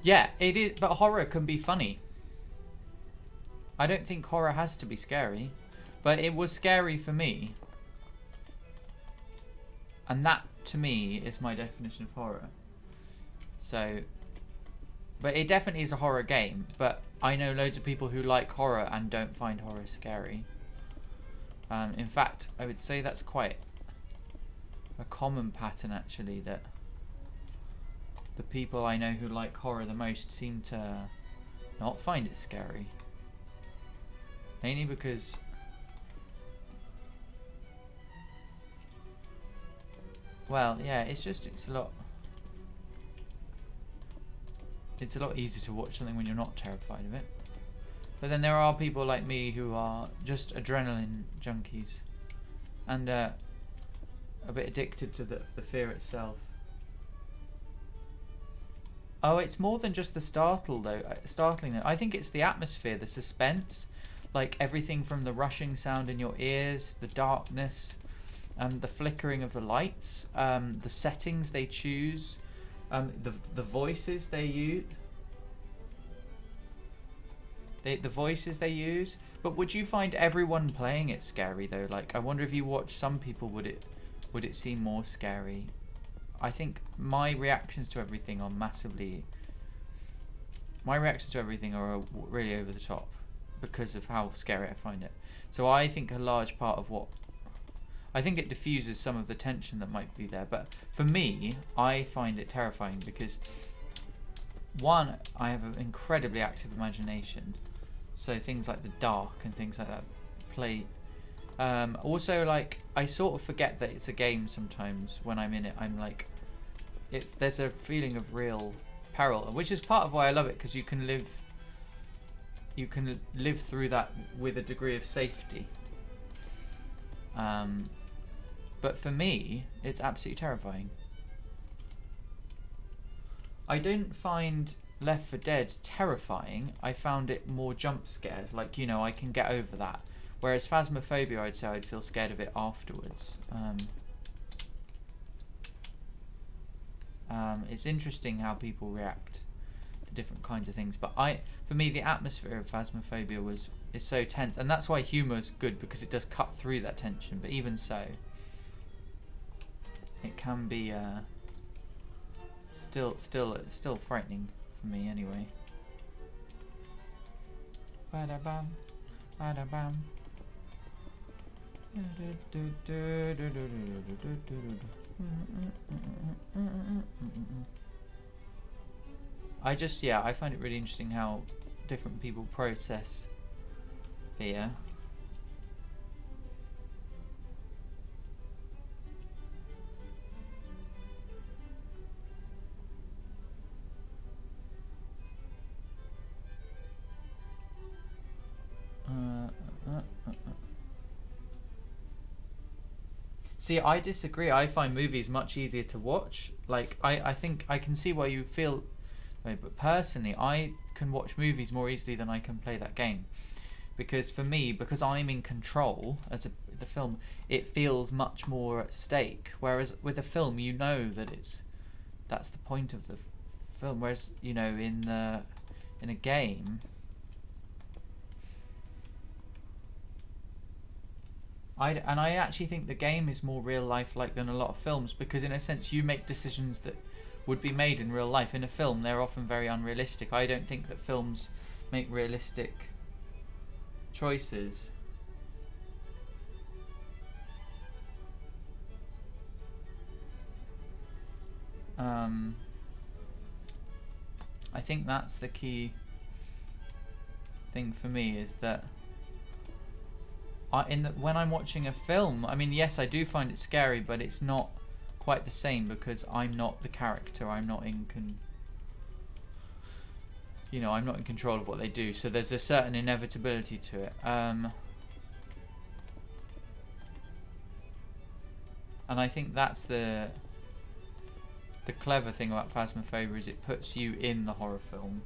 Yeah, it is, but horror can be funny. I don't think horror has to be scary, but it was scary for me. And that, to me, is my definition of horror. So, but it definitely is a horror game, but I know loads of people who like horror and don't find horror scary. In fact, I would say that's quite a common pattern, actually, that the people I know who like horror the most seem to not find it scary. Mainly because well, yeah, it's a lot easier to watch something when you're not terrified of it. But then there are people like me who are just adrenaline junkies and a bit addicted to the fear itself. Oh, it's more than just the startling though. I think it's the atmosphere, the suspense, like everything from the rushing sound in your ears, the darkness, the flickering of the lights, the settings they choose, the voices they use. The voices they use. But would you find everyone playing it scary though? Like, I wonder if you watch some people, would it seem more scary? I think my reactions to everything are really over the top because of how scary I find it. So I think a large part of I think it diffuses some of the tension that might be there. But for me, I find it terrifying because one, I have an incredibly active imagination. So things like the dark and things like that play. Also, like, I sort of forget that it's a game sometimes when I'm in it. I'm like, there's a feeling of real peril, which is part of why I love it, because you can live through that with a degree of safety. But for me, it's absolutely terrifying. I didn't find Left 4 Dead terrifying. I found it more jump scares. Like, you know, I can get over that. Whereas Phasmophobia, I'd say I'd feel scared of it afterwards. It's interesting how people react to different kinds of things. But for me, the atmosphere of Phasmophobia is so tense, and that's why humour is good, because it does cut through that tension. But even so, it can be still frightening for me anyway. Ba-da-bam, ba-da-bam. I find it really interesting how different people process fear. See, I disagree. I find movies much easier to watch. Like, I think I can see why you feel, but personally, I can watch movies more easily than I can play that game. because for me, because I'm in control as the film, it feels much more at stake. Whereas with a film, you know that that's the point of the film. Whereas, you know, in a game, I actually think the game is more real life like than a lot of films, because in a sense you make decisions that would be made in real life. In a film, they're often very unrealistic. I don't think that films make realistic choices. I think that's the key thing for me, is that when I'm watching a film, I mean, yes, I do find it scary, but it's not quite the same because I'm not the character. I'm not in I'm not in control of what they do. So there's a certain inevitability to it. And I think that's the clever thing about Phasmophobia, is it puts you in the horror film.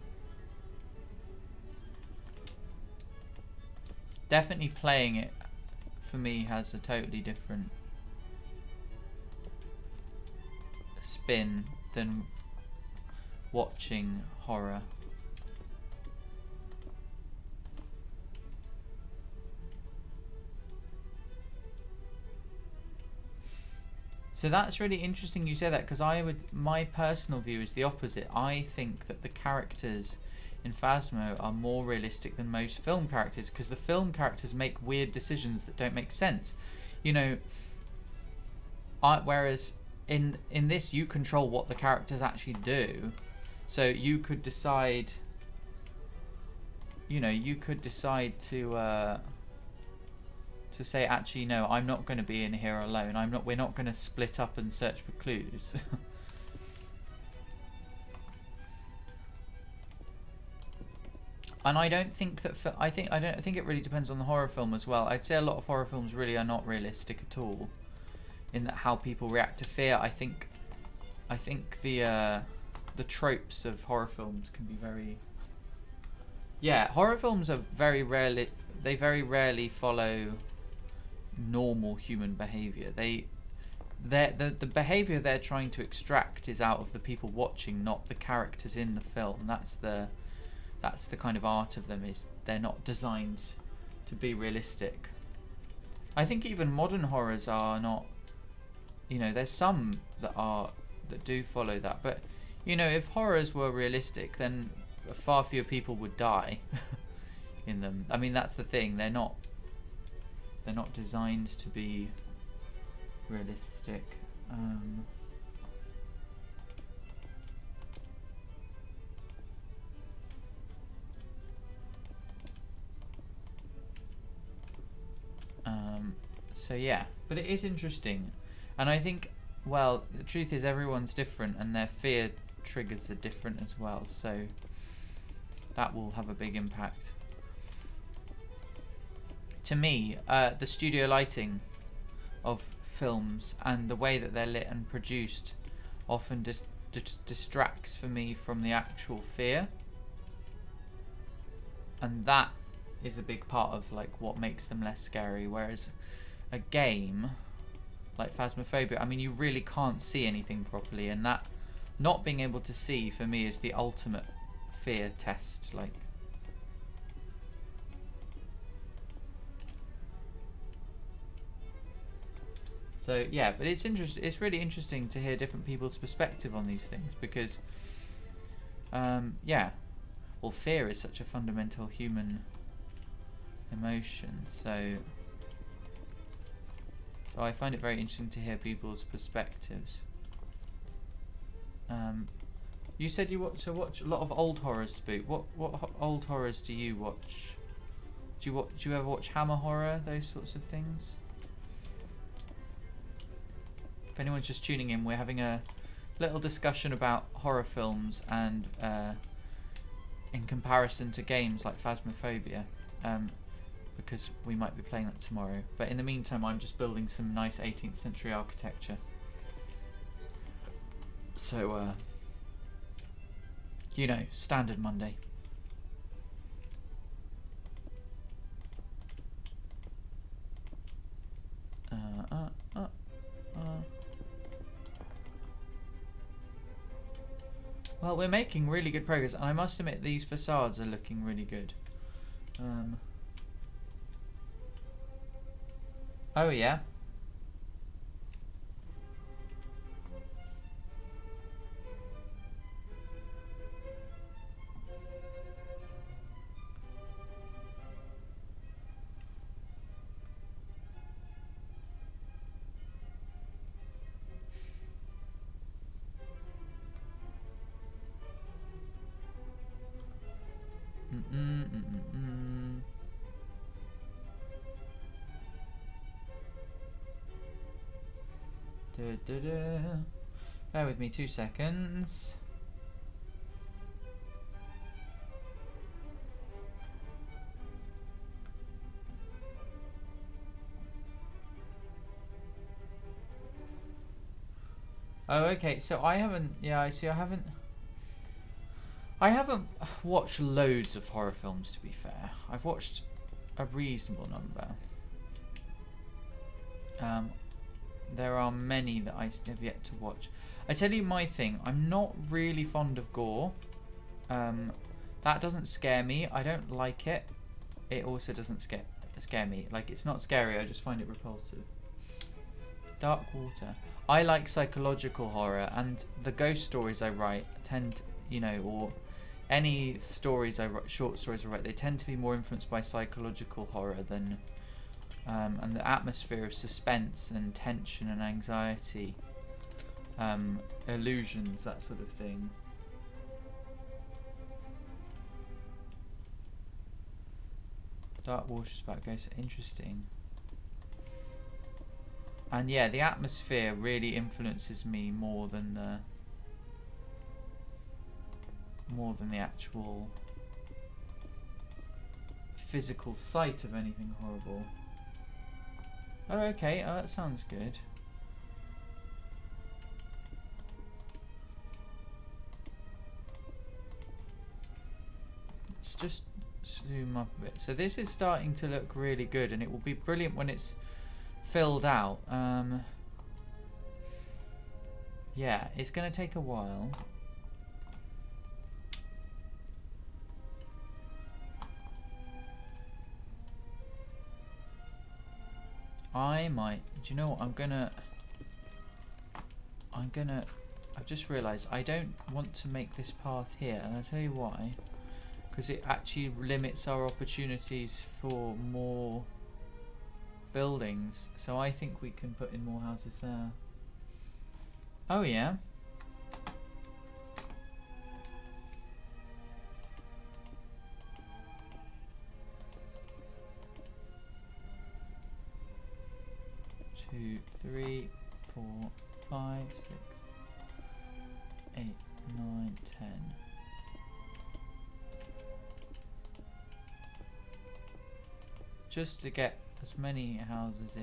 Definitely playing it, for me, has a totally different spin than watching horror. So that's really interesting you say that, because my personal view is the opposite. I think that the characters in Phasmo are more realistic than most film characters, because the film characters make weird decisions that don't make sense. You know, whereas in this, you control what the characters actually do. So you could decide, to say, actually, no, I'm not going to be in here alone. We're not going to split up and search for clues. And I don't think that I think it really depends on the horror film as well. I'd say a lot of horror films really are not realistic at all in that how people react to fear. I think the tropes of horror films can be very, horror films are very rarely follow normal human behavior. The behavior they're trying to extract is out of the people watching, not the characters in the film. That's the kind of art of them, is they're not designed to be realistic. I think even modern horrors are not, there's some that do follow that, but if horrors were realistic, then far fewer people would die in them. I mean, that's the thing, they're not designed to be realistic. So yeah, but it is interesting, and I think, well, the truth is everyone's different and their fear triggers are different as well, so that will have a big impact. To me, the studio lighting of films and the way that they're lit and produced often distracts for me from the actual fear, and that is a big part of like what makes them less scary. Whereas a game like Phasmophobia, I mean, you really can't see anything properly, and that not being able to see for me is the ultimate fear test. Like, so yeah, but it's really interesting to hear different people's perspective on these things, because well, fear is such a fundamental human emotion, so I find it very interesting to hear people's perspectives. You said you watch a lot of old horrors, Spook. What old horrors do you watch? Do you ever watch Hammer horror, those sorts of things? If anyone's just tuning in, we're having a little discussion about horror films and in comparison to games like Phasmophobia, because we might be playing that tomorrow. But in the meantime, I'm just building some nice 18th century architecture. So, standard Monday. Well, we're making really good progress, and I must admit these facades are looking really good. Oh yeah. Bear with me 2 seconds. Oh, okay. So I haven't. Yeah, I see. I haven't watched loads of horror films. To be fair, I've watched a reasonable number. There are many that I have yet to watch. I tell you my thing. I'm not really fond of gore. That doesn't scare me. I don't like it. It also doesn't scare me. Like, it's not scary. I just find it repulsive. Dark Water. I like psychological horror, and the ghost stories I write tend, or any stories I write, short stories I write, they tend to be more influenced by psychological horror than, and the atmosphere of suspense and tension and anxiety, illusions, that sort of thing. Dark Water's about ghosts. Interesting. And yeah, the atmosphere really influences me more than the actual physical sight of anything horrible. Oh, okay. Oh, that sounds good. Let's just zoom up a bit. So this is starting to look really good, and it will be brilliant when it's filled out. Yeah, it's going to take a while. I might, do you know what, I've just realised I don't want to make this path here, and I'll tell you why. Because it actually limits our opportunities for more buildings. So I think we can put in more houses there. Oh yeah. Two, 3, 4, 5, 6, 8, 9, 10. Just to get as many houses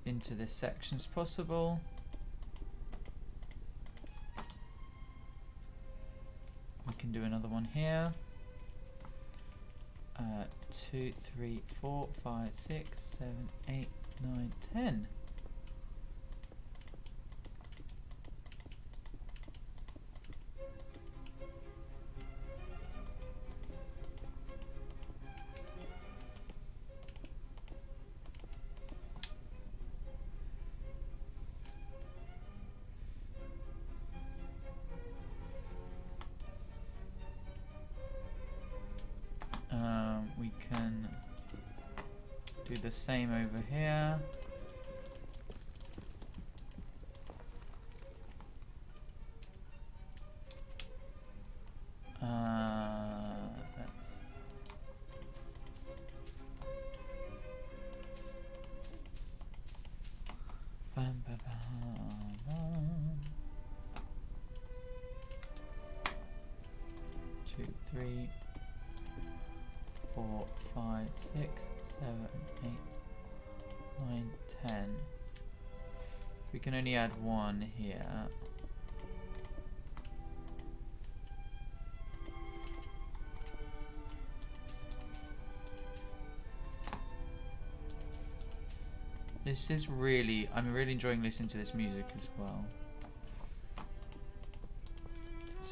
into this section as possible. We can do another one here. 2, 3, 4, 5, 6, 7, 8, 9, 10. We can do the same over here. Bam, bam, bam. 2, 3, 4, 5, 6, 7, 8, 9, 10. We can only add one here. This is really, I'm really enjoying listening to this music as well.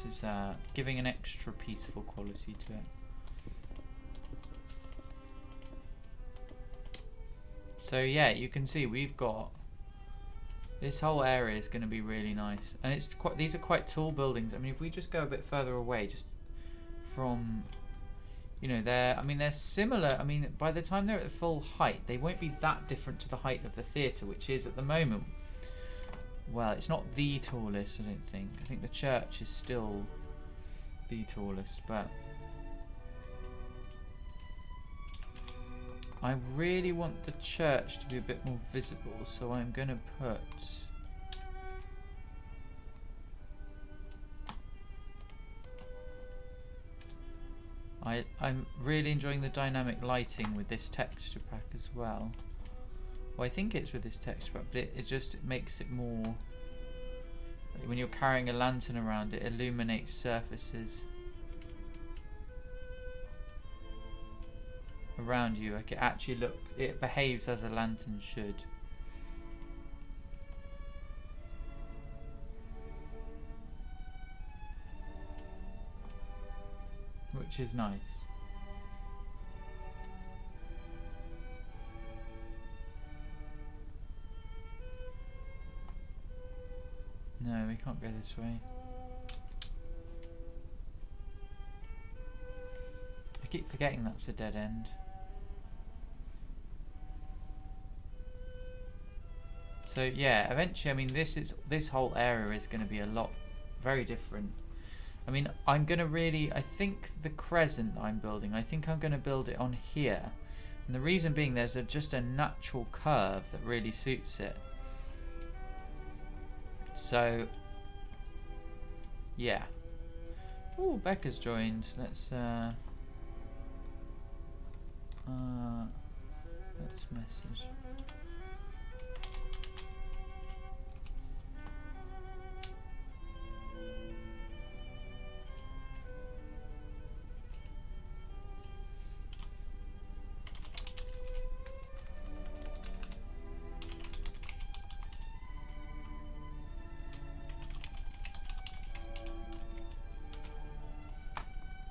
This is giving an extra peaceful quality to it. So yeah, you can see we've got this whole area is going to be really nice, and it's quite. These are quite tall buildings. I mean, if we just go a bit further away, just from, you know, they're similar. I mean, by the time they're at full height, they won't be that different to the height of the theatre, which is at the moment. Well, it's not the tallest, I don't think. I think the church is still the tallest, but I really want the church to be a bit more visible, so I'm going to put... I'm really enjoying the dynamic lighting with this texture pack as well. Well, I think it's with this texture pack, but it just makes it more... When you're carrying a lantern around, it illuminates surfaces around you. Like it behaves as a lantern should. Which is nice. No, we can't go this way. I keep forgetting that's a dead end. So yeah, eventually, I mean, this whole area is going to be very different. I mean, I think the crescent I'm building, I think I'm going to build it on here. And the reason being, there's just a natural curve that really suits it. So, yeah. Oh, Becca's joined. Let's message.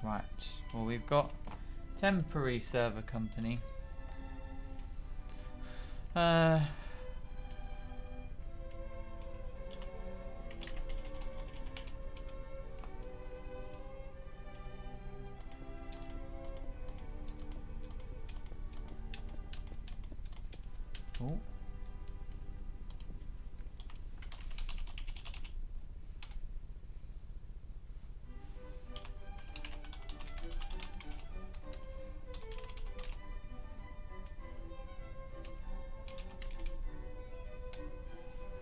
Right, well, we've got temporary server company. Oh.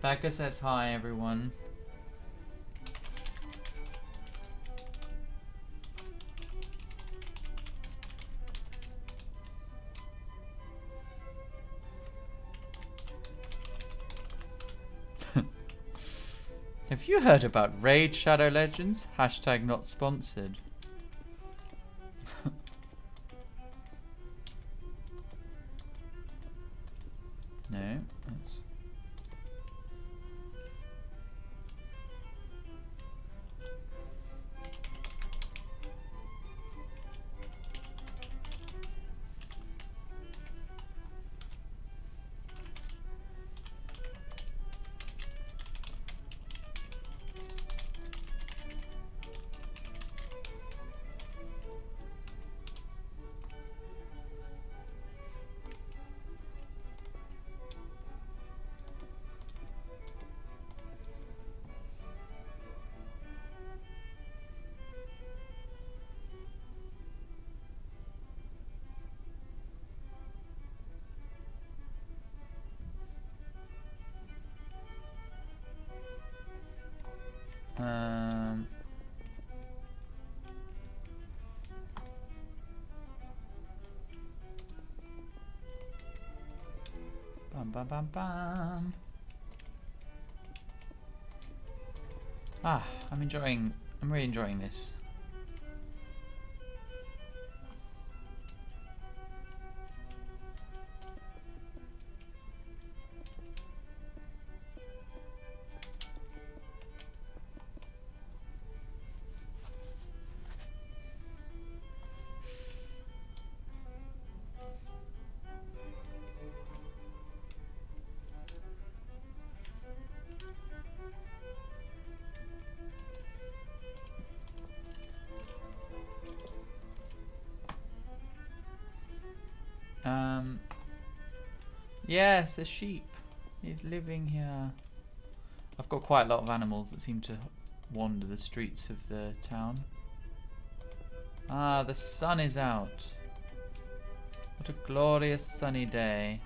Becca says hi, everyone. Have you heard about Raid Shadow Legends? Hashtag not sponsored. No. That's... Bam bam bam bam. I'm really enjoying this. Yes, a sheep is living here. I've got quite a lot of animals that seem to wander the streets of the town. Ah, the sun is out. What a glorious sunny day.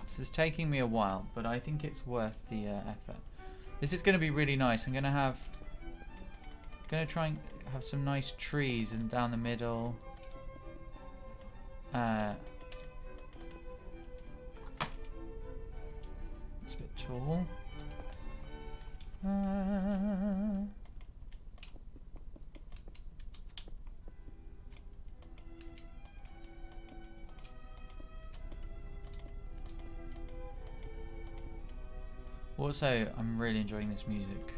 This is taking me a while, but I think it's worth the effort. This is going to be really nice. I'm going to try and have some nice trees and down the middle. It's a bit tall. Also, I'm really enjoying this music.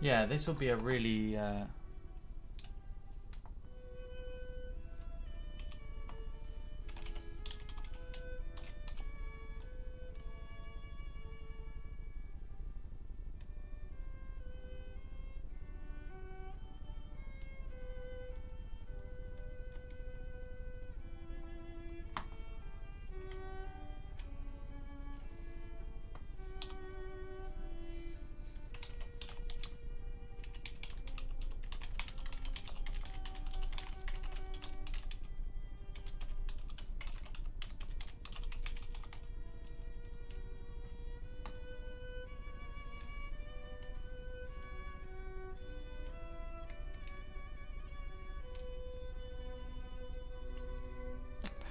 Yeah, this will be a really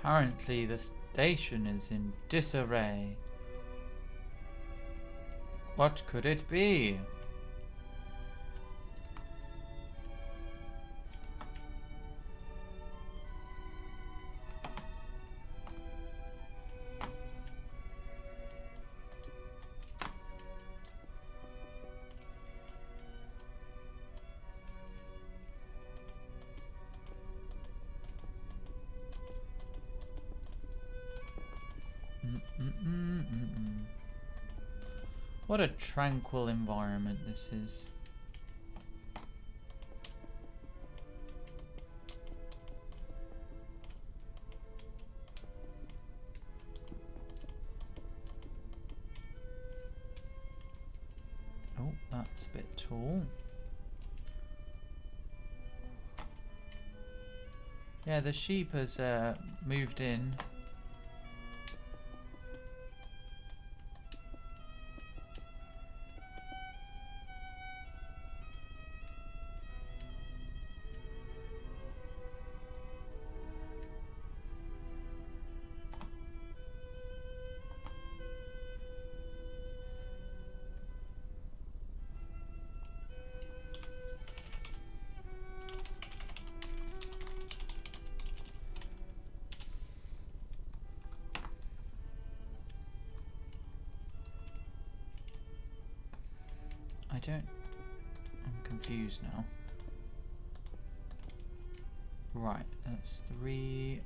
apparently the station is in disarray. What could it be? What a tranquil environment this is. Oh, that's a bit tall. Yeah, the sheep has moved in. I'm confused now. Right, that's 3.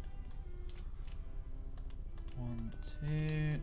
1, 2.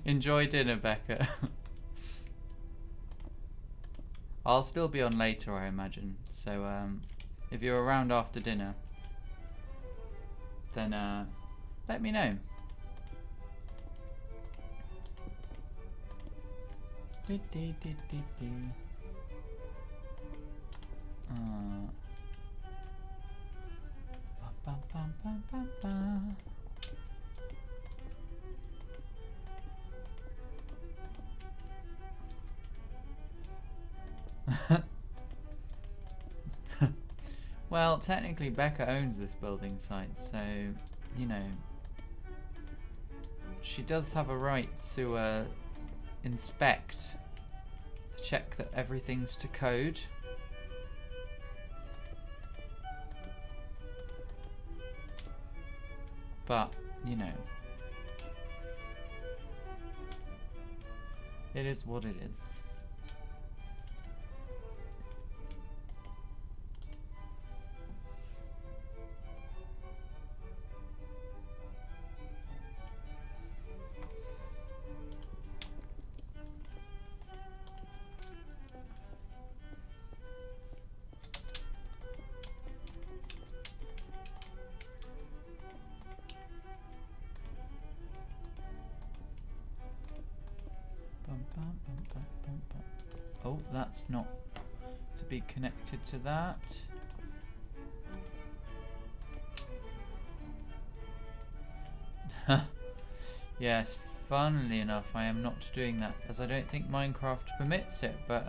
Enjoy dinner, Becca. I'll still be on later, I imagine. So, if you're around after dinner, then let me know. Well, technically Becca owns this building site, so, you know, she does have a right to inspect, to check that everything's to code. But, you know, it is what it is. Oh, that's not to be connected to that. Yes, funnily enough, I am not doing that, as I don't think Minecraft permits it, but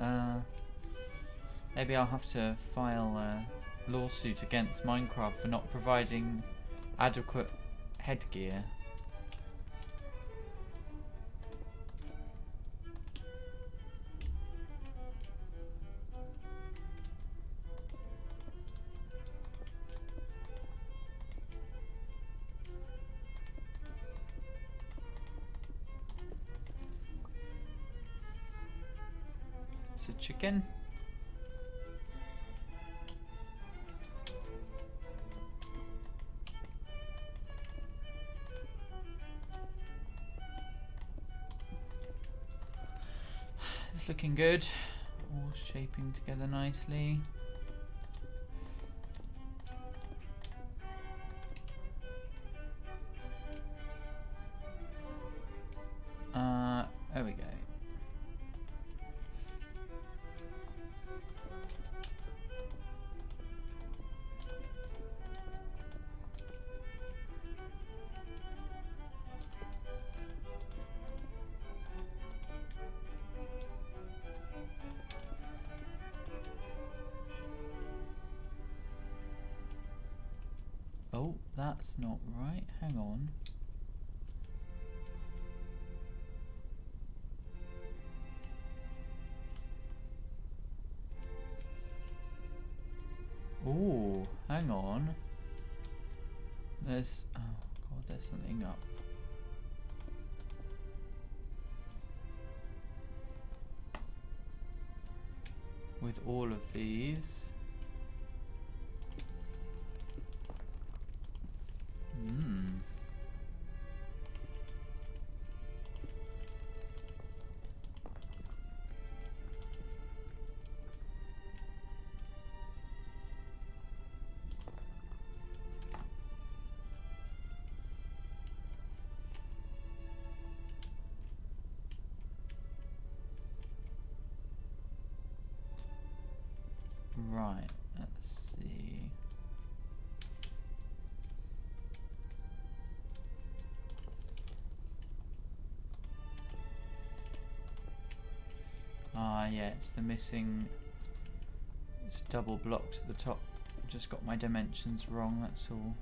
maybe I'll have to file a lawsuit against Minecraft for not providing adequate headgear. It's a chicken. It's looking good. All shaping together nicely. There we go. Oh, that's not right. Hang on. Oh, hang on. There's... oh god, there's something up. With all of these. Right, let's see. Ah, yeah, it's the missing. It's double blocked at the top. Just got my dimensions wrong, that's all.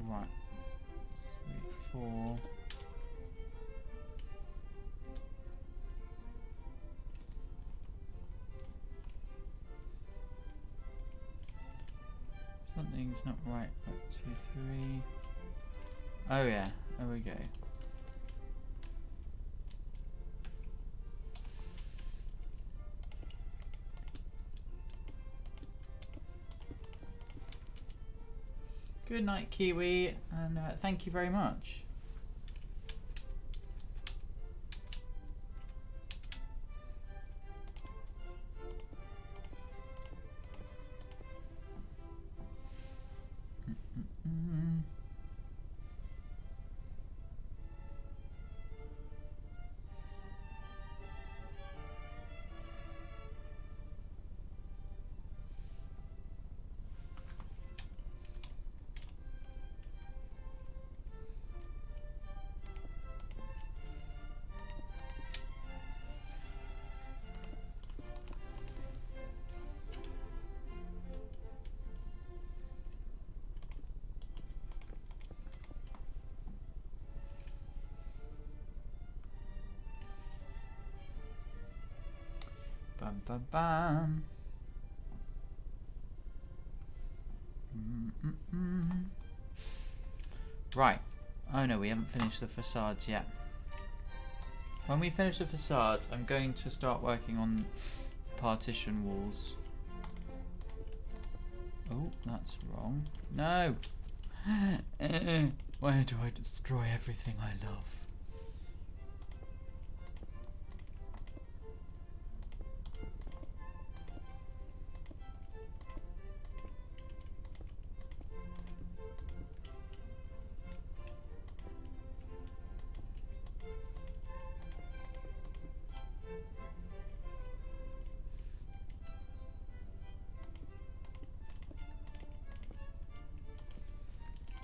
Right. 3, 4. Something's not right. 2, 3. Oh yeah. There we go. Good night, Kiwi, and thank you very much. Bam bam bam. Right. Oh no, we haven't finished the facades yet. When we finish the facades, I'm going to start working on partition walls. Oh, that's wrong. No! Why do I destroy everything I love?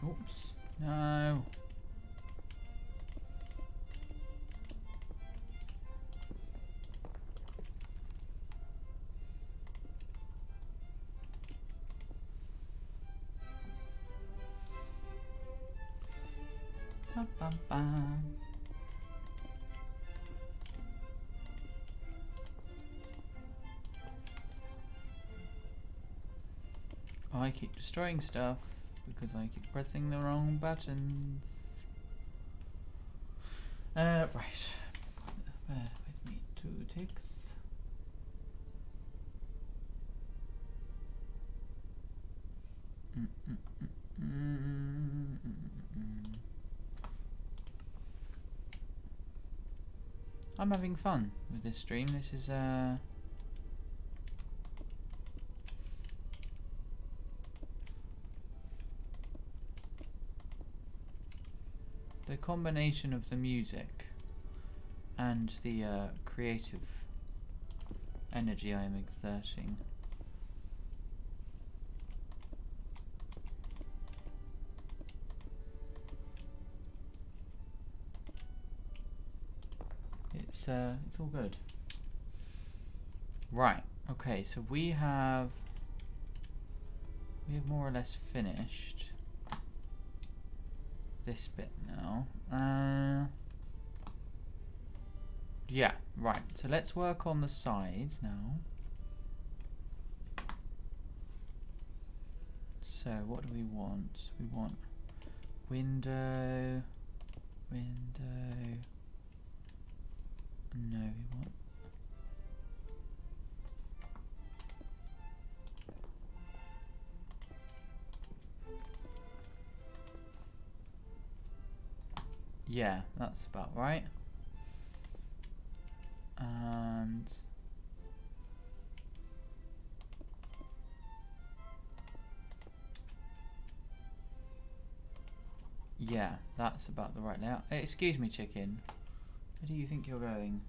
Oops. No. Bum, bum, bum. I keep destroying stuff because I keep pressing the wrong buttons. Right. Bear with me 2 ticks. I'm having fun with this stream. This is the combination of the music and the creative energy I am exerting. It's all good. Right. Okay. So we have more or less finished this bit now. Yeah. Right. So let's work on the sides now. So what do we want? We want window. No, we want yeah, that's about right. And yeah, that's about the right layout. Hey, excuse me, chicken. Where do you think you're going?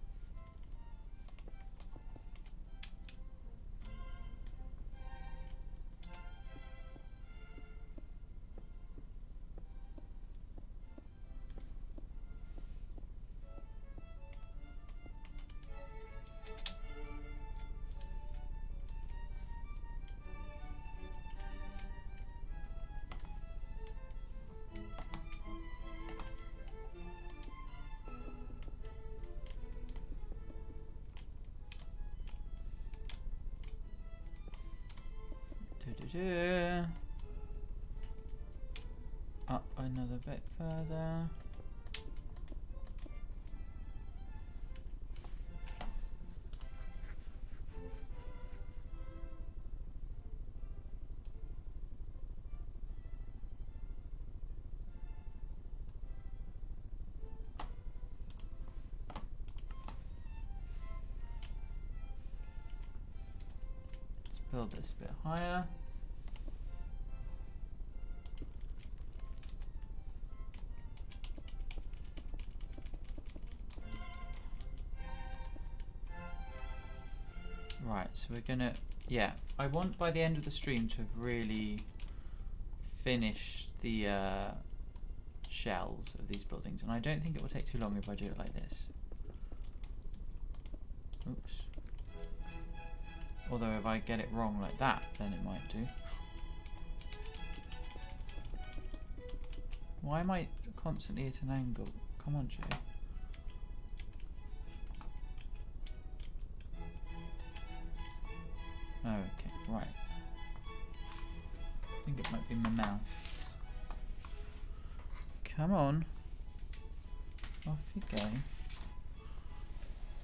Up another bit further. Let's build this a bit higher. Right, so we're gonna, yeah, I want by the end of the stream to have really finished the shells of these buildings, and I don't think it will take too long if I do it like this. Oops. Although if I get it wrong like that, then it might do. Why am I constantly at an angle? Come on, Joe. Okay, right. I think it might be my mouse. Come on. Off you go.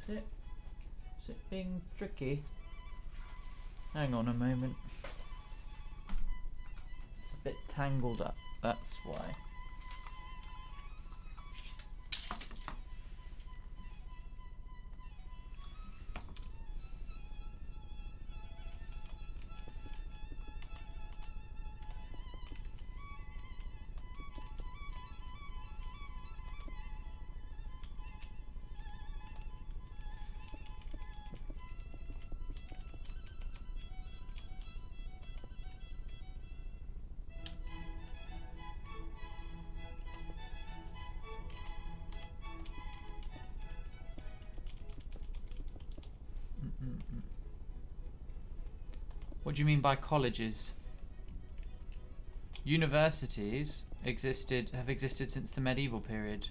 Is it being tricky? Hang on a moment. It's a bit tangled up, that's why. What do you mean by colleges? Universities have existed since the medieval period.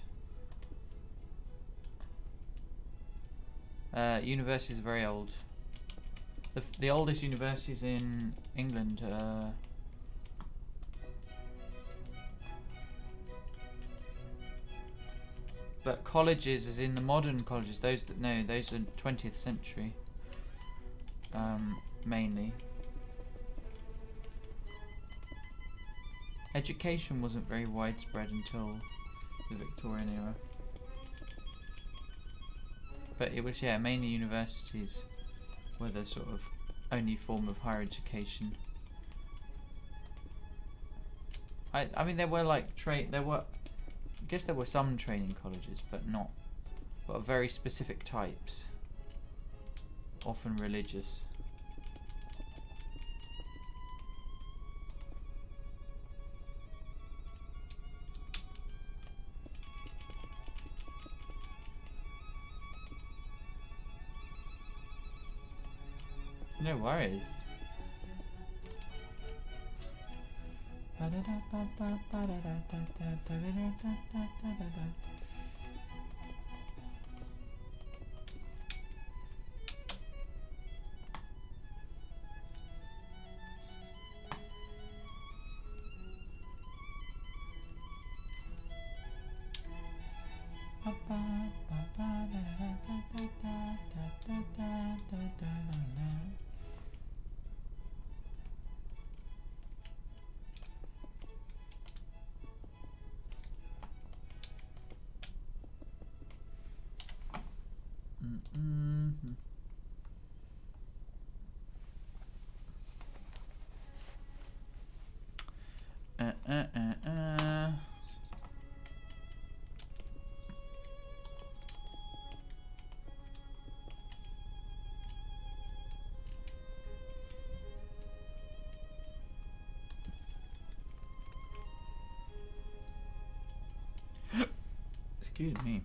Universities are very old. The oldest universities in England. But colleges, as in the modern colleges, those are 20th century. Mainly. Education wasn't very widespread until the Victorian era. But it was, yeah, mainly universities were the sort of only form of higher education. I mean, there were like I guess there were some training colleges, but of very specific types. Often religious. No worries. Excuse me.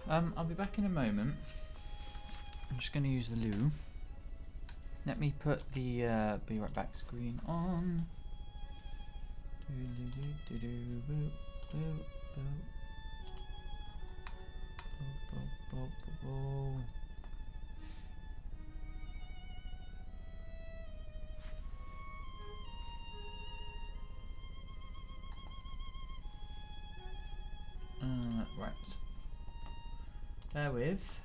I'll be back in a moment. I'm just going to use the loo. Let me put the be right back screen on. Right. Bear with.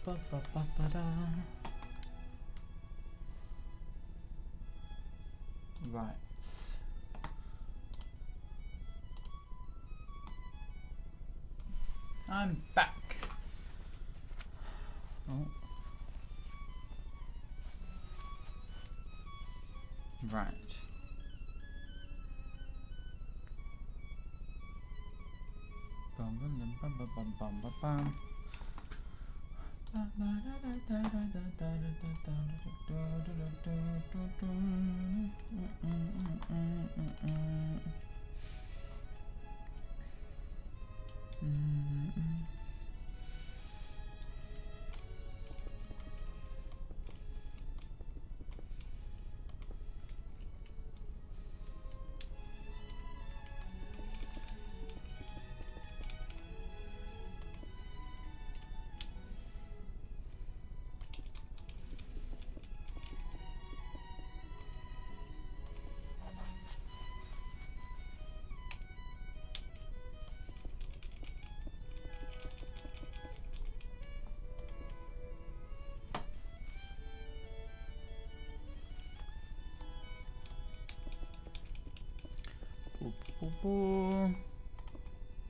Ba, ba, ba, ba, da. Right. I'm back. Oh. Right. Bum, bum, bum, bum, bum, bum, bum, bum.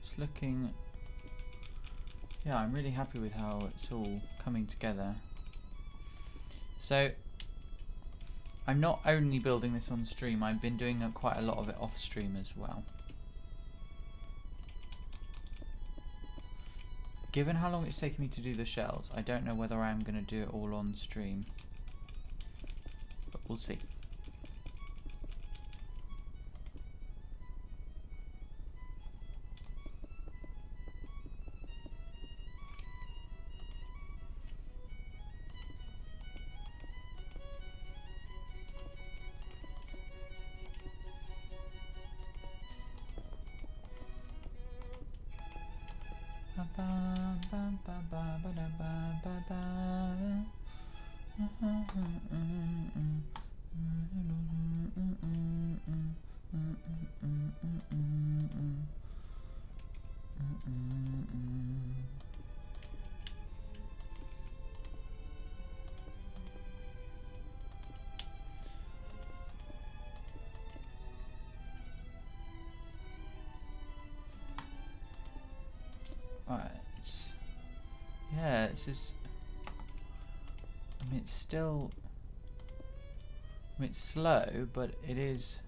It's looking, yeah, I'm really happy with how it's all coming together. So I'm not only building this on stream, I've been doing quite a lot of it off stream as well. Given how long it's taken me to do the shells, I don't know whether I'm going to do it all on stream, but we'll see. Right. Yeah, it's just, I mean, it's still, I mean, it's slow, but it's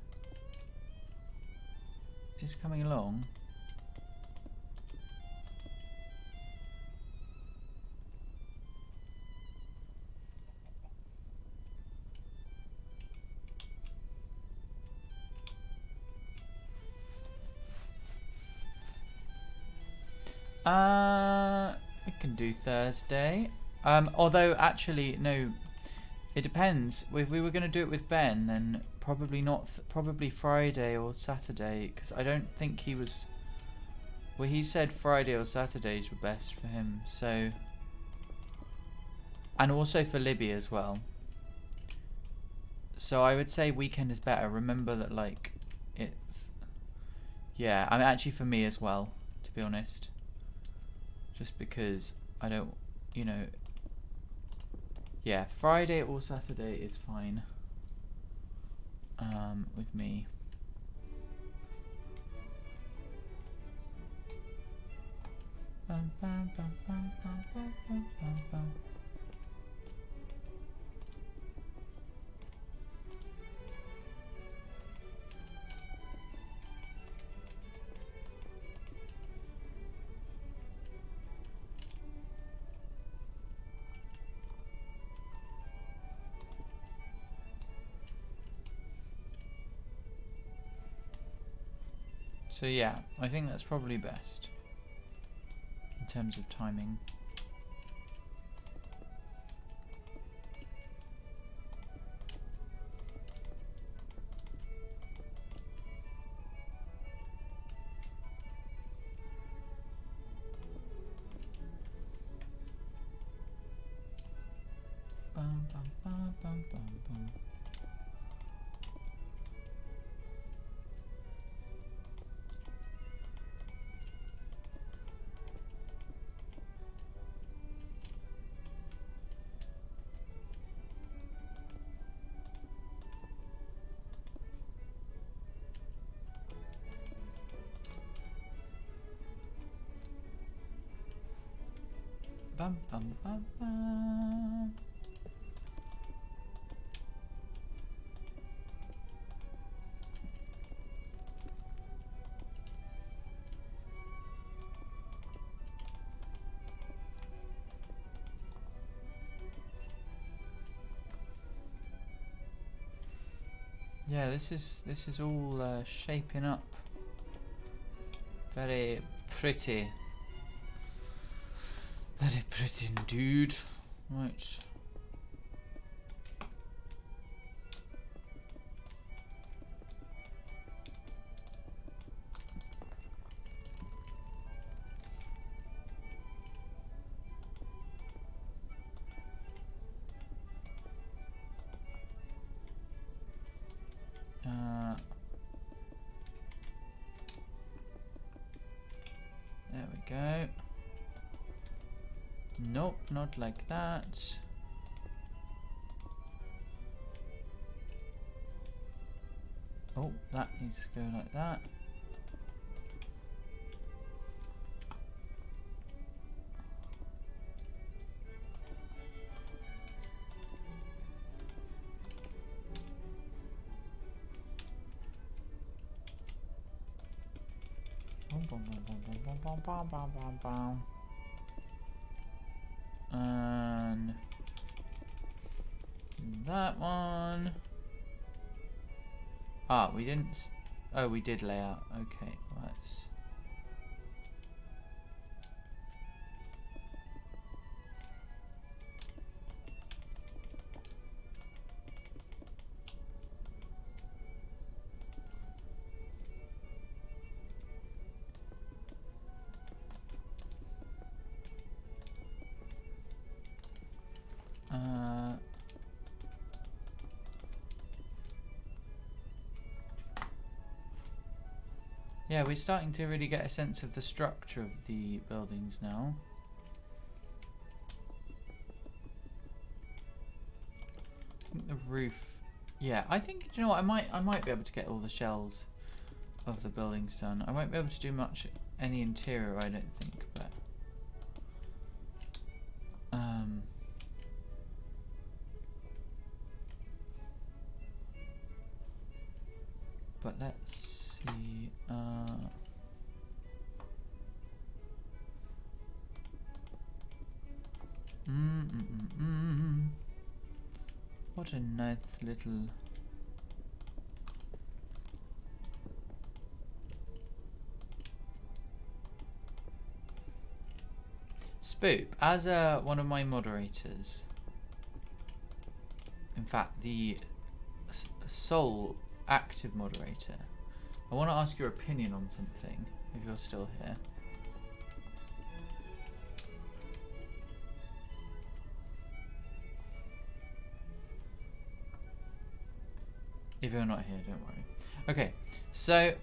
coming along. We can do Thursday. Although actually no, it depends. If we were going to do it with Ben, then probably not. Probably Friday or Saturday, because I don't think he was. Well, he said Friday or Saturdays were best for him. So, and also for Libby as well. So I would say weekend is better. Remember that, like, it's. Yeah, I mean, actually for me as well, to be honest. Just because I don't, you know. Yeah, Friday or Saturday is fine. With me. Bum, bum, bum, bum, bum, bum, bum, bum, bum. So yeah, I think that's probably best in terms of timing. Bum, bum, bum, bum, bum, bum. Bum, bum, bum, bum. Yeah, this is all shaping up very pretty. Very pretty indeed. Right. There we go. Nope, not like that. Oh, that needs to go like that. And that one. Ah, we didn't. Oh, we did lay out. Okay, let's. Yeah, we're starting to really get a sense of the structure of the buildings now. I think the roof. Yeah, I think, you know what, I might be able to get all the shells of the buildings done. I won't be able to do much any interior, I don't think, but let's see. What a nice little. Spoop, as one of my moderators, in fact the sole active moderator, I want to ask your opinion on something, if you're still here. If you're not here, don't worry. Okay, so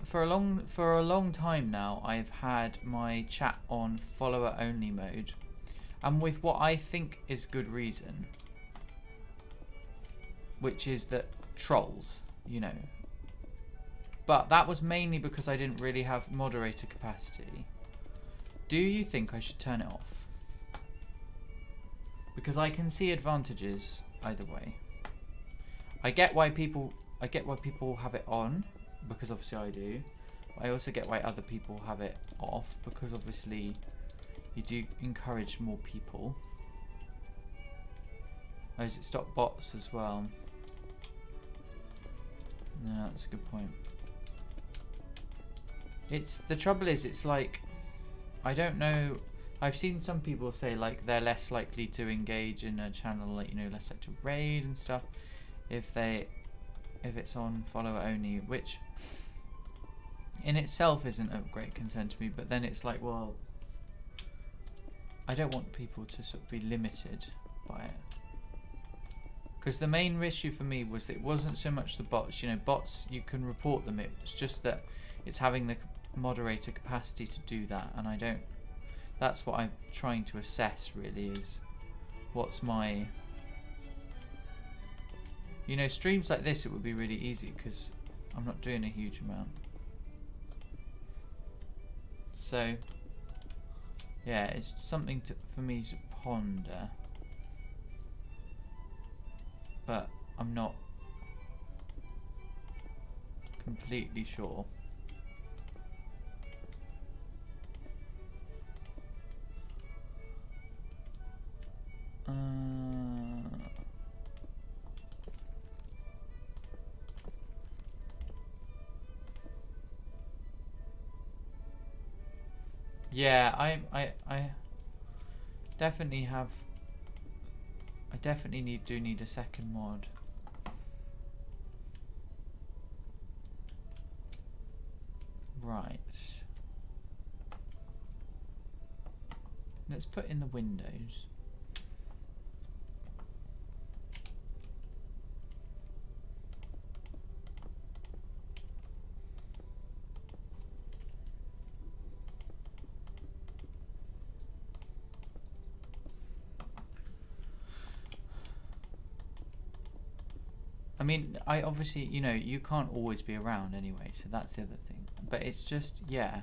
for a long time now, I've had my chat on follower only mode, and with what I think is good reason, which is that trolls, you know. But that was mainly because I didn't really have moderator capacity. Do you think I should turn it off? Because I can see advantages either way. I get why people have it on, because obviously I do. I also get why other people have it off, because obviously you do encourage more people. Oh, does it stop bots as well? No, that's a good point. The trouble is, it's like, I don't know. I've seen some people say like they're less likely to engage in a channel, like, you know, less likely to raid and stuff if it's on follower only, which in itself isn't a great concern to me. But then it's like, well, I don't want people to sort of be limited by it. Because the main issue for me was it wasn't so much the bots. You know, bots, you can report them. It's just that it's having the moderator capacity to do that, and I don't. That's what I'm trying to assess, really, is what's my. You know, streams like this, it would be really easy because I'm not doing a huge amount. So, yeah, it's something for me to ponder. But I'm not completely sure. Yeah, I definitely have. I definitely do need a second mod. Right. Let's put in the windows. I mean, I obviously, you know, you can't always be around anyway, so that's the other thing. But it's just, yeah.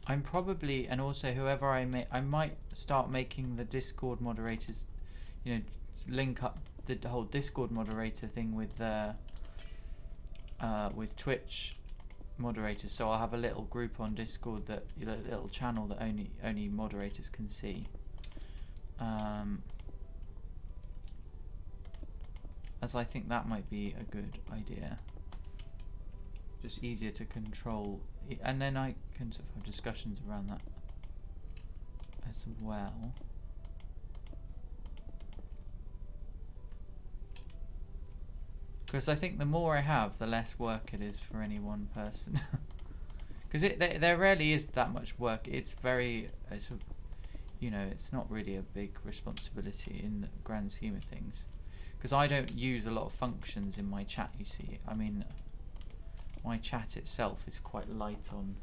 I'm probably, and also whoever I might start making the Discord moderators, you know, link up the whole Discord moderator thing with Twitch moderators. So I'll have a little group on Discord, that, you know, a little channel that only moderators can see. As I think that might be a good idea. Just easier to control, and then I can sort of have discussions around that as well. Because I think the more I have, the less work it is for any one person. Because there rarely is that much work. It's you know, it's not really a big responsibility in the grand scheme of things. Because I don't use a lot of functions in my chat, you see. I mean, my chat itself is quite light on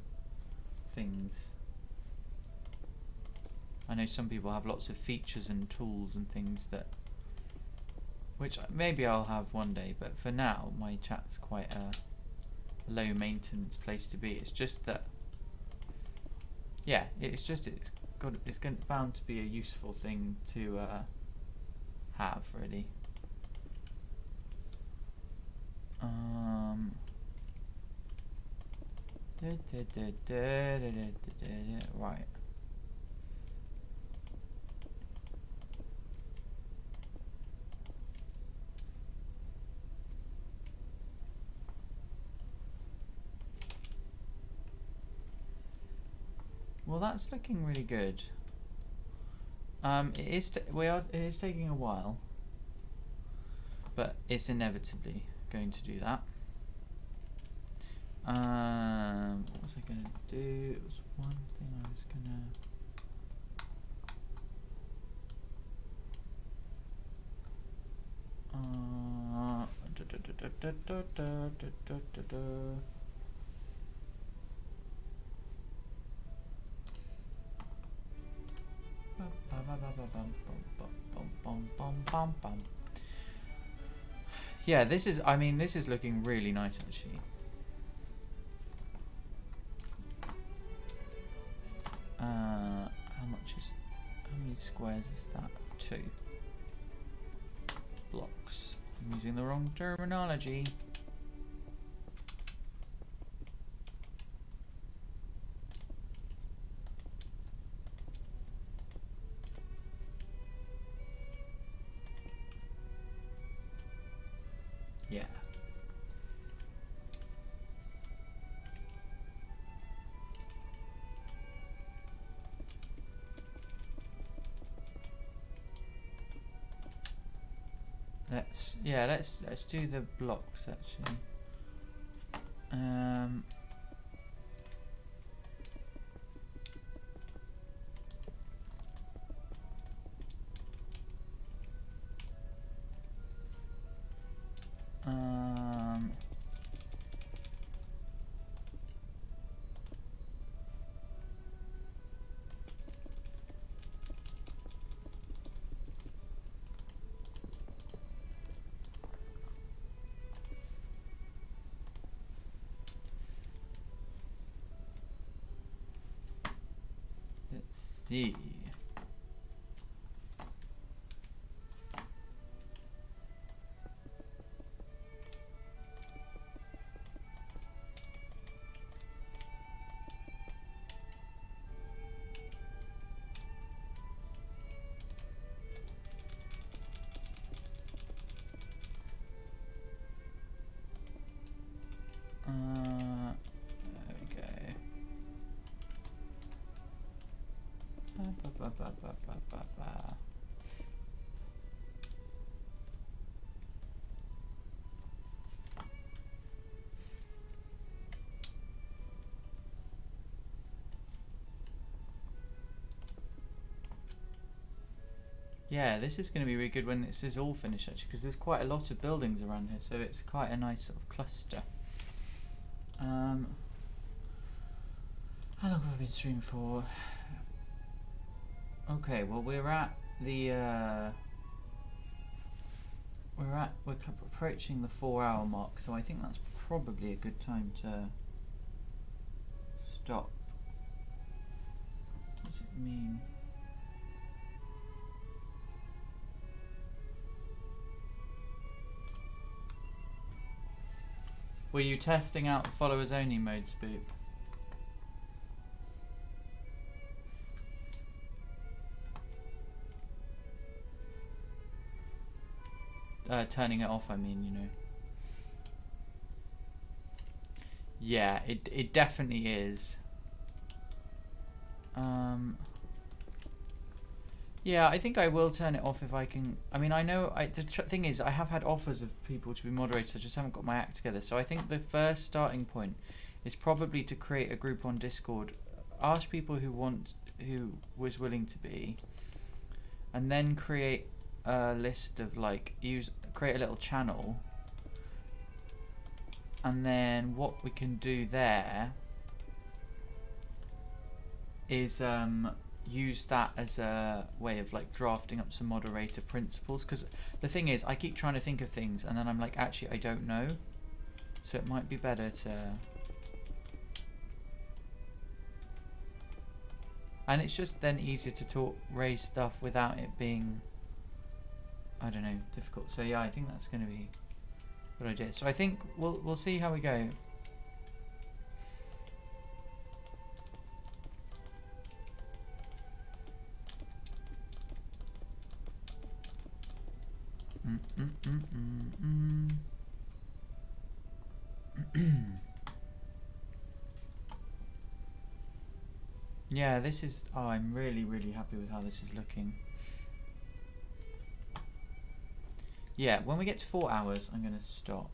things. I know some people have lots of features and tools and things that, which maybe I'll have one day, but for now my chat's quite a low maintenance place to be. It's just that, yeah, it's bound to be a useful thing to have, really. Right. Well, that's looking really good. It is it is taking a while, but it's inevitably going to do that. What was I gonna do? It was one thing I was gonna. Yeah, this is. I mean, this is looking really nice actually. How many squares is that? 2 blocks. I'm using the wrong terminology. Yeah. Let's do the blocks actually. Let's see. There we go. Yeah, this is going to be really good when this is all finished actually, because there's quite a lot of buildings around here, so it's quite a nice sort of cluster. How long have I been streaming for? Okay, well we're at the we're approaching the 4-hour mark, so I think that's probably a good time to stop. What does it mean? Were you testing out the followers only mode, Spoop? Turning it off, I mean, you know. Yeah, it definitely is. Yeah, I think I will turn it off if I can. I mean, I know. The thing is, I have had offers of people to be moderators. I just haven't got my act together. So I think the first starting point is probably to create a group on Discord. Ask people who was willing to be, and then create a list of create a little channel, and then what we can do there is use that as a way of drafting up some moderator principles, because the thing is I keep trying to think of things and then I'm like, actually I don't know, so it might be better to, and it's just then easier to raise stuff without it being, I don't know, difficult. So yeah, I think that's going to be a good idea. So I think we'll see how we go. Yeah, this is... Oh, I'm really, really happy with how this is looking. Yeah, when we get to 4 hours, I'm going to stop.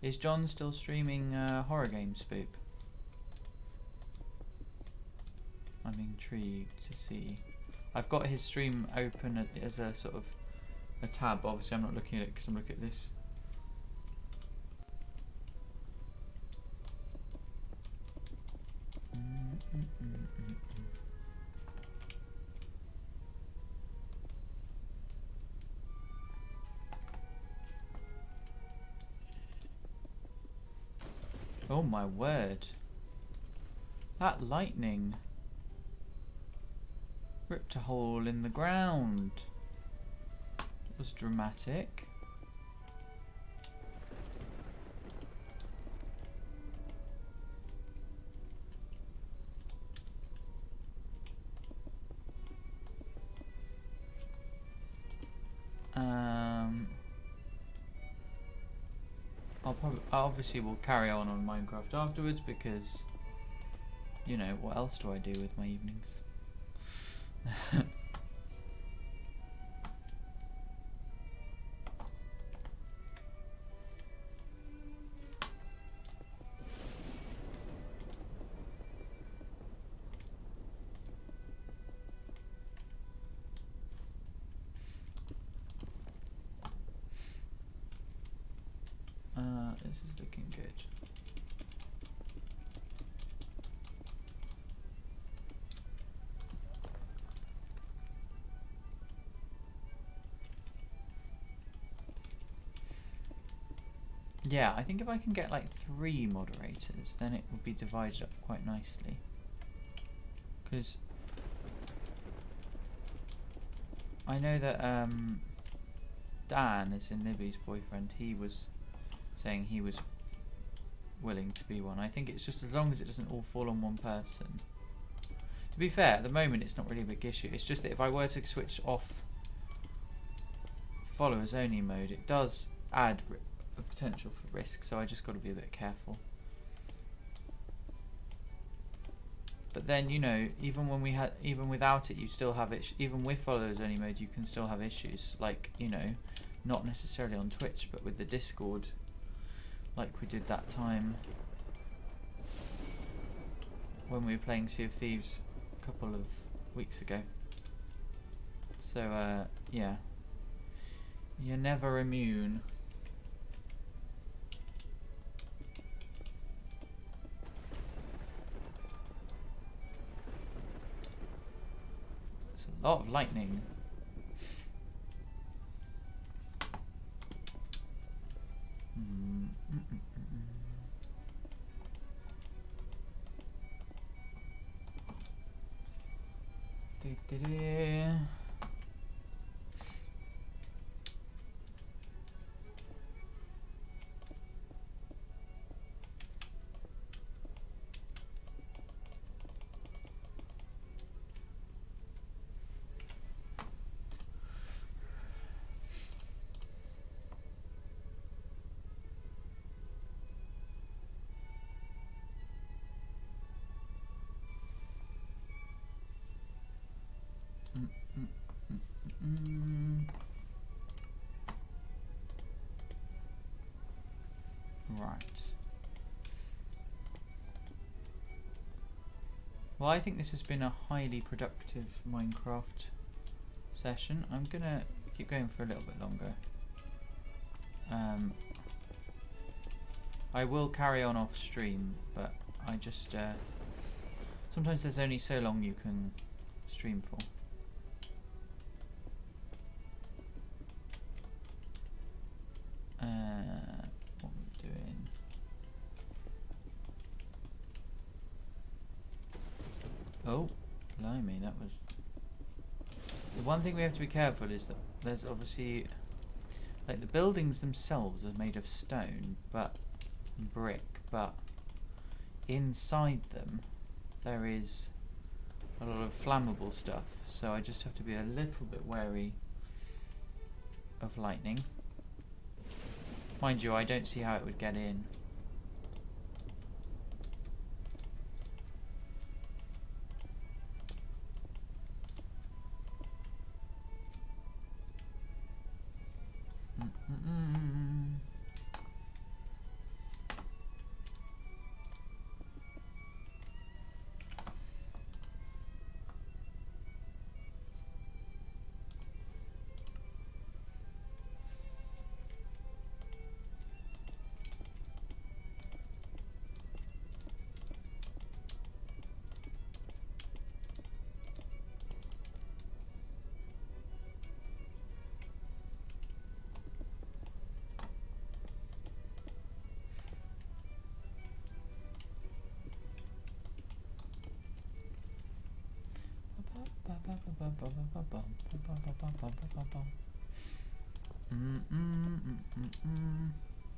Is John still streaming horror games, Spoop? I'm intrigued to see. I've got his stream open as a sort of a tab. Obviously, I'm not looking at it because I'm looking at this. Oh my word. That lightning ripped a hole in the ground. It was dramatic. Obviously we'll carry on Minecraft afterwards because, you know, what else do I do with my evenings? This is looking good. Yeah, I think if I can get like 3 moderators, then it will be divided up quite nicely. Because I know that Dan, as in Libby's boyfriend, he was saying he was willing to be one. I think it's just as long as it doesn't all fall on one person. To be fair, at the moment it's not really a big issue. It's just that if I were to switch off followers only mode, it does add a potential for risk, so I just got to be a bit careful. But then, you know, even without it, you still have it. Even with followers only mode, you can still have issues. Like, you know, not necessarily on Twitch, but with the Discord, like we did that time when we were playing Sea of Thieves a couple of weeks ago. So, yeah, you're never immune. It's a lot of lightning. Right. Well, I think this has been a highly productive Minecraft session. I'm gonna keep going for a little bit longer. I will carry on off stream, but I just sometimes there's only so long you can stream for. What we're doing. Oh, blimey, that was... The one thing we have to be careful is that there's obviously... Like, the buildings themselves are made of stone, but... brick, but... inside them, there is a lot of flammable stuff, so I just have to be a little bit wary of lightning. Mind you, I don't see how it would get in.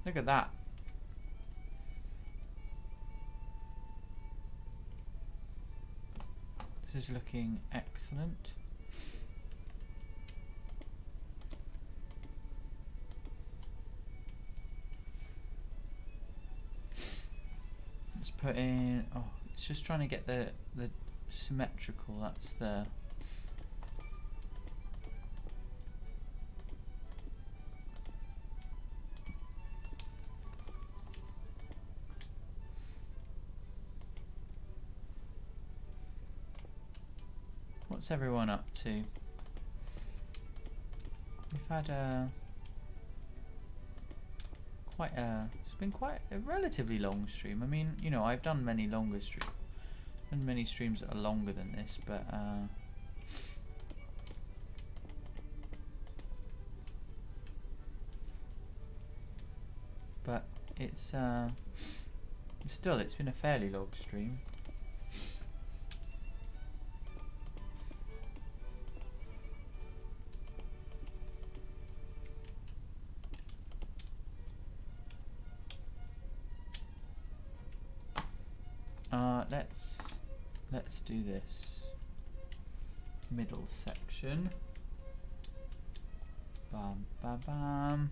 Look at that. This is looking excellent. Let's put in, oh, it's just trying to get the symmetrical, that's the what's everyone up to? We've had it's been quite a relatively long stream. I mean, you know, I've done many longer streams, and many streams that are longer than this, but it's still, it's been a fairly long stream. Let's do this middle section. Bam, bam, bam.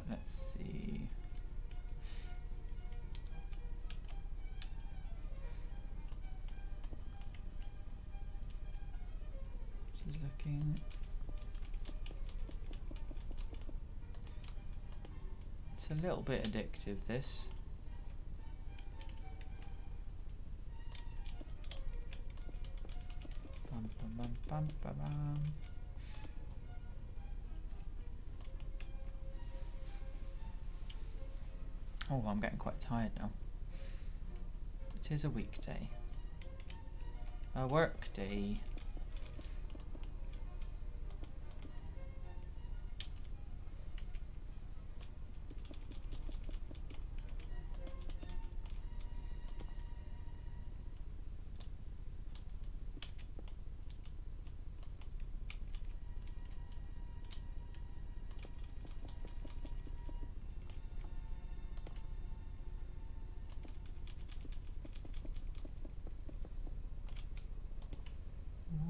Let's see. This is looking. It's a little bit addictive, this. Bum, bum, bum, bum, bum, bum. Oh, I'm getting quite tired now. It is a weekday. A work day.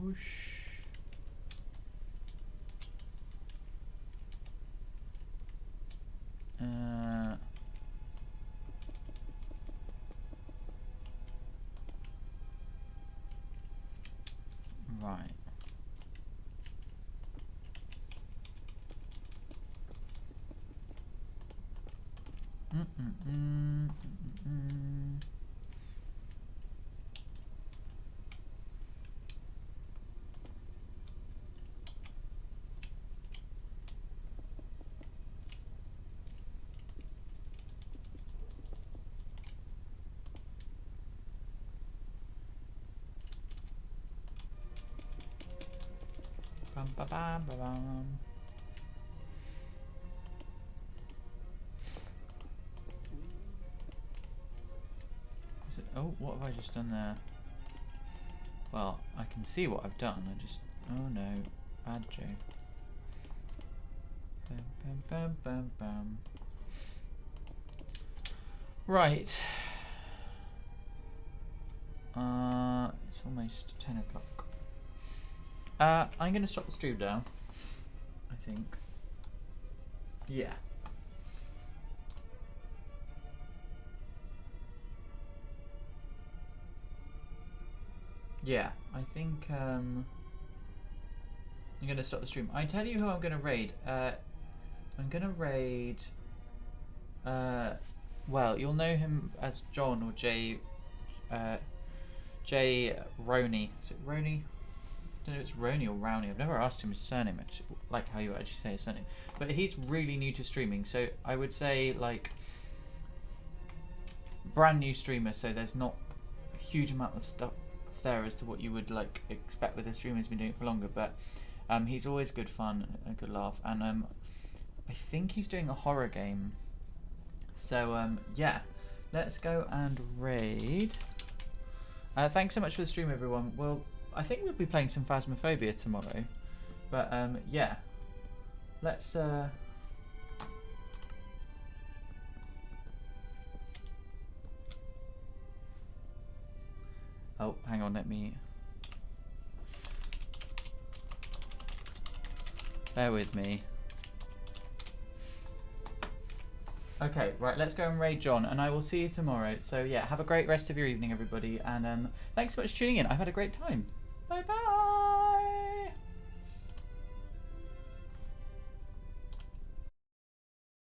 Whoosh. Right. Bum, ba, bam, ba, bam. Oh, what have I just done there? Well, I can see what I've done. I just... Oh no. Bad joke. Bam, bam, bam, bam, bam. Right. It's almost 10 o'clock. I'm going to stop the stream now. I think. Yeah. Yeah, I think I'm gonna stop the stream. I tell you who I'm gonna raid. I'm gonna raid. Well, you'll know him as John or Jay. Jay Roney. Is it Roney? I don't know if it's Roney or Rowney. I've never asked him his surname, actually, like how you actually say his surname. But he's really new to streaming, so I would say like brand new streamer. So there's not a huge amount of stuff there as to what you would like expect with a streamer who's been doing it for longer, but he's always good fun, a good laugh, and I think he's doing a horror game. So yeah, let's go and raid. Thanks so much for the stream, everyone. Well, I think we'll be playing some Phasmophobia tomorrow, but yeah, let's oh, hang on, let me... Bear with me. Okay, right, let's go and raid John, and I will see you tomorrow. So yeah, have a great rest of your evening, everybody, and thanks so much for tuning in. I've had a great time. Bye-bye!